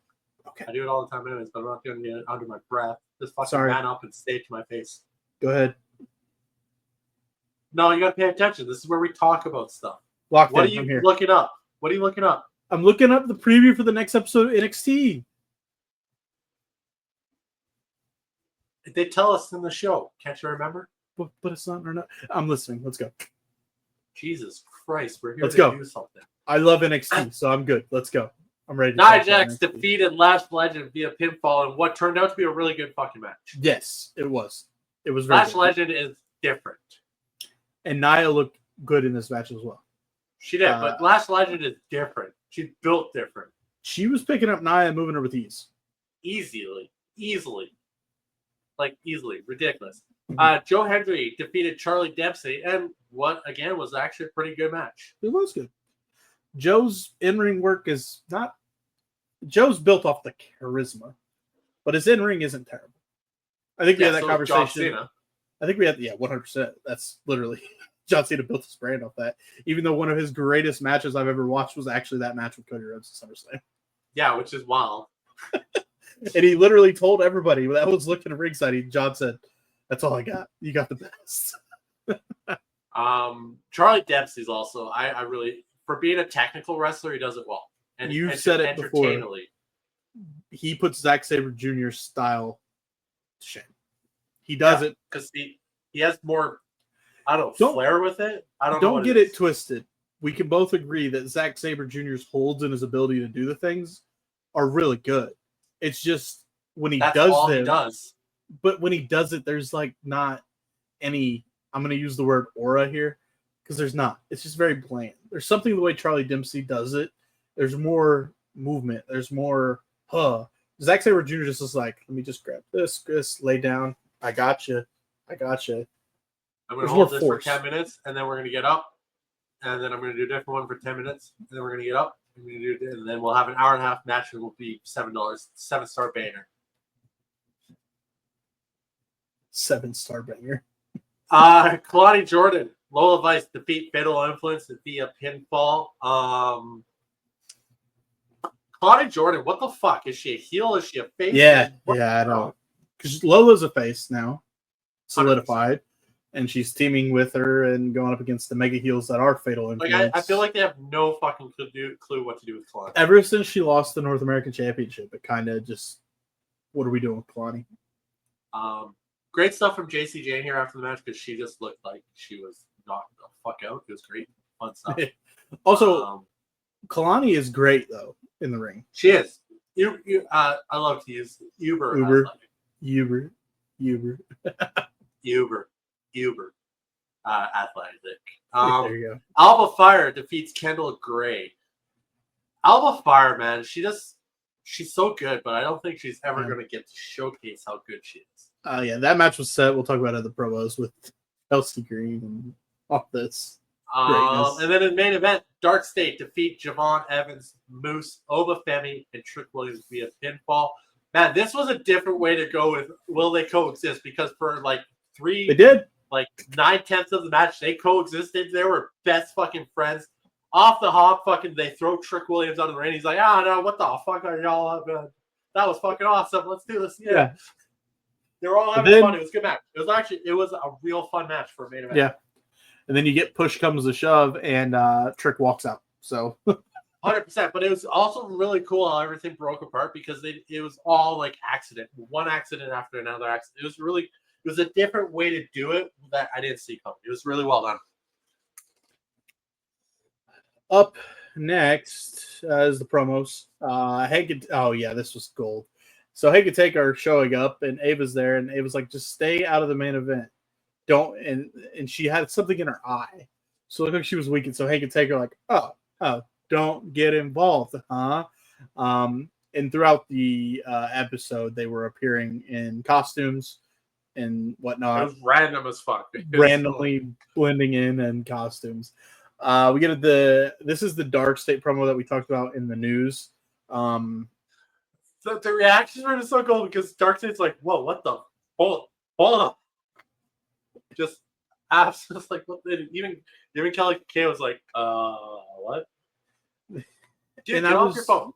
Okay. I do it all the time anyways, but I'm not going to get it under my breath. Just fucking man up and say it to my face. Go ahead. No, you got to pay attention. This is where we talk about stuff. Locked what in. are you looking up? What are you looking up? I'm looking up the preview for the next episode of NXT. They tell us in the show. Can't you remember? But it's not. I'm listening. Let's go. Jesus Christ, we're here Let's to go. do something. I love NXT, so I'm good. Let's go. I'm ready. Nia Jax defeated Lash Legend via pinfall in what turned out to be a really good fucking match. Yes, it was. It was very Lash good. Legend is different. And Nia looked good in this match as well. She did, but Lash Legend is different. She's built different. She was picking up Nia and moving her with ease. Easily. Ridiculous. Joe Hendry defeated Charlie Dempsey, and what again was actually a pretty good match. It was good. Joe's in-ring work is not. Joe's built off the charisma, but his in-ring isn't terrible. I think we had that conversation. John Cena. I think we had 100%. That's literally John Cena built his brand off that. Even though one of his greatest matches I've ever watched was actually that match with Cody Rhodes at SummerSlam. Yeah, which is wild. And he literally told everybody that was looking at ringside. John said, "That's all I got. You got the best." Charlie Dempsey's also. I really, for being a technical wrestler, he does it well. And you said it before. He puts Zack Sabre Jr.'s style to shame. He does it because he has more. I don't know, flair with it. I don't know. Don't get it twisted. We can both agree that Zack Sabre Jr.'s holds and his ability to do the things are really good. It's just when he does them. He does. But when he does it, there's like not any. I'm going to use the word aura here because there's not. It's just very bland. There's something the way Charlie Dempsey does it. There's more movement. There's more. Zack Sabre Jr. just is like, let me just grab this, lay down. I got you. I'm going to hold this for 10 minutes, and then we're going to get up, and then I'm going to do a different one for 10 minutes, and then we're going to get up, and then we'll have an hour and a half match, and it will be $7, 7-star banger. 7-star banger. Kalani Jordan, Lola Vice defeat Fatal Influence via pinfall. Kalani Jordan, what the fuck? Is she a heel? Is she a face? Yeah, I don't. Because Lola's a face now, solidified, 100%. And she's teaming with her and going up against the mega heels that are Fatal Influence. Like I feel like they have no fucking clue what to do with Kalani. Ever since she lost the North American Championship, it kind of just, what are we doing with Kalani? Great stuff from JC Jane here after the match because she just looked like she was knocked the fuck out. It was great, fun stuff. Also, Kalani is great though in the ring. She is. I love to use Uber. Uber. Uber athletic. There you go. Alba Fire defeats Kendall Gray. Alba Fire, man, she's so good, but I don't think she's ever going to get to showcase how good she is. Yeah, that match was set. We'll talk about it in the promos with Chelsea Green and all this. And then in the main event, Dark State defeat Javon Evans, Moose, Obafemi, and Trick Williams via pinfall. Man, this was a different way to go with will they coexist, because for like they did 9/10 of the match, they coexisted. They were best fucking friends. Off the hop, fucking they throw Trick Williams out of the ring. He's like, no, what the fuck are y'all up? That was fucking awesome. Let's do this. Yeah. They were all having fun. It was a good match. It was a real fun match for a main event. Yeah. And then you get push comes to shove, and Trick walks out. So 100%. But it was also really cool how everything broke apart, because it was all like accident, one accident after another accident. It was a different way to do it that I didn't see coming. It was really well done. Up next is the promos. This was gold. So Hank and Taker are showing up, and Ava's there, and Ava's like, just stay out of the main event. Don't, and she had something in her eye. So it looked like she was weakened. So Hank and Taker are like, oh, don't get involved, huh? And throughout the episode, they were appearing in costumes and whatnot. It was random as fuck. Randomly blending in costumes. We get this is the Dark State promo that we talked about in the news. So the reactions were just so cool, because Dark State's like, whoa, what the? Hold up. Just like, what? Even Kelly Kay was like, what? Dude, get off your phone.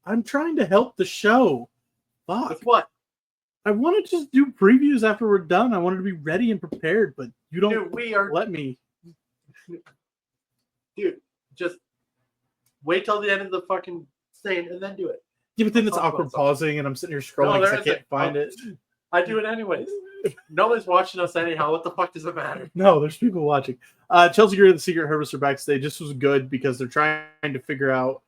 I'm trying to help the show. Fuck. With what? I want to just do previews after we're done. I wanted to be ready and prepared, but you don't let me. Dude, just wait till the end of the fucking thing and then do it. Yeah, but then it's awkward pausing, and I'm sitting here scrolling because I can't find it. I do it anyways. Nobody's watching us anyhow. What the fuck does it matter? No, there's people watching. Chelsea Green and the Secret Herbis are backstage. This was good because they're trying to figure out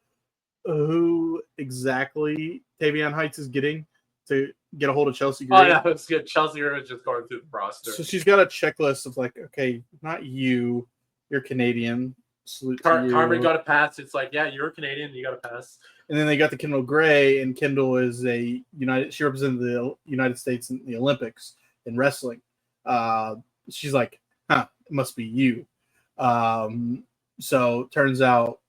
who exactly Tavion Heights is getting to get a hold of Chelsea Green. Oh, yeah, it's good. Chelsea Green is just going through the roster. So she's got a checklist of like, okay, not you. You're Canadian. Salute to you. Carmen got a pass. It's like, yeah, you're Canadian. You got a pass. And then they got the Kendall Gray, and Kendall is she represented the United States in the Olympics in wrestling. She's like, it must be you. So turns out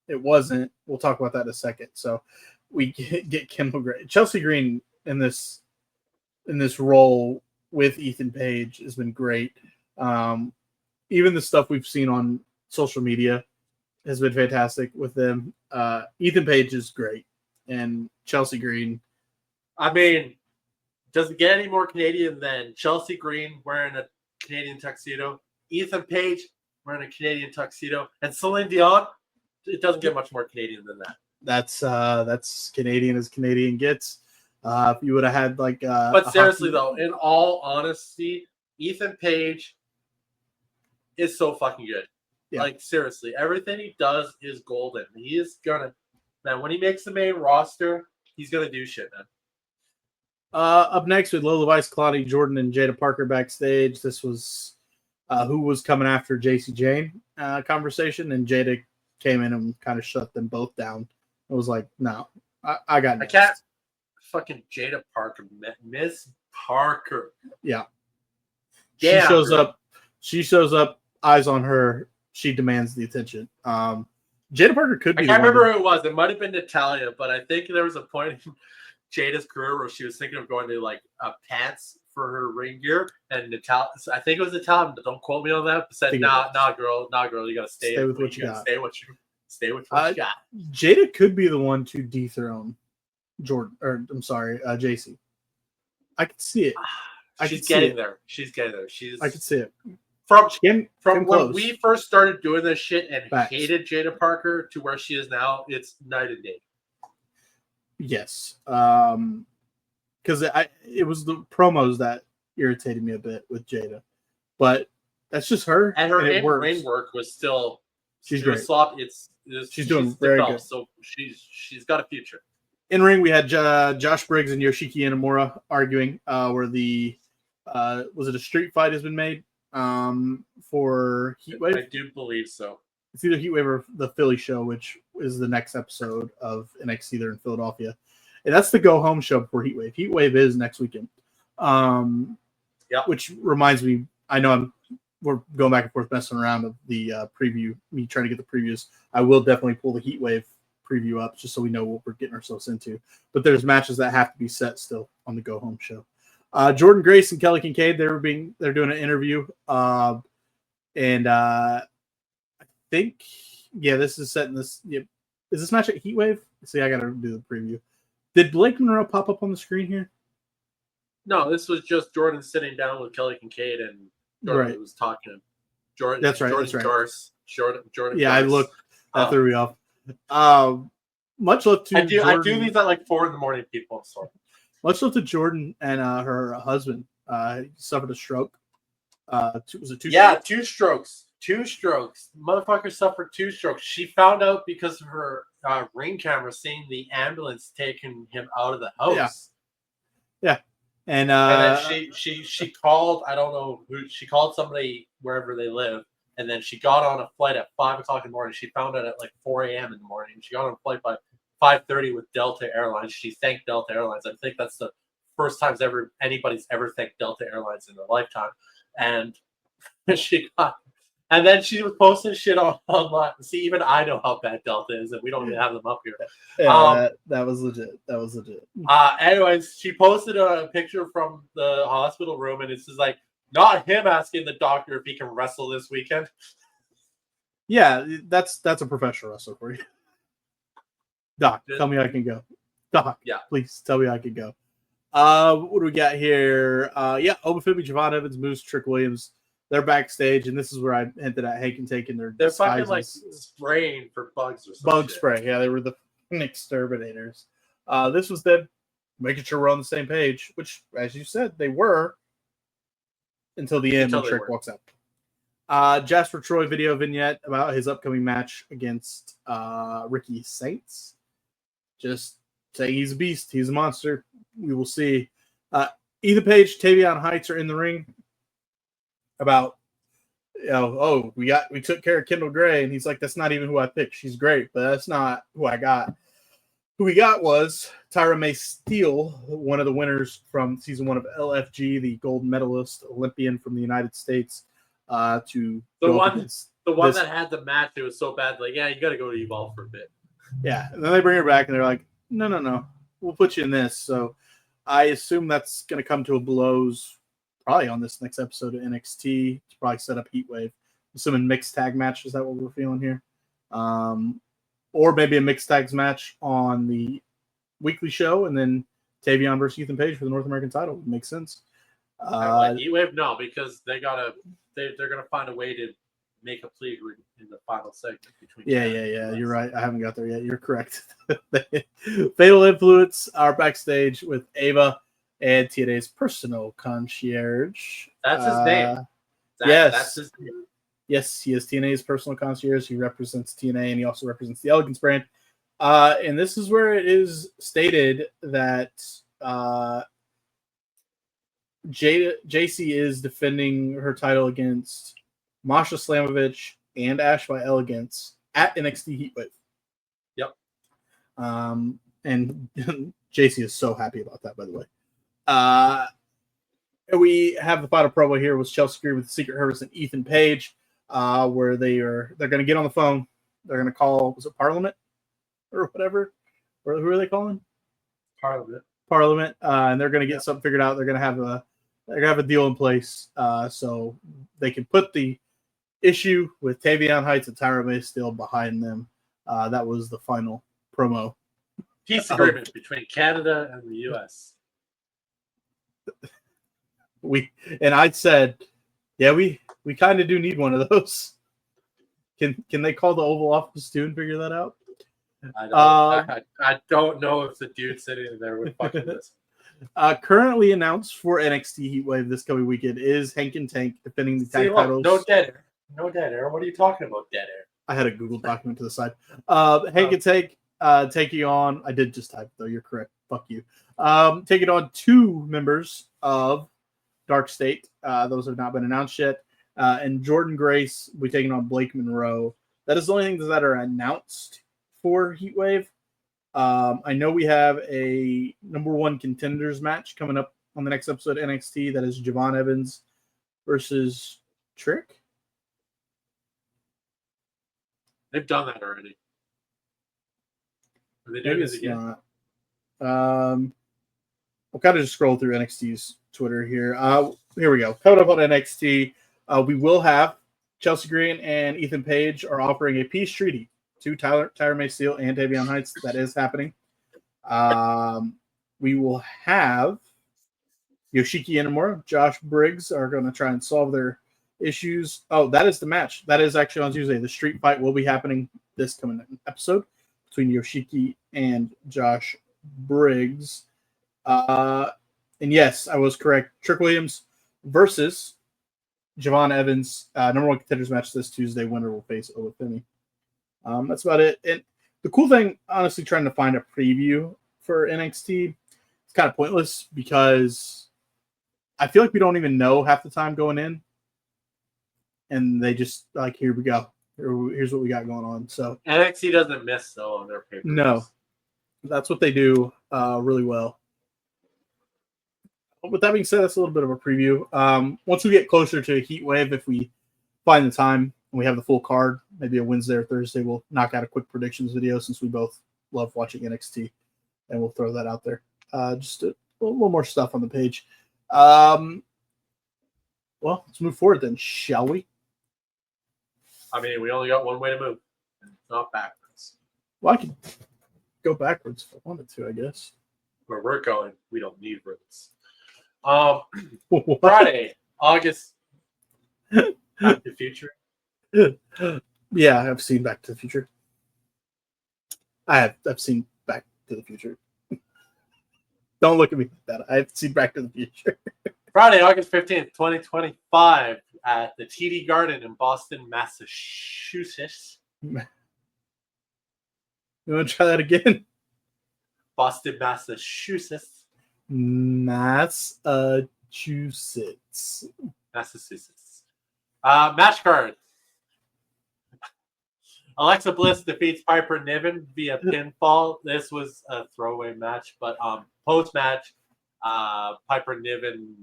it wasn't. We'll talk about that in a second. So we get Kendall Gray. Chelsea Green in this role with Ethan Page has been great. Even the stuff we've seen on social media has been fantastic with them. Ethan Page is great, and Chelsea Green. I mean, does it get any more Canadian than Chelsea Green wearing a Canadian tuxedo, Ethan Page wearing a Canadian tuxedo, and Celine Dion? It doesn't get much more Canadian than that. That's Canadian as Canadian gets. If you would have had like, but seriously though, in all honesty, Ethan Page is so fucking good. Yeah. Like, seriously, everything he does is golden. He is gonna, man, when he makes the main roster, he's gonna do shit, man. Up next with Lola Vice, Claudia Jordan, and Jada Parker backstage. This was who was coming after JC Jane conversation, and Jada came in and kind of shut them both down. I was like, no, I got next. I can't fucking Jada Parker, Miss Parker. Yeah. Damn, she shows up, eyes on her. She demands the attention. Jada Parker could be. I can't remember who it was. It might have been Natalia, but I think there was a point in Jada's career where she was thinking of going to like pants for her ring gear, and Natalia. I think it was Natalia. Don't quote me on that. Said, "Nah, girl, you gotta stay with what you got. Stay with what you got." Jada could be the one to dethrone Jordan, or I'm sorry, JC. I could see it. She's getting there. I could see it. From when we first started doing this shit and hated Jada Parker to where she is now, it's night and day. Yes. Because it was the promos that irritated me a bit with Jada. But that's just her. And her in-ring work was still... She's great. She's doing very good. So she's got a future. In ring, we had Josh Briggs and Yoshiki Inamura arguing where the was it a street fight has been made for Heatwave? I do believe so. It's either Heatwave or the Philly show, which is the next episode of NXT there in Philadelphia. And that's the go home show before Heatwave. Heatwave is next weekend. Which reminds me, I know we're going back and forth messing around of the preview, me trying to get the previews. I will definitely pull the Heatwave preview up just so we know what we're getting ourselves into. But there's matches that have to be set still on the go home show. Jordan Grace and Kelly Kincaid, they're doing an interview. I think, this is set in this. Yeah, is this match at Heatwave? See, I got to do the preview. Did Blake Monroe pop up on the screen here? No, this was just Jordan sitting down with Kelly Kincaid and Jordan was talking to him. Jordan. That's right. Jordan. Yeah, I looked. That threw me off. Much love to I do these at like 4 a.m, people. So much love to Jordan and her husband. He suffered a stroke. Was it 2 strokes? Yeah, 2 strokes. 2 strokes. Motherfucker suffered 2 strokes. She found out because of her ring camera seeing the ambulance taking him out of the house. Yeah. And then she called, I don't know who, she called somebody wherever they live, and then she got on a flight at 5 o'clock in the morning. She found out at like 4 a.m. in the morning. She got on a flight by 5:30 with Delta Airlines. She thanked Delta Airlines. I think that's the first time anybody's ever thanked Delta Airlines in their lifetime. And and then she was posting shit online. See, even I know how bad Delta is, and we don't even have them up here. Yeah, that was legit. Anyways, she posted a picture from the hospital room, and it's just like, not him asking the doctor if he can wrestle this weekend. Yeah, that's a professional wrestler for you. Doc, tell me I can go. Doc, please tell me I can go. What do we got here? Obafibi, Javon Evans, Moose, Trick Williams. They're backstage, and this is where I hinted at Hank and taking their They're fucking like spraying for bugs or something. Bug spray. Yeah, they were the exterminators. This was them making sure we're on the same page, which, as you said, they were until the end when Trick walks out. Jasper Troy video vignette about his upcoming match against Ricky Saints. Just saying he's a beast. He's a monster. We will see. Ethan Page, Tavion Heights are in the ring. About, we took care of Kendall Gray, and he's like, that's not even who I picked. She's great, but that's not who I got. Who we got was Tyra May Steele, one of the winners from season 1 of LFG, the gold medalist Olympian from the United States. The one that had the match, it was so bad. Like, yeah, you got to go to Evolve for a bit. Yeah, and then they bring her back, and they're like, no, we'll put you in this. So I assume that's going to come to a blows. Probably on this next episode of NXT to probably set up Heatwave. Assuming mixed tag match, is that what we're feeling here? Or maybe a mixed tags match on the weekly show, and then Tavion versus Ethan Page for the North American title. Makes sense. Heatwave, no, because they're gonna find a way to make a plea agreement in the final segment between. Yeah. You're right. I haven't got there yet. You're correct. Fatal Influence are backstage with Ava and TNA's personal concierge. That's his name. That's his name. Yes, he is TNA's personal concierge. He represents TNA, and he also represents the Elegance brand. And this is where it is stated that JC is defending her title against Masha Slamovich and Ash by Elegance at NXT Heatwave. Yep. And JC is so happy about that, by the way. We have the final promo here with Chelsea Green with Secret Service and Ethan Page, where they're going to get on the phone. They're going to call, was it Parliament or whatever? Or who are they calling? Parliament. And they're going to get something figured out. They're going to have a deal in place, so they can put the issue with Tavion Heights and Tyra May Steele behind them. That was the final promo. Peace agreement between Canada and the U.S. I said, yeah, we kind of do need one of those. Can they call the Oval Office too and figure that out? I don't know if the dude sitting there would fucking this. Currently announced for NXT Heatwave this coming weekend is Hank and Tank defending the tag titles. No dead air. What are you talking about, dead air? I had a Google document to the side. Hank and Tank taking on. I did just type though. You're correct. Fuck you. Taking on 2 members of Dark State. Those have not been announced yet. And Jordan Grace will be taking on Blake Monroe. That is the only things that are announced for Heatwave. I know we have a number 1 contenders match coming up on the next episode of NXT. That is Javon Evans versus Trick. They've done that already. Are they doing it again? Not. I'll kind of just scroll through NXT's Twitter here. Here we go. Coming up on NXT, we will have Chelsea Green and Ethan Page are offering a peace treaty to Tyler May Steele and Davion Heights. That is happening. We will have Yoshiki Inamura, Josh Briggs are going to try and solve their issues. Oh, that is the match. That is actually on Tuesday. The street fight will be happening this coming episode between Yoshiki and Josh Briggs. And yes, I was correct. Trick Williams versus Javon Evans, number 1 contenders match this Tuesday. Winner will face Olufemi. That's about it. And the cool thing, honestly, trying to find a preview for NXT, it's kind of pointless because I feel like we don't even know half the time going in. And they just like, here we go. Here's what we got going on. So NXT doesn't miss though on their papers. No, that's what they do really well. With that being said, that's a little bit of a preview. Once we get closer to Heatwave, if we find the time and we have the full card, maybe a Wednesday or Thursday, we'll knock out a quick predictions video since we both love watching NXT, and we'll throw that out there. Just a little more stuff on the page. Well, let's move forward then, shall we? I mean, we only got one way to move, and it's not backwards. Well, I could go backwards if I wanted to, I guess. Where we're going, we don't need roads. Friday, August. Back to the Future. Yeah, I've seen Back to the Future. I've seen Back to the Future. Don't look at me like that. I've seen Back to the Future. Friday, August 15th, 2025, at the TD Garden in Boston, Massachusetts. You want to try that again? Boston, Massachusetts. Massachusetts. Match card. Alexa Bliss defeats Piper Niven via pinfall. This was a throwaway match, but post-match, Piper Niven,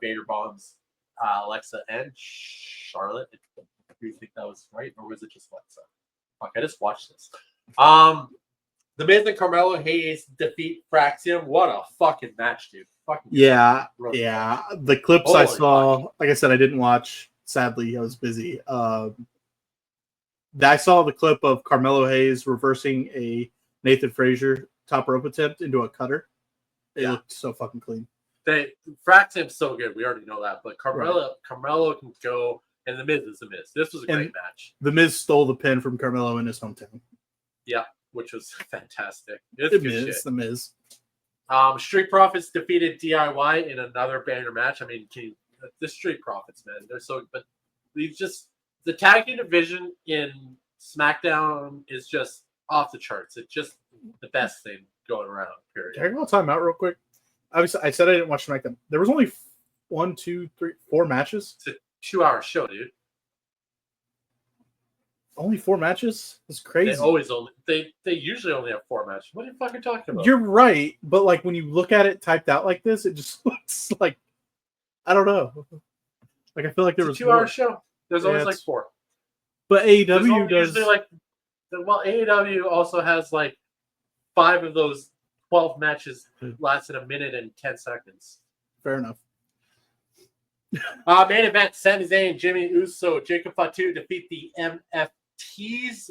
Vader bombs Alexa and Charlotte. Do you think that was right, or was it just Alexa? Fuck, I just watched this. The Miz and Carmelo Hayes defeat Fraxium. What a fucking match, dude. Fucking yeah. The clips Holy I saw, fuck. like I said, I didn't watch. Sadly, I was busy. I saw the clip of Carmelo Hayes reversing a Nathan Frazier top rope attempt into a cutter. It looked so fucking clean. Fraxium's so good. We already know that. But Carmelo can go, and The Miz is The Miz. This was a great match. The Miz stole the pin from Carmelo in his hometown. Yeah, which was fantastic. It's good shit. The Miz. Street Profits defeated DIY in another banner match. I mean, the Street Profits, man, they're so. But the tag team division in SmackDown is just off the charts. It's just the best thing going around. Period. Can I go time out real quick? I said I didn't watch SmackDown. There was only 1, 2, 3, 4 matches. It's a 2-hour show, dude. Only 4 matches? That's crazy. They usually only have 4 matches. What are you fucking talking about? You're right, but like when you look at it typed out like this, it just looks like I don't know. Like I feel like there was a 2-hour show. There's always like 4. But AEW does usually AEW also has like 5 of those 12 matches lasted a minute and 10 seconds. Fair enough. Main event: Sami Zayn, Jimmy Uso, Jacob Fatu defeat the MFTs.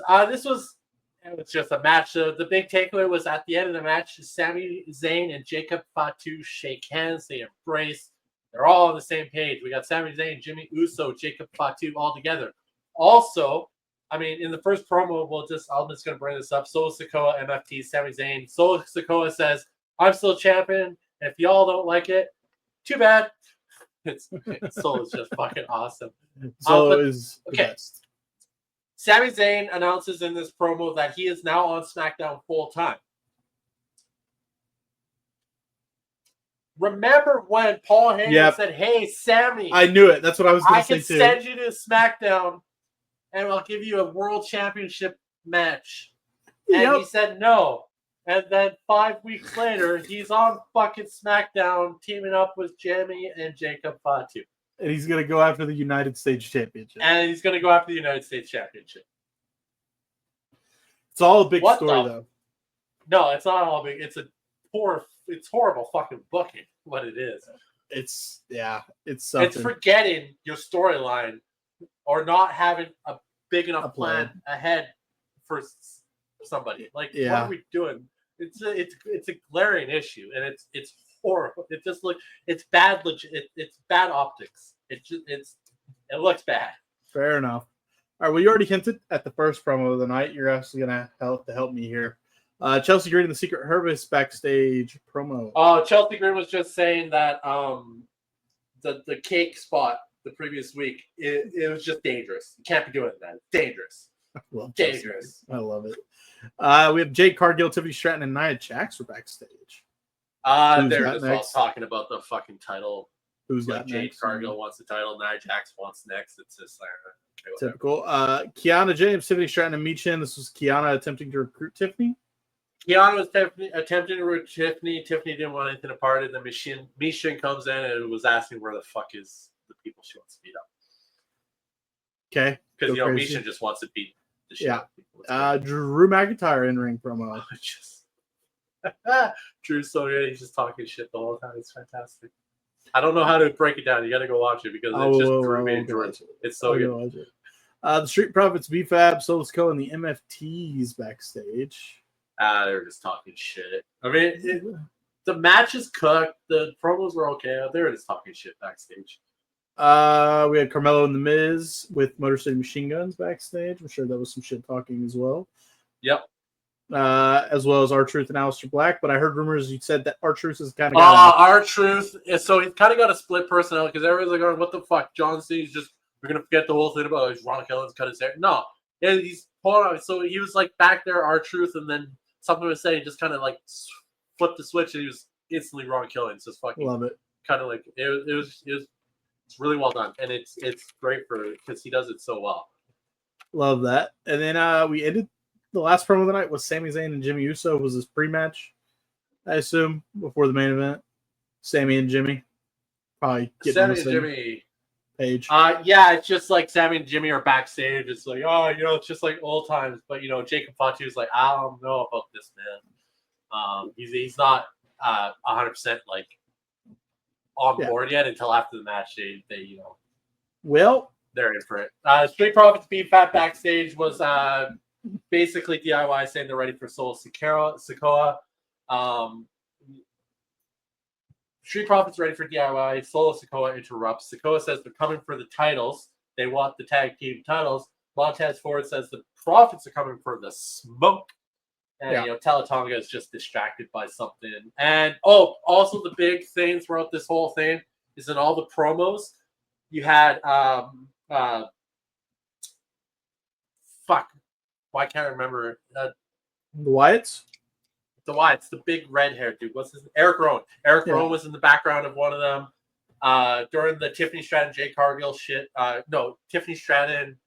It was just a match. So the big takeaway was at the end of the match, Sami Zayn and Jacob Fatu shake hands. They embrace. They're all on the same page. We got Sami Zayn, Jimmy Uso, Jacob Fatu all together. Also, I mean, in the first promo, I'm just going to bring this up. Solo Sikoa, MFT, Sami Zayn. Solo Sikoa says, "I'm still champion. And if y'all don't like it, too bad." Solo is just fucking awesome. Solo is the best. Sami Zayn announces in this promo that he is now on SmackDown full time. Remember when Paul Heyman said, "Hey, Sammy, I knew it. That's what I was going I to say can too. send you to SmackDown, and I'll give you a World Championship match." And he said no. And then 5 weeks later, he's on fucking SmackDown teaming up with Jimmy and Jacob Fatu. And he's going to go after the United States Championship. And he's going to go after the United States Championship. It's all a big story, though. No, it's not all big. It's horrible fucking booking, what it is. It's something. It's forgetting your storyline or not having a big enough plan ahead for somebody. Like, what are we doing? It's a glaring issue, and it's horrible. It just it's bad. It's bad optics. It looks bad. Fair enough. All right. Well, you already hinted at the first promo of the night. You're actually gonna help me here. Chelsea Green and the Secret Service backstage promo. Oh, Chelsea Green was just saying that the cake spot the previous week it was just dangerous. You can't be doing that. Dangerous. Dangerous. I love it. We have Jade Cargill, Tiffany Stratton, and Nia Jax are backstage. They're just all talking about the fucking title. Who's like got Jade next? Cargill wants the title. Nia Jax wants next. It's just like okay, typical. Kiana James, Tiffany Stratton, and Michin. This was Kiana attempting to recruit Tiffany. Kiana was attempting to recruit Tiffany. Tiffany didn't want anything to part of. Then Michin comes in and was asking where the fuck is the people she wants to beat up. Okay. Because Michin just wants to beat the shit out of people. Drew McIntyre in ring promo. Drew's so good. He's just talking shit the whole time. It's fantastic. I don't know how to break it down. You got to go watch it because it's just Drew being Drew. It's so good. The Street Profits, B-Fab, Solo Sikoa, and the MFTs backstage. They're just talking shit. I mean, the match is cooked. The promos were okay. They're just talking shit backstage. We had Carmelo and The Miz with Motor City Machine Guns backstage. I'm sure that was some shit talking as well. Yep. As well as R-Truth and Aleister Black. But I heard rumors you said that R-Truth is kind of R-Truth. So he's kind of got a split personality because everyone's like, oh, what the fuck? John Cena's just, we're going to forget the whole thing about Ron Killings cut his hair. No. He's pulling out. So he was like back there, R-Truth, and then something was said. He just kind of like flipped the switch and he was instantly Ron Killings. Just fucking love it. Kind of like, it was it's really well done. And it's great because he does it so well. Love that. And then we ended the last promo of the night was Sami Zayn and Jimmy Uso. Was his pre-match, I assume, before the main event. Sami and Jimmy probably getting Sami and Jimmy page. Yeah, it's just like Sami and Jimmy are backstage. It's like, it's just like old times. But Jacob Fatu is like, I don't know about this man. He's not 100% like on board yet until after the match. They they're in for it. Street Profits being fat backstage was basically DIY saying they're ready for Solo Sikoa. Street Profits ready for DIY. Solo Sikoa interrupts. Sikoa says they're coming for the titles. They want the tag team titles. Montez Ford says the Profits are coming for the smoke. And Talatonga is just distracted by something. And also the big thing throughout this whole thing is in all the promos you had why can't I remember the Wyatts? The Wyatts, the big red hair dude. What's his name? Eric Rowan. Eric Rowan was in the background of one of them. During the Tiffany Stratton, Jade Cargill shit. Tiffany Stratton,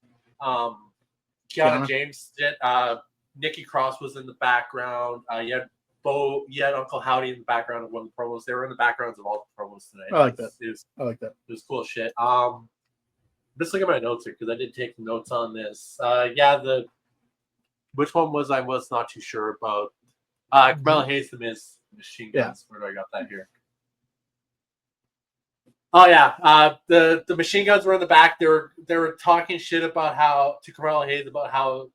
Kiana James shit. Nikki Cross was in the background. You had Uncle Howdy in the background of one of the promos. They were in the backgrounds of all the promos tonight. I like that. It was cool shit. Just look at my notes here because I did take notes on this. Which one was I was not too sure about. Carmella Hayes, the Miz Machine Guns. Where do I got that here? Oh yeah, the Machine Guns were in the back. They were talking shit about to Carmella Hayes about how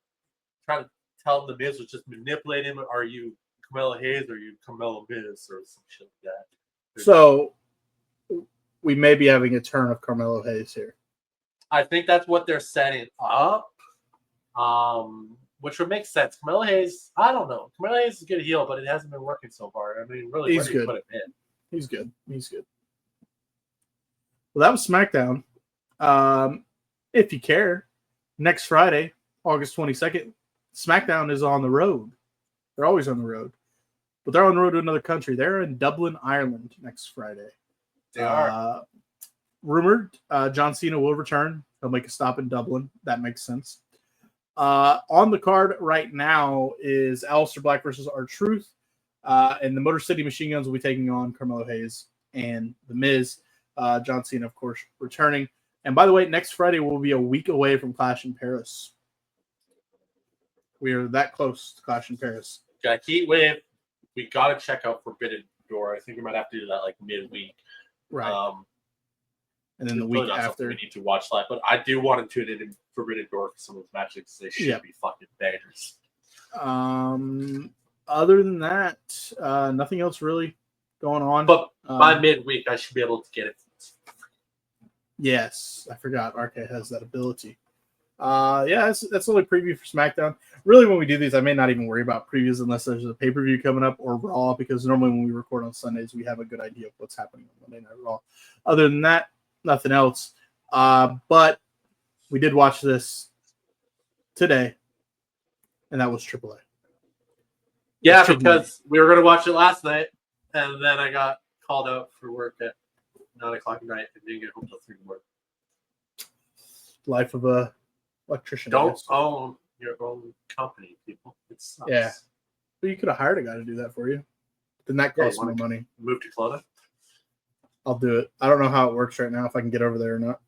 trying to tell him the Miz was just manipulating him. Are you Carmella Hayes or are you Carmella Miz or some shit like that? So we may be having a turn of Carmelo Hayes here. I think that's what they're setting up. Which would make sense. Carmelo Hayes, I don't know. Carmelo Hayes is a good heel, but it hasn't been working so far. I mean, really, he's good. Put him in. He's good. Well, that was SmackDown. If you care, next Friday, August 22nd, SmackDown is on the road. They're always on the road. But they're on the road to another country. They're in Dublin, Ireland next Friday. They are. Rumored John Cena will return. He'll make a stop in Dublin. That makes sense. On the card right now is Aleister Black versus R-Truth. And the Motor City Machine Guns will be taking on Carmelo Hayes and The Miz. John Cena, of course, returning. And by the way, next Friday will be a week away from Clash in Paris. We are that close to Clash in Paris. Got Heat Wave. We got to check out Forbidden Door. I think we might have to do that like midweek. Right. And then the Really week not something after. we need to watch live, but I do want to tune in Forbidden Door for some of those matches. They should be fucking bangers. Other than that, nothing else really going on. But by midweek, I should be able to get it. Yes, I forgot RK has that ability. That's a little preview for SmackDown. Really, when we do these, I may not even worry about previews unless there's a pay-per-view coming up or Raw, because normally when we record on Sundays, we have a good idea of what's happening on Monday Night Raw. Other than that, nothing else. But we did watch this today, and that was AAA. Yeah, because we were going to watch it last night, and then I got called out for work at 9 o'clock at night and didn't get home till 3 in the morning. Life of a electrician. Don't own your own company, people. It sucks. Yeah. Well, you could have hired a guy to do that for you. Then that costs more money. Move to Kelowna? I'll do it. I don't know how it works right now, if I can get over there or not.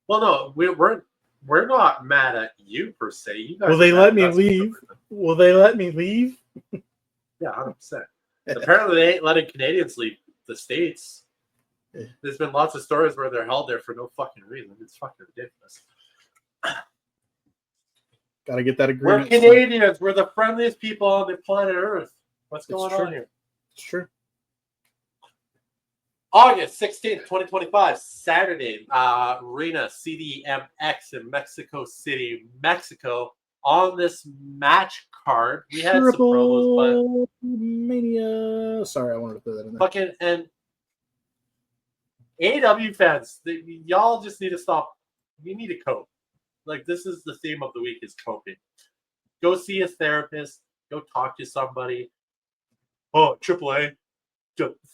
Well, no, we're not mad at you per se. You guys Will they let me leave? Will they let me leave? Yeah, 100%. Apparently, they ain't letting Canadians leave the States. Yeah. There's been lots of stories where they're held there for no fucking reason. It's fucking ridiculous. Got to get that agreement. We're Canadians. We're the friendliest people on the planet Earth. What's going on here? It's true. August 16th, 2025, Saturday, Arena CDMX in Mexico City, Mexico. On this match card, we had some promos, but Mania. Sorry, I wanted to throw that in there. Fucking and AEW fans, y'all just need to stop. You need to cope. Like, this is the theme of the week, is coping. Go see a therapist. Go talk to somebody. Oh, AAA.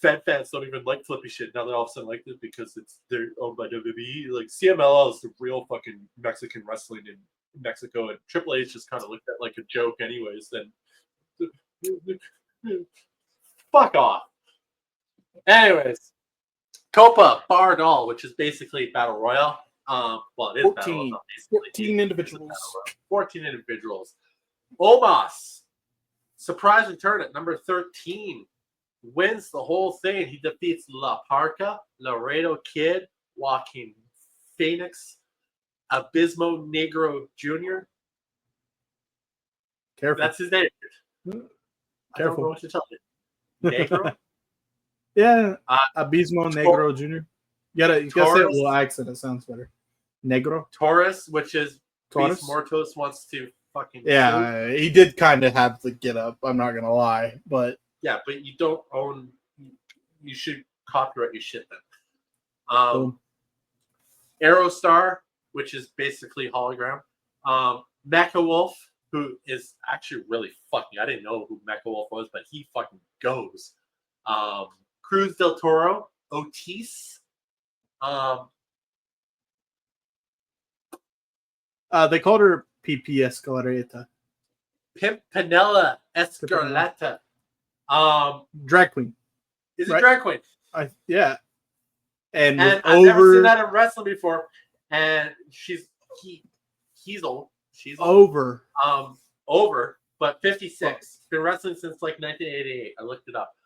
Fed fans don't even like flippy shit. Now they're all of a sudden like this because they're owned by WWE. Like, CMLL is the real fucking Mexican wrestling in Mexico, and AAA is just kind of looked at like a joke anyways. Then fuck off. Anyways, Copa Bardol, which is basically Battle Royale. Well, it is 14, Battle Royale, 14 individuals. 14 individuals. Omos, surprise return at number 13, wins the whole thing. He defeats La Parca, Laredo Kid, Joaquin Phoenix, Abismo Negro Jr. Careful. That's his name. Careful. I don't know what to tell you. Negro? Yeah. Abismo Negro Jr. You gotta say it with a little accent. It sounds better. Negro. Taurus, which is Taurus? Beast Mortos wants to fucking Yeah, he did kind of have the get up. I'm not gonna lie, but yeah, but you don't own. You should copyright your shit then. Aerostar, which is basically hologram. Mecha Wolf, who is actually really fucking. I didn't know who Mecha Wolf was, but he fucking goes. Cruz del Toro, Otis. they called her PP Escalareta. Pimpinella Escarlata. Drag queen. Is it Right. drag queen? Yeah. And I've over never seen that in wrestling before. And he's old. She's old. Over, but 56. Been wrestling since like 1988. I looked it up.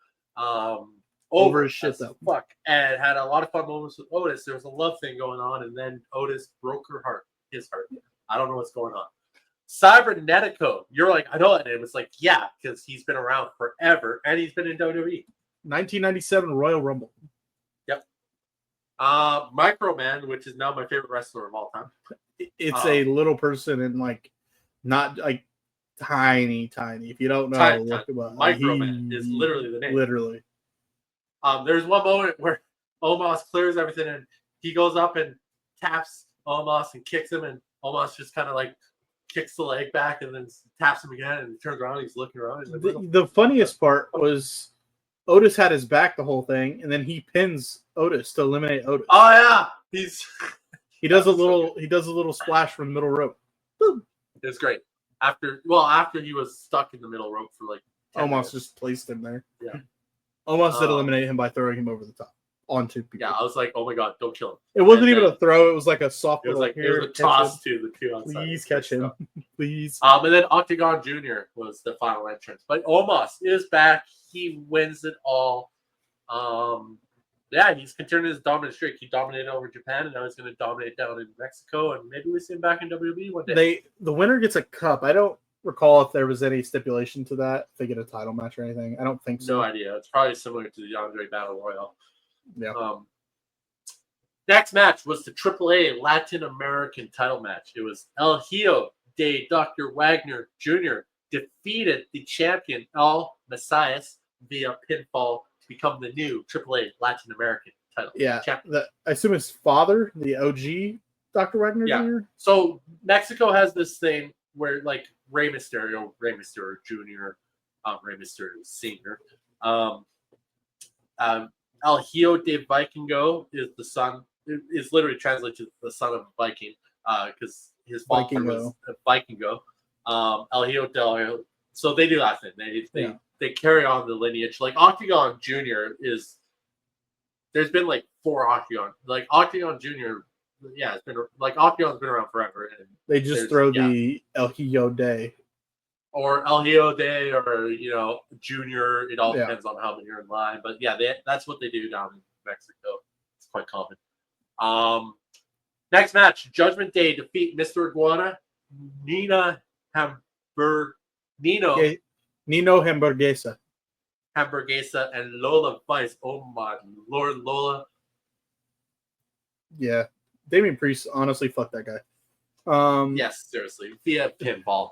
Over his shit though. Fuck. And had a lot of fun moments with Otis. There was a love thing going on, and then Otis broke his heart. I don't know what's going on. Cybernetico. You're like, I know that name. It's like, yeah, because he's been around forever, and he's been in WWE. 1997 Royal Rumble. Yep. Microman, which is now my favorite wrestler of all time. It's a little person and like not like tiny. If you don't know, look about Microman is literally the name. Literally. There's one moment where Omos clears everything and he goes up and taps Omos and kicks him, and Omos just kind of like kicks the leg back and then taps him again and turns around. He's looking around. He's like, The funniest part was Otis had his back the whole thing, and then he pins Otis to eliminate Otis. oh yeah, He does a little splash from the middle rope. Boom. It was great. After he was stuck in the middle rope for like 10 Omos minutes. just placed him there. Yeah. Omos did eliminate him by throwing him over the top onto people. Yeah, I was like, oh my god, don't kill him. It wasn't even a throw. It was like a soft. It was like a toss to the two outside. Please catch him, please. And then Octagon Jr. was the final entrance, but Omos is back. He wins it all. Yeah, he's continuing his dominant streak. He dominated over Japan, and now he's going to dominate down in Mexico, and maybe we see him back in WWE one day. The winner gets a cup. I don't recall if there was any stipulation to that. If they get a title match or anything, I don't think so. No idea. It's probably similar to the Andre Battle Royal. Yeah. Next match was the AAA Latin American title match. It was El Hijo de Dr. Wagner Jr. defeated the champion El Messias via pinfall to become the new AAA Latin American title champion. I assume his father, the OG Dr. Wagner Jr. So Mexico has this thing where like Rey Mysterio Jr., Rey Mysterio Sr. El Hijo de Vikingo is the son. Is literally translated to the son of Viking, because his father was a Vikingo. El Hijo del. So they do that thing. They carry on the lineage. Like Octagon Jr. is. There's been like 4 Octagon. Like Octagon Jr. Yeah, it's been like Octagon's been around forever. And they just throw the El Hijo de. Or El Hijo de, or Junior. It all depends on how many are in line. But yeah, that's what they do down in Mexico. It's quite common. Next match, Judgment Day defeat Mr. Iguana, Nino Hamburguesa, and Lola Vice. Oh my Lord, Lola. Yeah, Damian Priest, honestly, fuck that guy. Yes, seriously, via pinfall.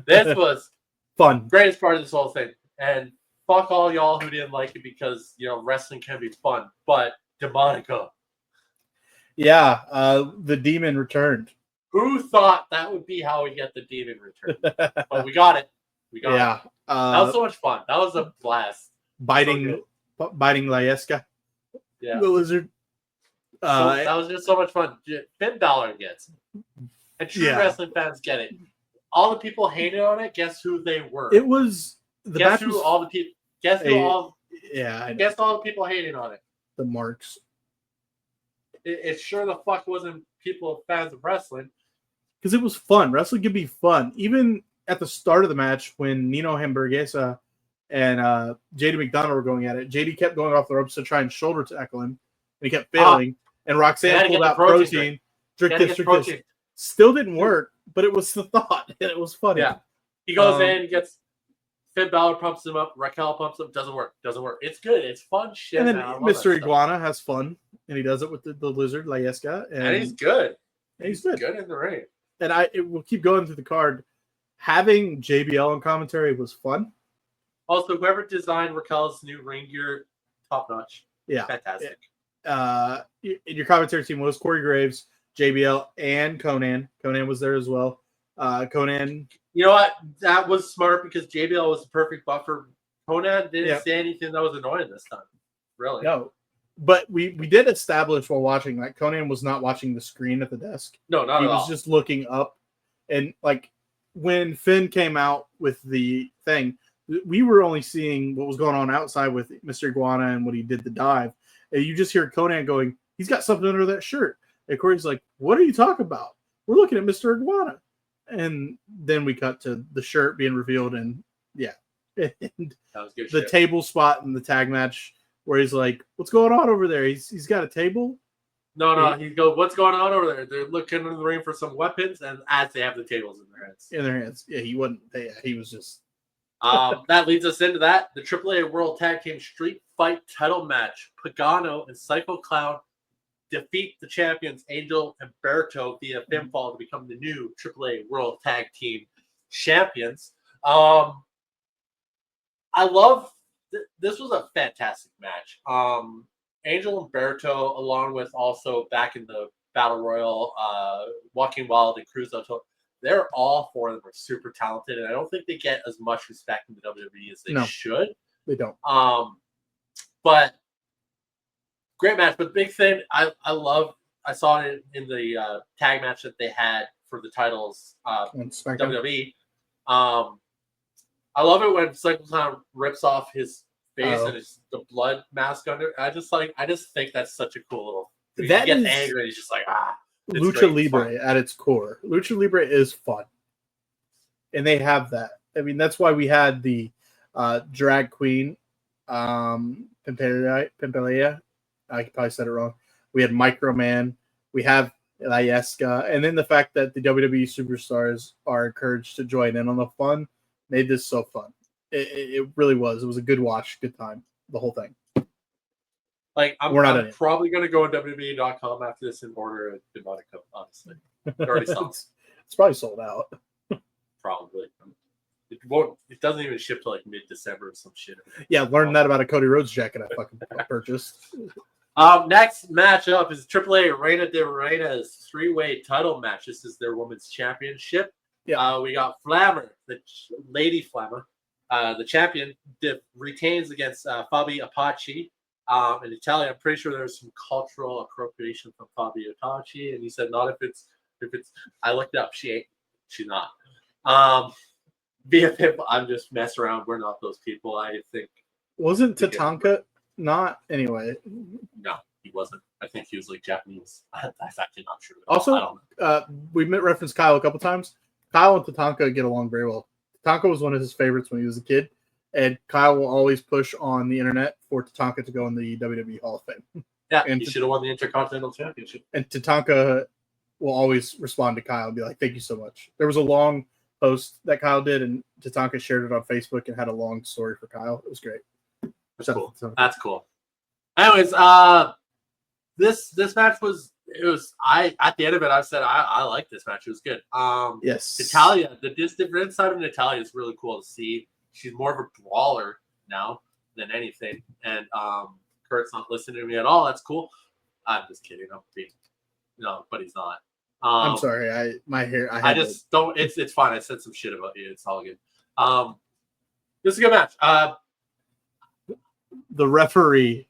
This was fun. Greatest part of this whole thing, and fuck all y'all who didn't like it because wrestling can be fun, but Demonico. Yeah, the demon returned. Who thought that would be how we get the demon returned? But we got it. That was so much fun. That was a blast. Biting Laesca. Yeah. The lizard. That was just so much fun. Finn Balor gets it. And true wrestling fans get it. All the people hated on it, guess who they were? It was the Guess who all the people guess all the people hating on it. The marks. It sure the fuck wasn't people fans of wrestling. Because it was fun. Wrestling could be fun. Even at the start of the match when Nino Hamburguesa and JD McDonald were going at it, JD kept going off the ropes to try and shoulder tackle him. And he kept failing. And Roxanne pulled out protein. Drink this. Still didn't work, but it was the thought. And it was funny. Yeah. He goes in, he gets Finn Balor pumps him up, Raquel pumps him, doesn't work. It's good. It's fun shit. And then Mr. Iguana has fun. And he does it with the lizard, Laesca. And he's good. He's good. Good in the ring. And it will keep going through the card. Having JBL on commentary was fun. Also, whoever designed Raquel's new ring gear, top notch. Yeah. Fantastic. Your commentary team was Corey Graves, JBL, and Conan. Conan was there as well. Conan. You know what? That was smart because JBL was the perfect buffer. Conan didn't say anything that was annoying this time. Really? No. But we did establish while watching that Conan was not watching the screen at the desk. No, not at all. He was just looking up. And like when Finn came out with the thing, we were only seeing what was going on outside with Mr. Iguana and when he did the dive. And you just hear Conan going, he's got something under that shirt. And Corey's like, what are you talking about? We're looking at Mr. Iguana. And then we cut to the shirt being revealed. And yeah. And that was good. The table spot in the tag match where he's like, what's going on over there? He's got a table? No. He goes, what's going on over there? They're looking in the ring for some weapons, and as they have the tables in their hands. Yeah, he wasn't. Yeah, he was just. That leads us into that. The AAA World Tag Team Street Fight title match. Pagano and Psycho Clown defeat the champions Angel and Berto via pinfall to become the new AAA World Tag Team champions. I love. This was a fantastic match. Angel and Berto, along with also back in the Battle Royal, Joaquin Wilde, and Cruz del Toro. They're all 4 of them are super talented, and I don't think they get as much respect in the WWE as they should. They don't. But great match. But the big thing I saw it in the tag match that they had for the titles WWE. I love it when Cycle Clown rips off his face and it's the blood mask under. I just think that's such a cool little. He gets angry and he's just like Lucha Libre at its core. Lucha Libre is fun, and they have that. I mean, that's why we had the drag queen, Pimpelea. I probably said it wrong. We had Microman. We have Layeska, and then the fact that the WWE superstars are encouraged to join in on the fun made this so fun. It really was. It was a good watch, good time, the whole thing. Like I'm probably gonna go on WWE.com after this and order a Demonica. Honestly, already sold. It's probably sold out. Probably. It won't. It doesn't even ship till like mid-December or some shit. Yeah, learned that about a Cody Rhodes jacket I fucking purchased. Next matchup is AAA Reina de Reinas 3-way title match. This is their women's championship. Yeah. We got Flammer, the Lady Flammer, the champion, retains against Fabi Apache. In Italian, I'm pretty sure there's some cultural appropriation from Fabio Apache, and he said not if it's. I looked it up. She's not. BFF, I'm just messing around. We're not those people. I think. Wasn't Tatanka not anyway? No, he wasn't. I think he was like Japanese. I'm actually not sure. Also, we referenced Kyle a couple times. Kyle and Tatanka get along very well. Tatanka was one of his favorites when he was a kid, and Kyle will always push on the internet for Tatanka to go in the WWE Hall of Fame. Yeah, and he should have won the Intercontinental Championship. And Tatanka will always respond to Kyle and be like, "Thank you so much." There was a long post that Kyle did, and Tatanka shared it on Facebook and had a long story for Kyle. It was great. That's cool. That's cool. Anyways, this match was. It was at the end of it. I said I like this match. It was good. Yes, Natalia. The different side of Natalia is really cool to see. She's more of a brawler now than anything. And Kurt's not listening to me at all. That's cool. I'm just kidding. But he's not. I'm sorry. I just don't. It's fine. I said some shit about you. It's all good. This is a good match. The referee.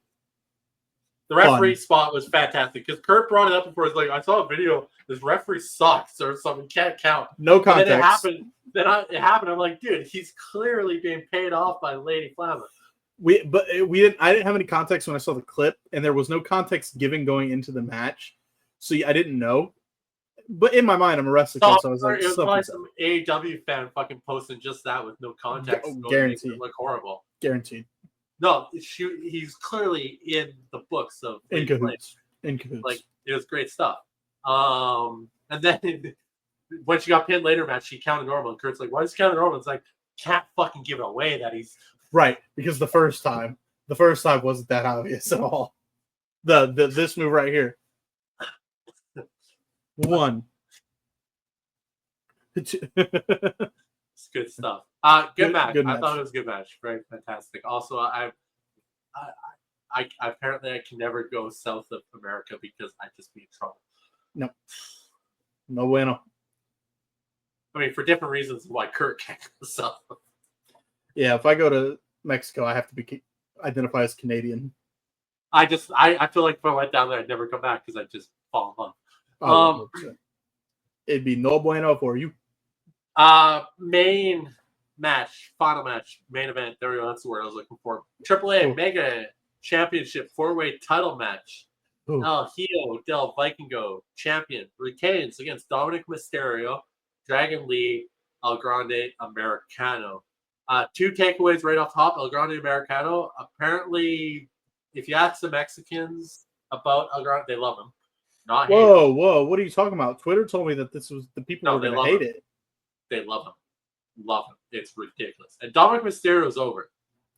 The referee spot was fantastic because Kurt brought it up before. He's like, I saw a video. This referee sucks or something. Can't count. No context. And then it happened. It happened. I'm like, dude, he's clearly being paid off by Lady Flammer. I didn't have any context when I saw the clip, and there was no context given going into the match, so I didn't know. But in my mind, I'm a wrestling fan, so I was like, it was like some AEW fan fucking posting just that with no context. Guaranteed. It look horrible. Guaranteed. No, he's clearly in the books of in cahoots. Like it was great stuff. And then when she got pinned later match, she counted normal. And Kurt's like, "Why is he counting normal?" It's like, can't fucking give it away that he's right because the first time wasn't that obvious at all. This move right here. One. It's good stuff. Good match. I thought it was a good match. Very fantastic. Also, I apparently I can never go south of America because I just be in trouble. No bueno. I mean, for different reasons why Kurt can't go south. Yeah, if I go to Mexico, I have to identify as Canadian. I feel like if I went down there, I'd never come back because I'd just fall in love. It'd be no bueno for you. Main match, final match, main event. There we go. That's the word I was looking for. AAA Mega Championship 4-way title match. El Hijo del Vikingo champion retains against Dominic Mysterio, Dragon Lee, El Grande Americano. 2 takeaways right off top. El Grande Americano. Apparently, if you ask the Mexicans about El Grande, they love him. Not whoa, what are you talking about? Twitter told me that this was the people were going to hate it. They love him. Love him. It's ridiculous. And Dominic Mysterio's over.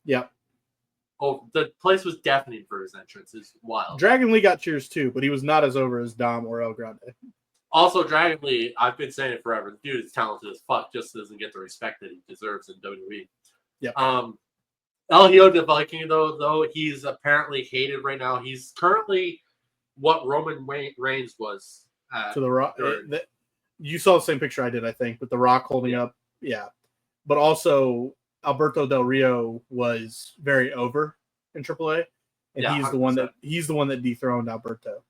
Yep. Oh, the place was deafening for his entrance. It's wild. Dragon Lee got cheers too, but he was not as over as Dom or El Grande. Also, Dragon Lee, I've been saying it forever. The dude is talented as fuck, just doesn't get the respect that he deserves in WWE. Yeah. El Hijo del Viking, though he's apparently hated right now. He's currently what Roman Reigns was. To the Rock. You saw the same picture I did, I think, with the Rock holding up. Yeah, but also Alberto Del Rio was very over in AAA, and Yeah, he's the one that dethroned Alberto.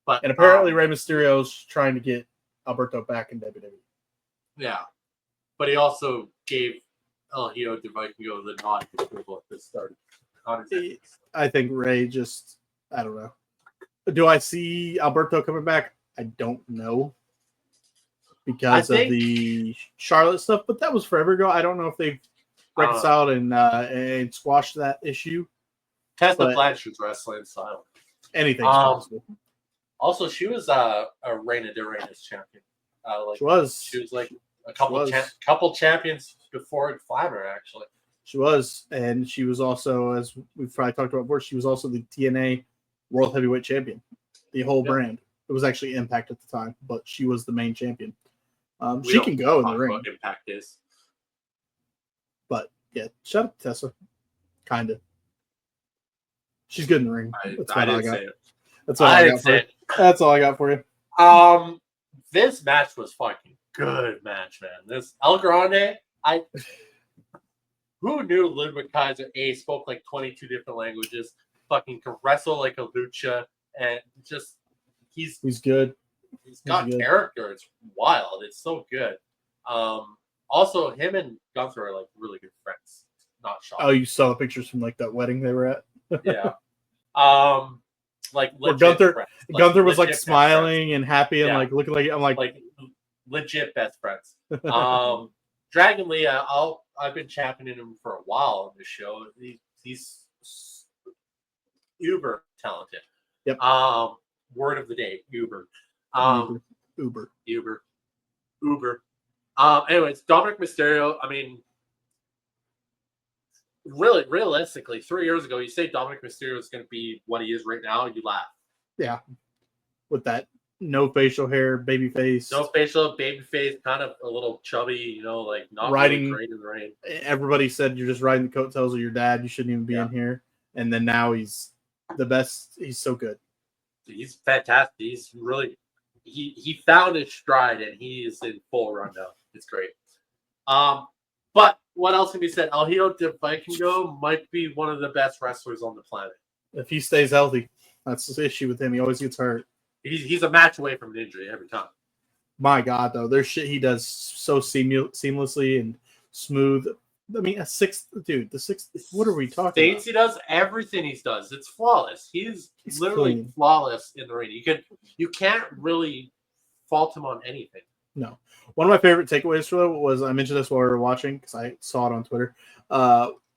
But And apparently, Rey Mysterio's trying to get Alberto back in WWE. Yeah, but he also gave El Hijo de Vikingo the nod to approval at the start. I think Rey just, I don't know. Do I see Alberto coming back? I don't know because of the Charlotte stuff, but that was forever ago. I don't know if they've reconciled and squashed that issue. Tessa Blanchard's wrestling style. Anything's possible. Also, she was a Reina de Reinas champion. She was like a couple champions before Flamer, actually. She was, and she was also, as we've probably talked about before, she was also the TNA World Heavyweight Champion. The whole brand. It was actually Impact at the time, but she was the main champion. She can go in the ring. Impact is. But yeah, shout out to Tessa. Kind of. She's good in the ring. That's all I got. That's all I got for you. That's all I got for you. This match was fucking good match, man. This El Grande, who knew Ludwig Kaiser spoke like 22 different languages, fucking can wrestle like a lucha, and just he's good. He's got character. It's wild. It's so good. Also, him and Gunther are like really good friends. Not shocking. Oh, you saw the pictures from like that wedding they were at? Yeah. Like Gunther was like smiling and happy and like looking like I'm like legit best friends. Dragon Lee, I've been championing him for a while on this show. He's uber talented. Yep. Word of the day, uber. Uber. Anyways, Dominic Mysterio. I mean, really, realistically, 3 years ago, you say Dominic Mysterio is going to be what he is right now, you laugh. Yeah, with that no facial hair, baby face. No facial, baby face, kind of a little chubby, like not riding, really great in the rain. Everybody said you're just riding the coattails of your dad. You shouldn't even be in here. And then now he's the best. He's so good. He's fantastic. He's really he found his stride and he is in full run now. It's great. But what else can be said? El Hijo de Vikingo might be one of the best wrestlers on the planet. If he stays healthy. That's the issue with him. He always gets hurt. He's a match away from an injury every time. My God, though. There's shit he does so seamlessly and smooth. I mean, the sixth. What are we talking about? He does everything he does. It's flawless. He's literally clean. Flawless in the ring. You can't really fault him on anything. No. One of my favorite takeaways for that was, I mentioned this while we were watching because I saw it on Twitter.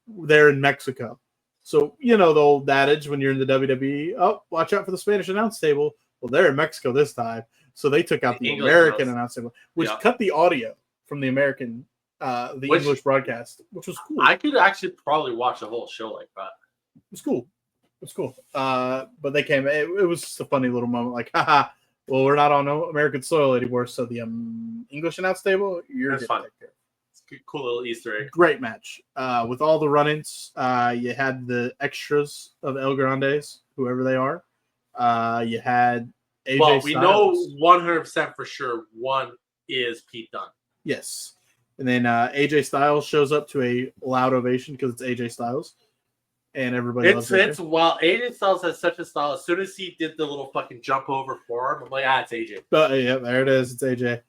They're in Mexico. So, the old adage when you're in the WWE, oh, watch out for the Spanish announce table. Well, they're in Mexico this time. So they took out the American announce table, which cut the audio from the American, English broadcast, which was cool. I could actually probably watch a whole show like that. It was cool. But they came, it was just a funny little moment like, haha, well, we're not on American soil anymore. So the English announce table, you're fine. Cool little Easter egg. Great match. With all the run-ins, you had the extras of El Grandes, whoever they are. You had AJ Styles. We know 100% for sure one is Pete Dunne. Yes. And then AJ Styles shows up to a loud ovation because it's AJ Styles. And everybody loves it. Well, AJ Styles has such a style. As soon as he did the little fucking jump over forearm, I'm like, it's AJ. Yeah, there it is. It's AJ.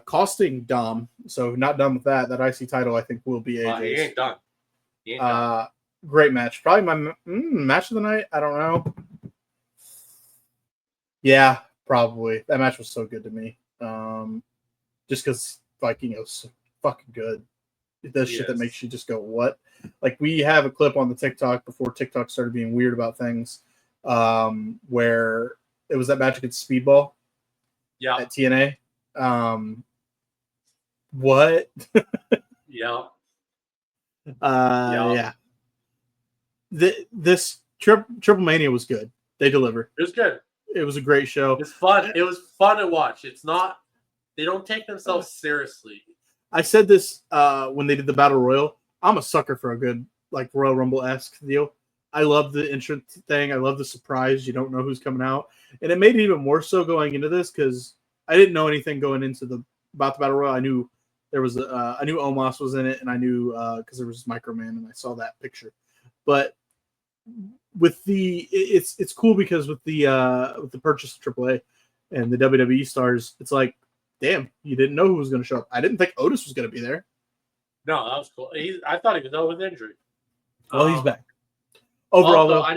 Costing Dom, so not done with that. That IC title, I think, will be AJ's. He ain't done. Great match. Probably my match of the night. I don't know. Yeah, probably. That match was so good to me. Just because Vikingo's so fucking good. It does shit that makes you just go, what? Like, we have a clip on the TikTok before TikTok started being weird about things, where it was that match against Speedball at TNA. What? Yeah. This Triple Mania was good. They delivered. It was good. It was a great show. It's fun. It was fun to watch. It's not. They don't take themselves seriously. I said this when they did the Battle Royal. I'm a sucker for a good Royal Rumble-esque deal. I love the entrance thing. I love the surprise. You don't know who's coming out, and it made it even more so going into this because I didn't know anything going into about the battle royal. I knew there was I knew Omos was in it, and I knew because there was Microman, and I saw that picture. But with it's cool because with the purchase of AAA and the WWE stars, it's like, damn, you didn't know who was going to show up. I didn't think Otis was going to be there. No, that was cool. I thought he was out with injury. Well, he's back. Overall, though, I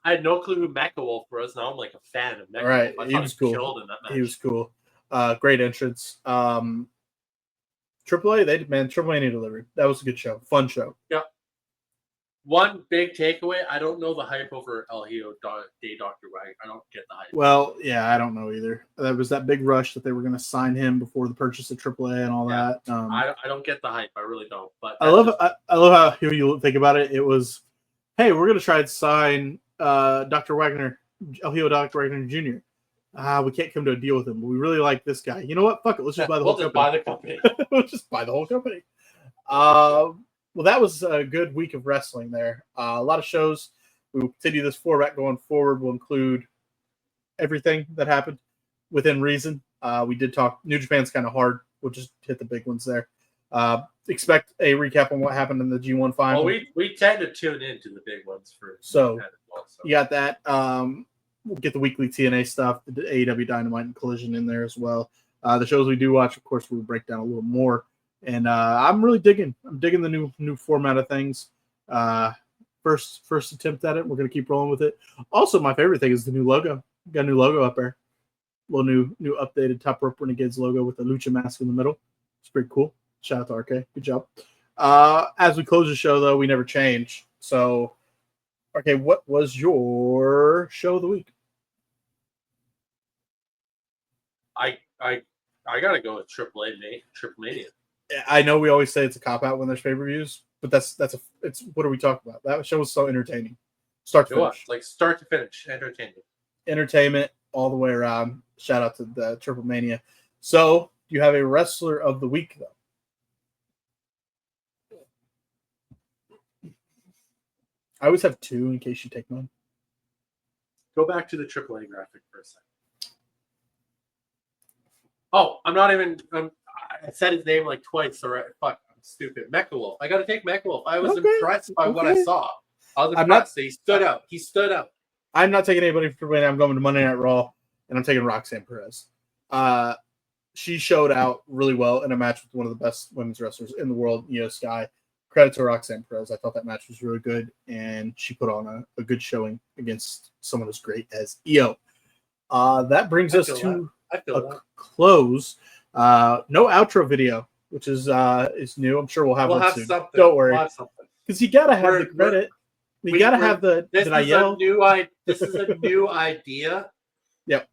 had no clue who Mecha Wolf was. Now I'm like a fan of Mecha right, Wolf. he was cool. Killed in that match. He was cool. Great entrance. AAA, AAA delivered. That was a good show. Fun show. Yeah. One big takeaway, I don't know the hype over El Hijo de Dr. Wag. I don't get the hype. Well, yeah, I don't know either. There was that big rush that they were going to sign him before the purchase of AAA and all that. I don't get the hype. I really don't. But I love how you think about it. It was, hey, we're going to try and sign Dr. Wagner, El Hijo Dr. Wagner Jr. We can't come to a deal with him, but we really like this guy. You know what? Fuck it. Let's just buy the whole company. We'll just buy the whole company. Well, that was a good week of wrestling there. A lot of shows. We will continue this format going forward. We'll include everything that happened within reason. We did talk. New Japan's kind of hard. We'll just hit the big ones there. Expect a recap on what happened in the G1 final. Well, we tend to tune into the big ones for so you got that. We'll get the weekly TNA stuff, the AEW Dynamite and Collision in there as well. The shows we do watch, of course, we'll break down a little more. And I'm really digging the new format of things. First attempt at it. We're gonna keep rolling with it. Also, my favorite thing is the new logo. Got a new logo up there. Little new updated Top Rope Renegades logo with the Lucha mask in the middle. It's pretty cool. Shout out to RK. Good job. As we close the show, though, we never change. So, okay, what was your show of the week? I gotta go with Triple Mania. I know we always say it's a cop out when there's pay-per-views, but it's what are we talking about? That show was so entertaining, start to finish. Like start to finish, entertainment all the way around. Shout out to the Triple Mania. So, do you have a wrestler of the week though? I always have two in case you take mine. Go back to the AAA graphic for a second. Oh, I'm not even. I said his name like twice. All right, fuck, I'm stupid. Mecha Wolf. I got to take Mecha Wolf. I was impressed by what I saw. I was impressed. He stood out. He stood out. I'm not taking anybody for winning. I'm going to Monday Night Raw, and I'm taking Roxanne Perez. She showed out really well in a match with one of the best women's wrestlers in the world, Io Sky. Credit to Roxanne Perez. I thought that match was really good, and she put on a good showing against someone as great as Io. That brings us to a close. No outro video, which is new. I'm sure we'll have one soon. Something. Don't worry, because you gotta have the credit. You gotta have the. This is a new idea. Yep.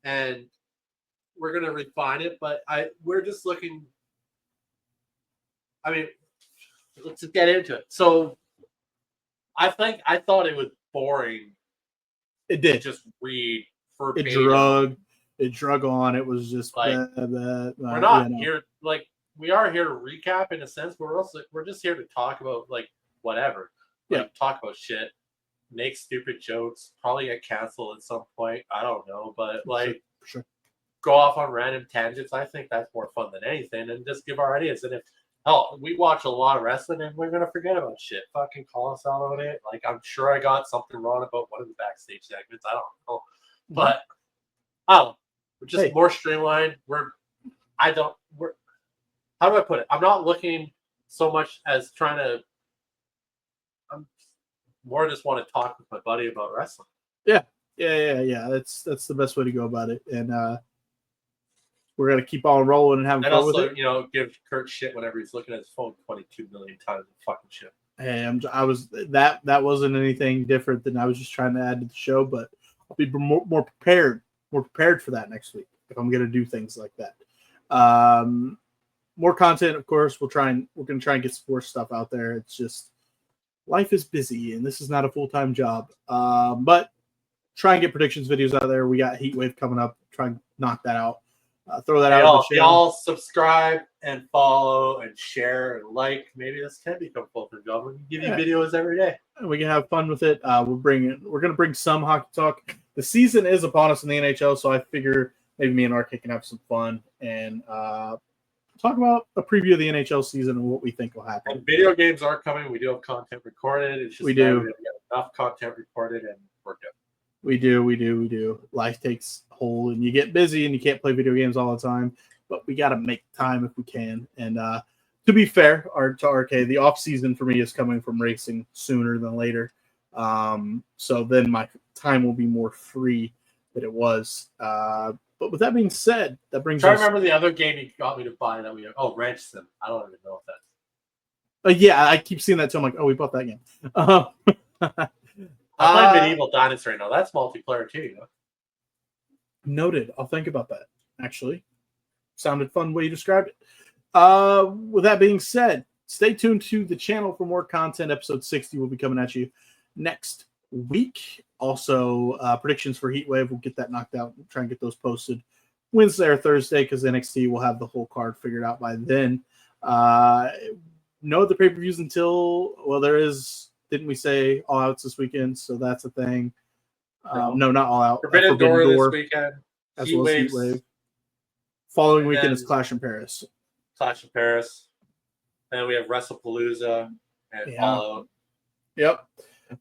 And we're gonna refine it, but we're just looking. I mean, let's just get into it. So, I thought it was boring. It did. Just read verbatim. It drug on. It was just like we're not here. Like we are here to recap in a sense. We're just here to talk about like whatever. Like talk about shit, make stupid jokes, probably get canceled at some point. I don't know, but like sure. Go off on random tangents. I think that's more fun than anything, and just give our ideas. And if we watch a lot of wrestling and we're gonna forget about shit. Fucking call us out on it. Like I'm sure I got something wrong about one of the backstage segments. I don't know, but we're just more streamlined. How do I put it? I'm not looking so much as trying to. I'm more just want to talk with my buddy about wrestling. Yeah. That's the best way to go about it, and we're gonna keep on rolling and having fun with it. Give Kurt shit whenever he's looking at his phone 22 million times and fucking shit. Hey, that wasn't anything different than I was just trying to add to the show, but I'll be more prepared for that next week if I'm gonna do things like that. More content, of course. We're gonna try and get some more stuff out there. It's just life is busy, and this is not a full-time job. But try and get predictions videos out there. We got Heatwave coming up. Try and knock that out. throw that out of the channel. Y'all subscribe and follow and share and like. Maybe this can become full-time job. We can give you videos every day. We can have fun with it. We're going to bring some hockey talk. The season is upon us in the NHL, so I figure maybe me and RK can have some fun and talk about a preview of the NHL season and what we think will happen. And video games are coming. We do have content recorded. It's just we do. We have enough content recorded and we're good. We do. Life takes hold and you get busy and you can't play video games all the time, but we got to make time if we can. And to be fair, to RK, the off season for me is coming from racing sooner than later. So then my time will be more free than it was. But with that being said, that brings us... remember the other game you got me to buy that Ranch Sim. I don't even know if that's... yeah, I keep seeing that too. I'm like, we bought that game. I'm playing Medieval Dynasty right now. That's multiplayer too, Noted. I'll think about that, actually. Sounded fun the way you described it. With that being said, stay tuned to the channel for more content. Episode 60 will be coming at you next week. Also, predictions for Heatwave. We'll get that knocked out and try and get those posted Wednesday or Thursday because NXT will have the whole card figured out by then. No other pay-per-views until, there is... Didn't we say All Out's this weekend? So that's a thing. No, not All Out. Forbidden Door this weekend. As well as Heatwave. Following weekend is Clash in Paris. Clash in Paris. And then we have WrestlePalooza and All Out. Yep.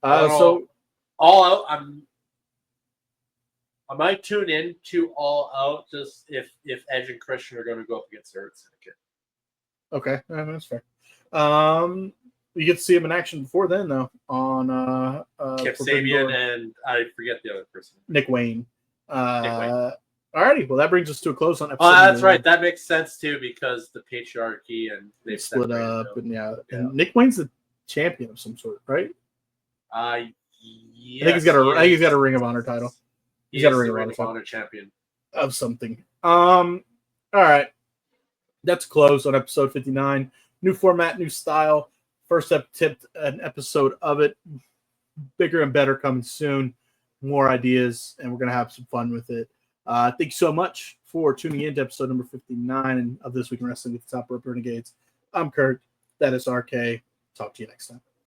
So All Out, I might tune in to All Out just if Edge and Christian are going to go up against Hurt Syndicate. Okay, that's fair. You get to see him in action before then, though, on Kip Sabian and I forget the other person. Nick Wayne. Alrighty, well, that brings us to a close on episode. Oh, that's right. That makes sense too because the patriarchy and they split up, and and Nick Wayne's the champion of some sort, right? Yes, I think he's got a Ring of Honor title. He's got a Ring of Honor champion of something. All right, that's close on episode 59. New format, new style. First tipped an episode of it. Bigger and better coming soon. More ideas, and we're going to have some fun with it. Thank you so much for tuning in to episode number 59 of This Week in Wrestling with the Top Rope Renegades. I'm Kurt. That is RK. Talk to you next time.